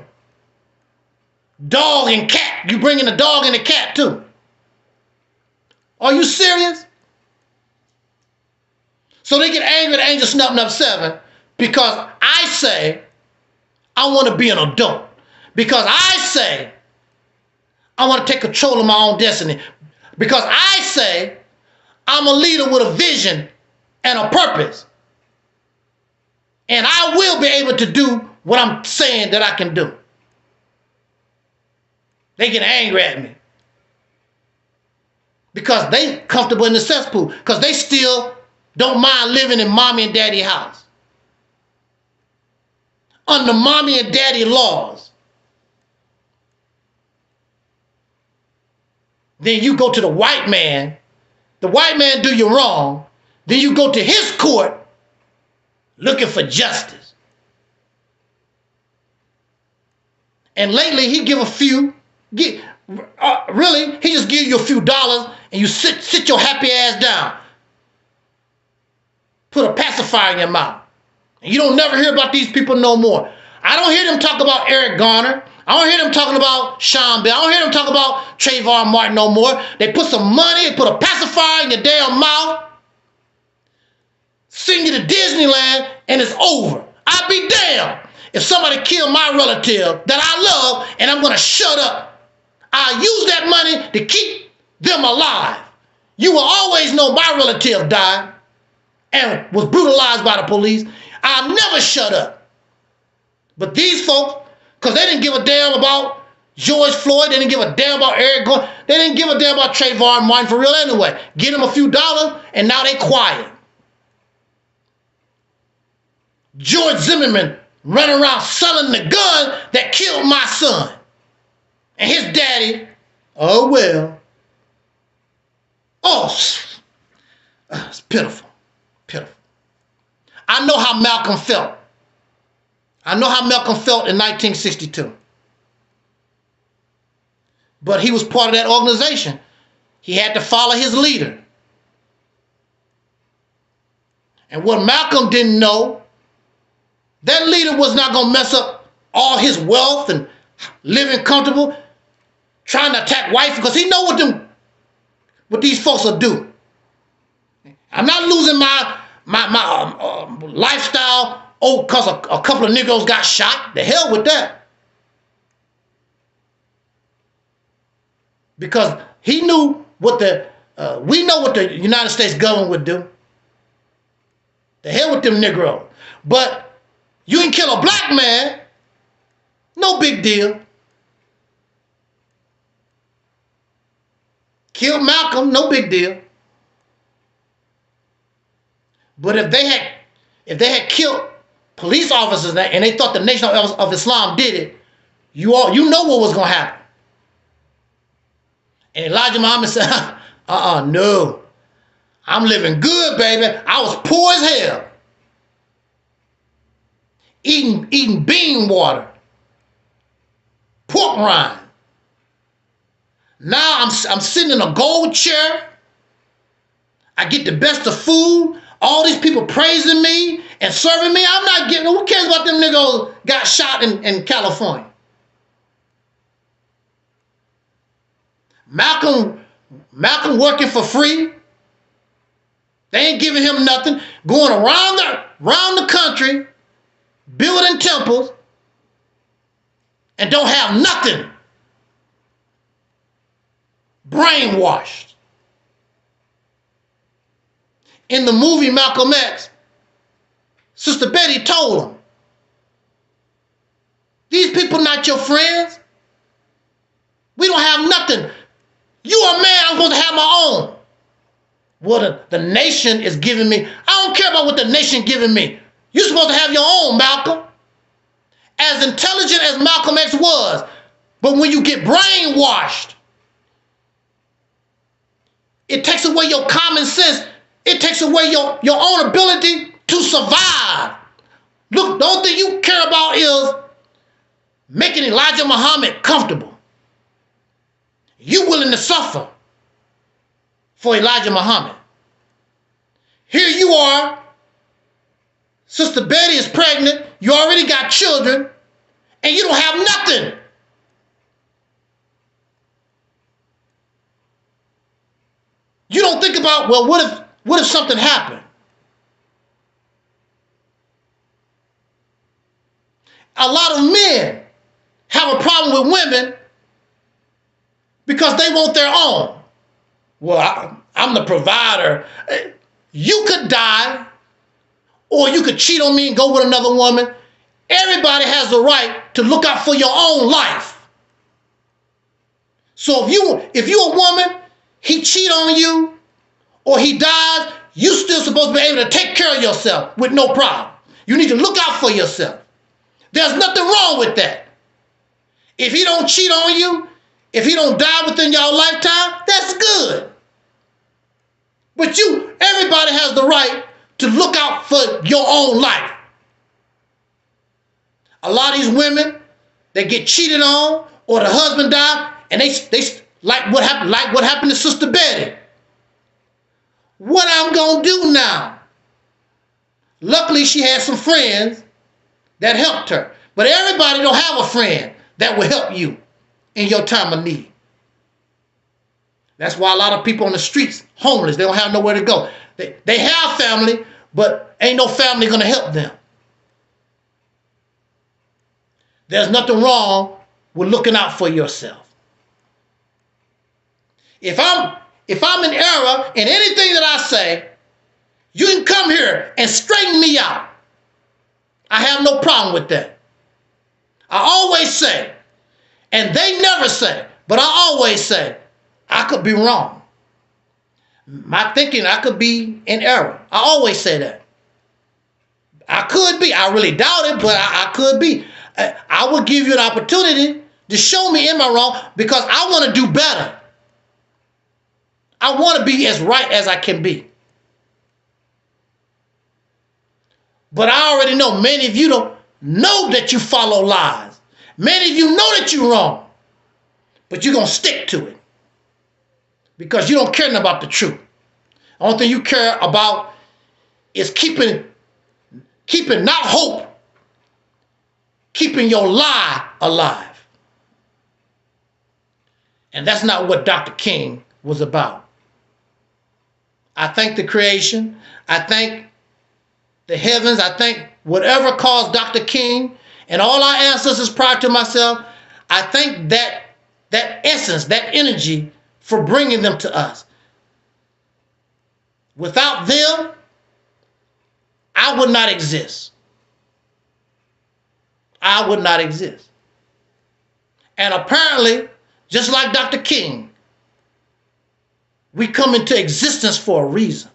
Dog and cat. You bringing the dog and the cat too. Are you serious? So they get angry at Angel Snuffing Up 7 because I say I want to be an adult. Because I say I want to take control of my own destiny. Because I say I'm a leader with a vision and a purpose. And I will be able to do what I'm saying that I can do. They get angry at me. Because they comfortable in the cesspool. Because they still don't mind living in mommy and daddy house. Under mommy and daddy laws. Then you go to the white man. The white man do you wrong. Then you go to his court looking for justice. And lately he give a few, really, he just give you a few dollars and you sit your happy ass down. Put a pacifier in your mouth. And you don't never hear about these people no more. I don't hear them talk about Eric Garner. I don't hear them talking about Sean Bell. I don't hear them talk about Trayvon Martin no more. They put some money, they put a pacifier in your damn mouth, send you to Disneyland, and it's over. I'd be damned if somebody killed my relative that I love and I'm going to shut up. I'll use that money to keep them alive. You will always know my relative died and was brutalized by the police. I'll never shut up. But these folks, because they didn't give a damn about George Floyd, they didn't give a damn about Eric Garner, they didn't give a damn about Trayvon Martin for real anyway. Get them a few dollars and now they quiet. George Zimmerman running around selling the gun that killed my son. And his daddy, oh well. Oh, it's pitiful, pitiful. I know how Malcolm felt. I know how Malcolm felt in 1962. But he was part of that organization. He had to follow his leader. And what Malcolm didn't know, that leader was not going to mess up all his wealth and living comfortable, trying to attack whites, because he know what these folks will do. I'm not losing my lifestyle because a couple of Negroes got shot. The hell with that. Because he knew what we know what the United States government would do. The hell with them Negroes. But you can kill a black man, no big deal. Kill Malcolm, no big deal. But if they had killed police officers and they thought the Nation of Islam did it, you know what was going to happen. And Elijah Muhammad said, no. I'm living good, baby. I was poor as hell. Eating bean water pork rind. Now I'm sitting in a gold chair. I get the best of food. All these people praising me and serving me. I'm not getting, who cares about them niggas got shot in California? Malcolm working for free. They ain't giving him nothing. Going around the country, building temples, and don't have nothing. Brainwashed. In the movie Malcolm X, Sister Betty told him, these people not your friends. We don't have nothing. You a man, I'm going to have my own. Well, the nation is giving me. I don't care about what the nation giving me. You're supposed to have your own, Malcolm. As intelligent as Malcolm X was, but when you get brainwashed, it takes away your common sense. It takes away your own ability to survive. Look, the only thing you care about is making Elijah Muhammad comfortable. You willing to suffer for Elijah Muhammad. Here you are. Sister Betty is pregnant. You already got children. And you don't have nothing. You don't think about, well, what if something happened? A lot of men have a problem with women because they want their own. Well, I'm the provider. You could die, or you could cheat on me and go with another woman. Everybody has the right to look out for your own life. So if you're a woman, he cheat on you, or he dies, you still supposed to be able to take care of yourself with no problem. You need to look out for yourself. There's nothing wrong with that. If he don't cheat on you, if he don't die within your lifetime, that's good. But everybody has the right to look out for your own life. A lot of these women, they get cheated on, or the husband died, and they like what happened to Sister Betty. What I'm gonna do now? Luckily, she had some friends that helped her. But everybody don't have a friend that will help you in your time of need. That's why a lot of people on the streets, homeless, they don't have nowhere to go. They have family, but ain't no family gonna help them. There's nothing wrong with looking out for yourself. If I'm in error in anything that I say, you can come here and straighten me out. I have no problem with that. I always say, and they never say, but I always say, I could be wrong. My thinking, I could be in error. I always say that. I could be. I really doubt it, but I could be. I will give you an opportunity to show me am I wrong, because I want to do better. I want to be as right as I can be. But I already know many of you don't know that you follow lies. Many of you know that you're wrong, but you're going to stick to it because you don't care about the truth. The only thing you care about is keeping not hope, keeping your lie alive. And that's not what Dr. King was about. I thank the creation. I thank the heavens. I thank whatever caused Dr. King and all our ancestors prior to myself. I thank that essence, that energy for bringing them to us. Without them, I would not exist. I would not exist. And apparently, just like Dr. King, we come into existence for a reason.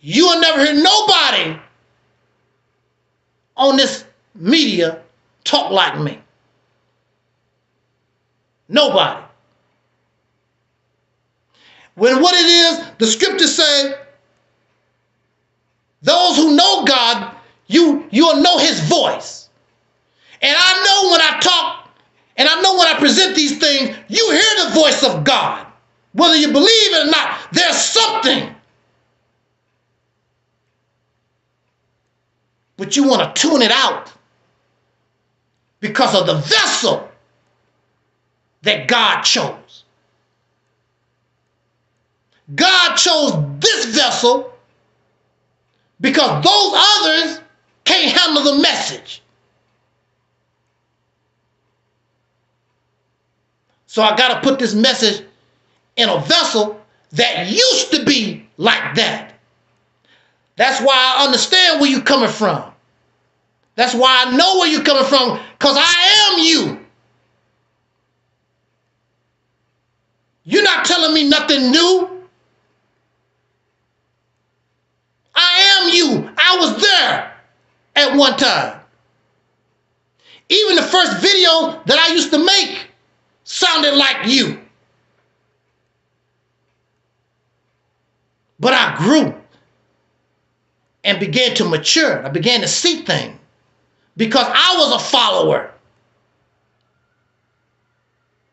You will never hear nobody on this media talk like me. Nobody. When what it is, the scriptures say, those who know God, you'll know his voice. And I know when I talk And I know when I present these things, you hear the voice of God. Whether you believe it or not, there's something. But you want to tune it out because of the vessel that God chose. God chose this vessel because those others can't handle the message. So I got to put this message in a vessel that used to be like that. That's why I understand where you're coming from. That's why I know where you're coming from, because I am you. You're not telling me nothing new. I am you. I was there at one time. Even the first video that I used to make sounded like you. But I grew and began to mature. I began to see things because I was a follower.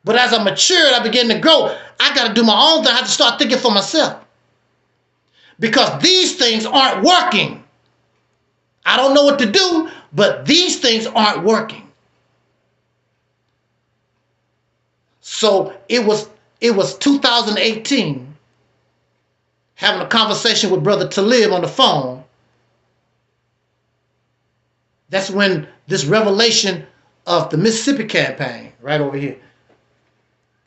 But as I matured, I began to grow. I got to do my own thing. I have to start thinking for myself. Because these things aren't working. I don't know what to do, but these things aren't working. So it was 2018, having a conversation with Brother Talib on the phone. That's when this revelation of the Mississippi campaign, right over here,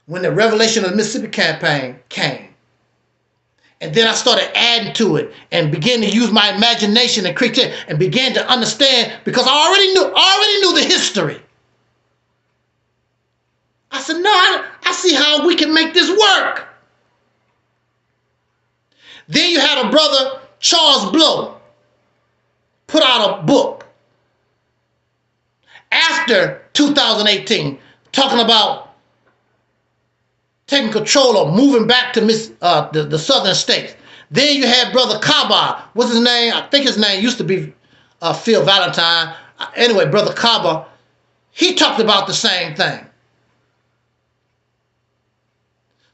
when the revelation of the Mississippi campaign came. And then I started adding to it and began to use my imagination and creativity and began to understand, because I already knew the history. I said, no, I see how we can make this work. Then you had a brother, Charles Blow, put out a book after 2018 talking about taking control of moving back to the southern states. Then you had Brother Kaba. What's his name? I think his name used to be Phil Valentine. Anyway, Brother Kaba, he talked about the same thing.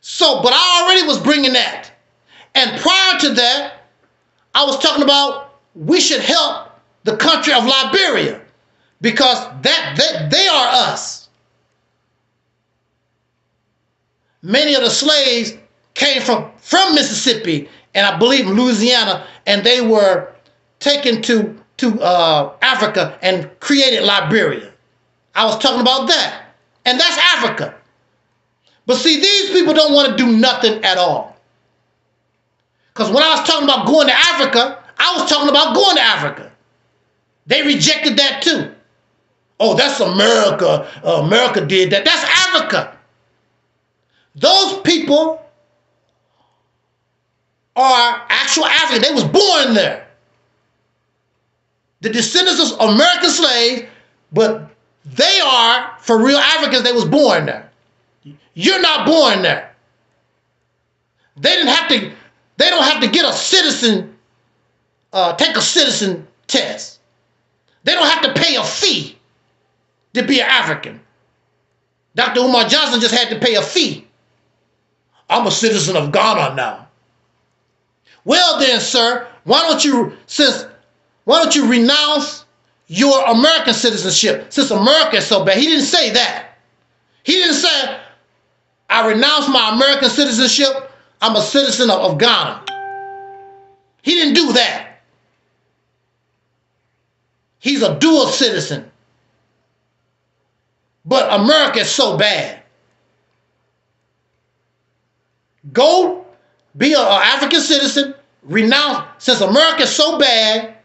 So, but I already was bringing that. And prior to that, I was talking about we should help the country of Liberia because they are us. Many of the slaves came from Mississippi and I believe Louisiana, and they were taken to Africa and created Liberia. I was talking about that. And that's Africa. But see, these people don't want to do nothing at all. Because when I was talking about going to Africa, I was talking about going to Africa. They rejected that too. Oh, that's America. America did that. That's Africa. Those people are actual Africans. They was born there. The descendants of American slaves, but they are, for real Africans, they was born there. You're not born there. They don't have to get a citizen, take a citizen test. They don't have to pay a fee to be an African. Dr. Umar Johnson just had to pay a fee. I'm a citizen of Ghana now. Well then, sir, why don't you renounce your American citizenship since America is so bad? He didn't say that. He didn't say, I renounce my American citizenship, I'm a citizen of Ghana. He didn't do that. He's a dual citizen. But America is so bad. Go be an African citizen, renounce, since America is so bad,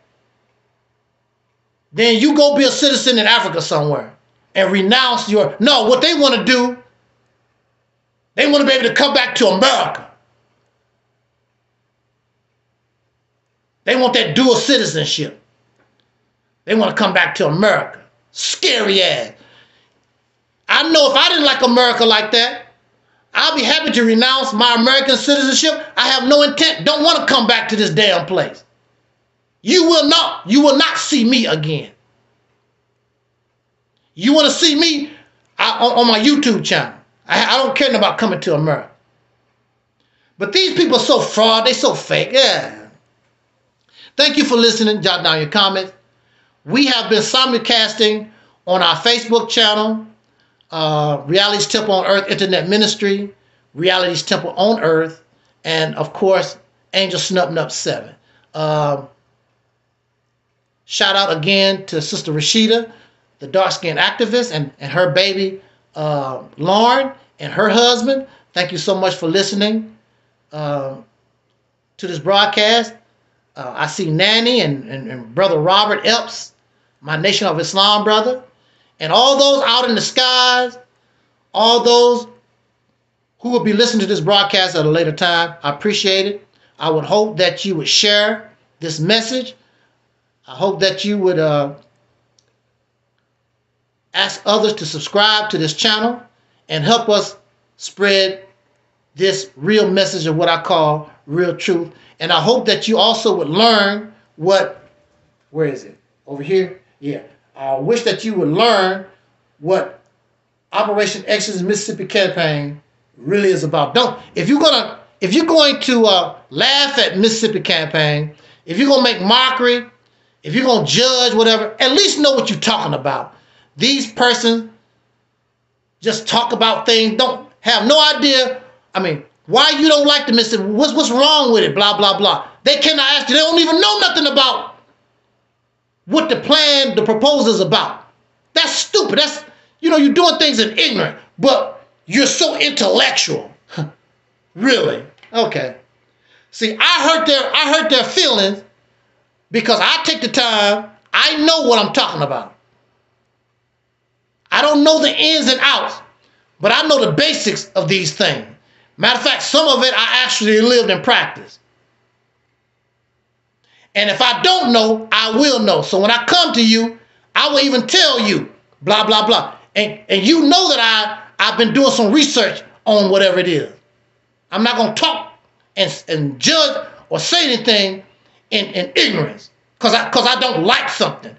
then you go be a citizen in Africa somewhere and renounce your, no, what they want to do, they want to be able to come back to America. They want that dual citizenship. They want to come back to America. Scary ass. I know if I didn't like America like that, I'll be happy to renounce my American citizenship. I have no intent, don't want to come back to this damn place. You will not see me again. You want to see me? on my YouTube channel. I don't care about Coming to America. But these people are so fraud. They so fake. Yeah. Thank you for listening. Jot down your comments. We have been simulcasting on our Facebook channel, Reality's Temple on Earth Internet Ministry, Reality's Temple on Earth, and of course, Angel Snub 7. Shout out again to Sister Rashida, the dark-skinned activist, and her baby, Lauren, and her husband. Thank you so much for listening to this broadcast. I see Nanny and Brother Robert Epps, my Nation of Islam brother, and all those out in the skies, all those who will be listening to this broadcast at a later time. I appreciate it. I would hope that you would share this message. I hope that you would ask others to subscribe to this channel and help us spread this real message of what I call real truth. And I hope that you also would learn where is it? Over here? Yeah. I wish that you would learn what Operation Exodus Mississippi Campaign really is about. If you're going to laugh at Mississippi Campaign, if you're going to make mockery, if you're going to judge, whatever, at least know what you're talking about. These persons just talk about things, don't have no idea. I mean, why you don't like the Mississippi? What's wrong with it? Blah, blah, blah. They cannot ask you. They don't even know nothing about what the plan, the proposal is about. That's stupid. That's, you're doing things in ignorant, but you're so intellectual. Really? Okay. See, I hurt their feelings because I take the time. I know what I'm talking about. I don't know the ins and outs, but I know the basics of these things. Matter of fact, some of it I actually lived and practiced. And if I don't know, I will know. So when I come to you, I will even tell you, blah, blah, blah. And you know that I've been doing some research on whatever it is. I'm not going to talk and judge or say anything in ignorance because I don't like something.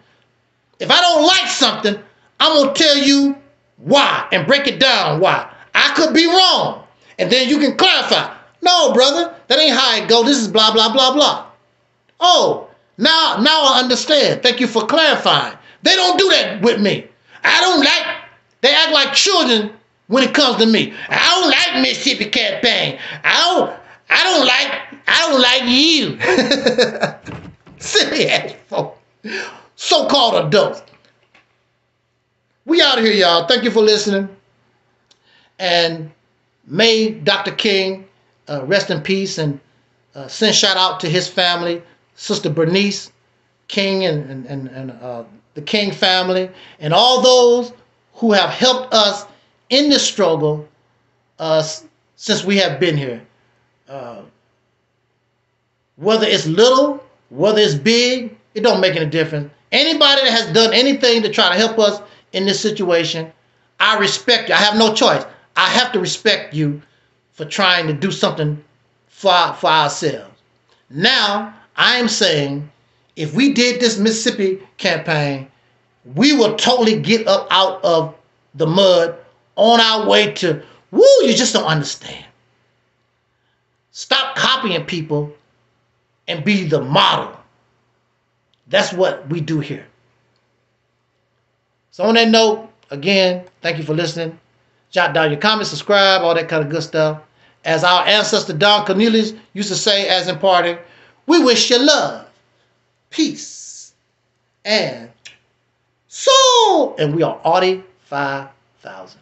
If I don't like something, I'm going to tell you why and break it down why. I could be wrong. And then you can clarify. No, brother, that ain't how it go. This is blah, blah, blah, blah. Oh, now I understand. Thank you for clarifying. They don't do that with me. They act like children when it comes to me. I don't like Mississippi Campaign. I don't like you. Silly ass folk. So-called adults. We out of here, y'all. Thank you for listening. And may Dr. King rest in peace, and send shout out to his family, Sister Bernice King and the King family, and all those who have helped us in this struggle since we have been here. Whether it's little, whether it's big, it don't make any difference. Anybody that has done anything to try to help us in this situation, I respect you. I have no choice. I have to respect you for trying to do something for ourselves. Now, I am saying, if we did this Mississippi campaign, we will totally get up out of the mud on our way to, you just don't understand. Stop copying people and be the model. That's what we do here. So on that note, again, thank you for listening. Jot down your comments, subscribe, all that kind of good stuff. As our ancestor Don Cornelius used to say as in parting, we wish you love, peace, and soul. And we are Audi 5000.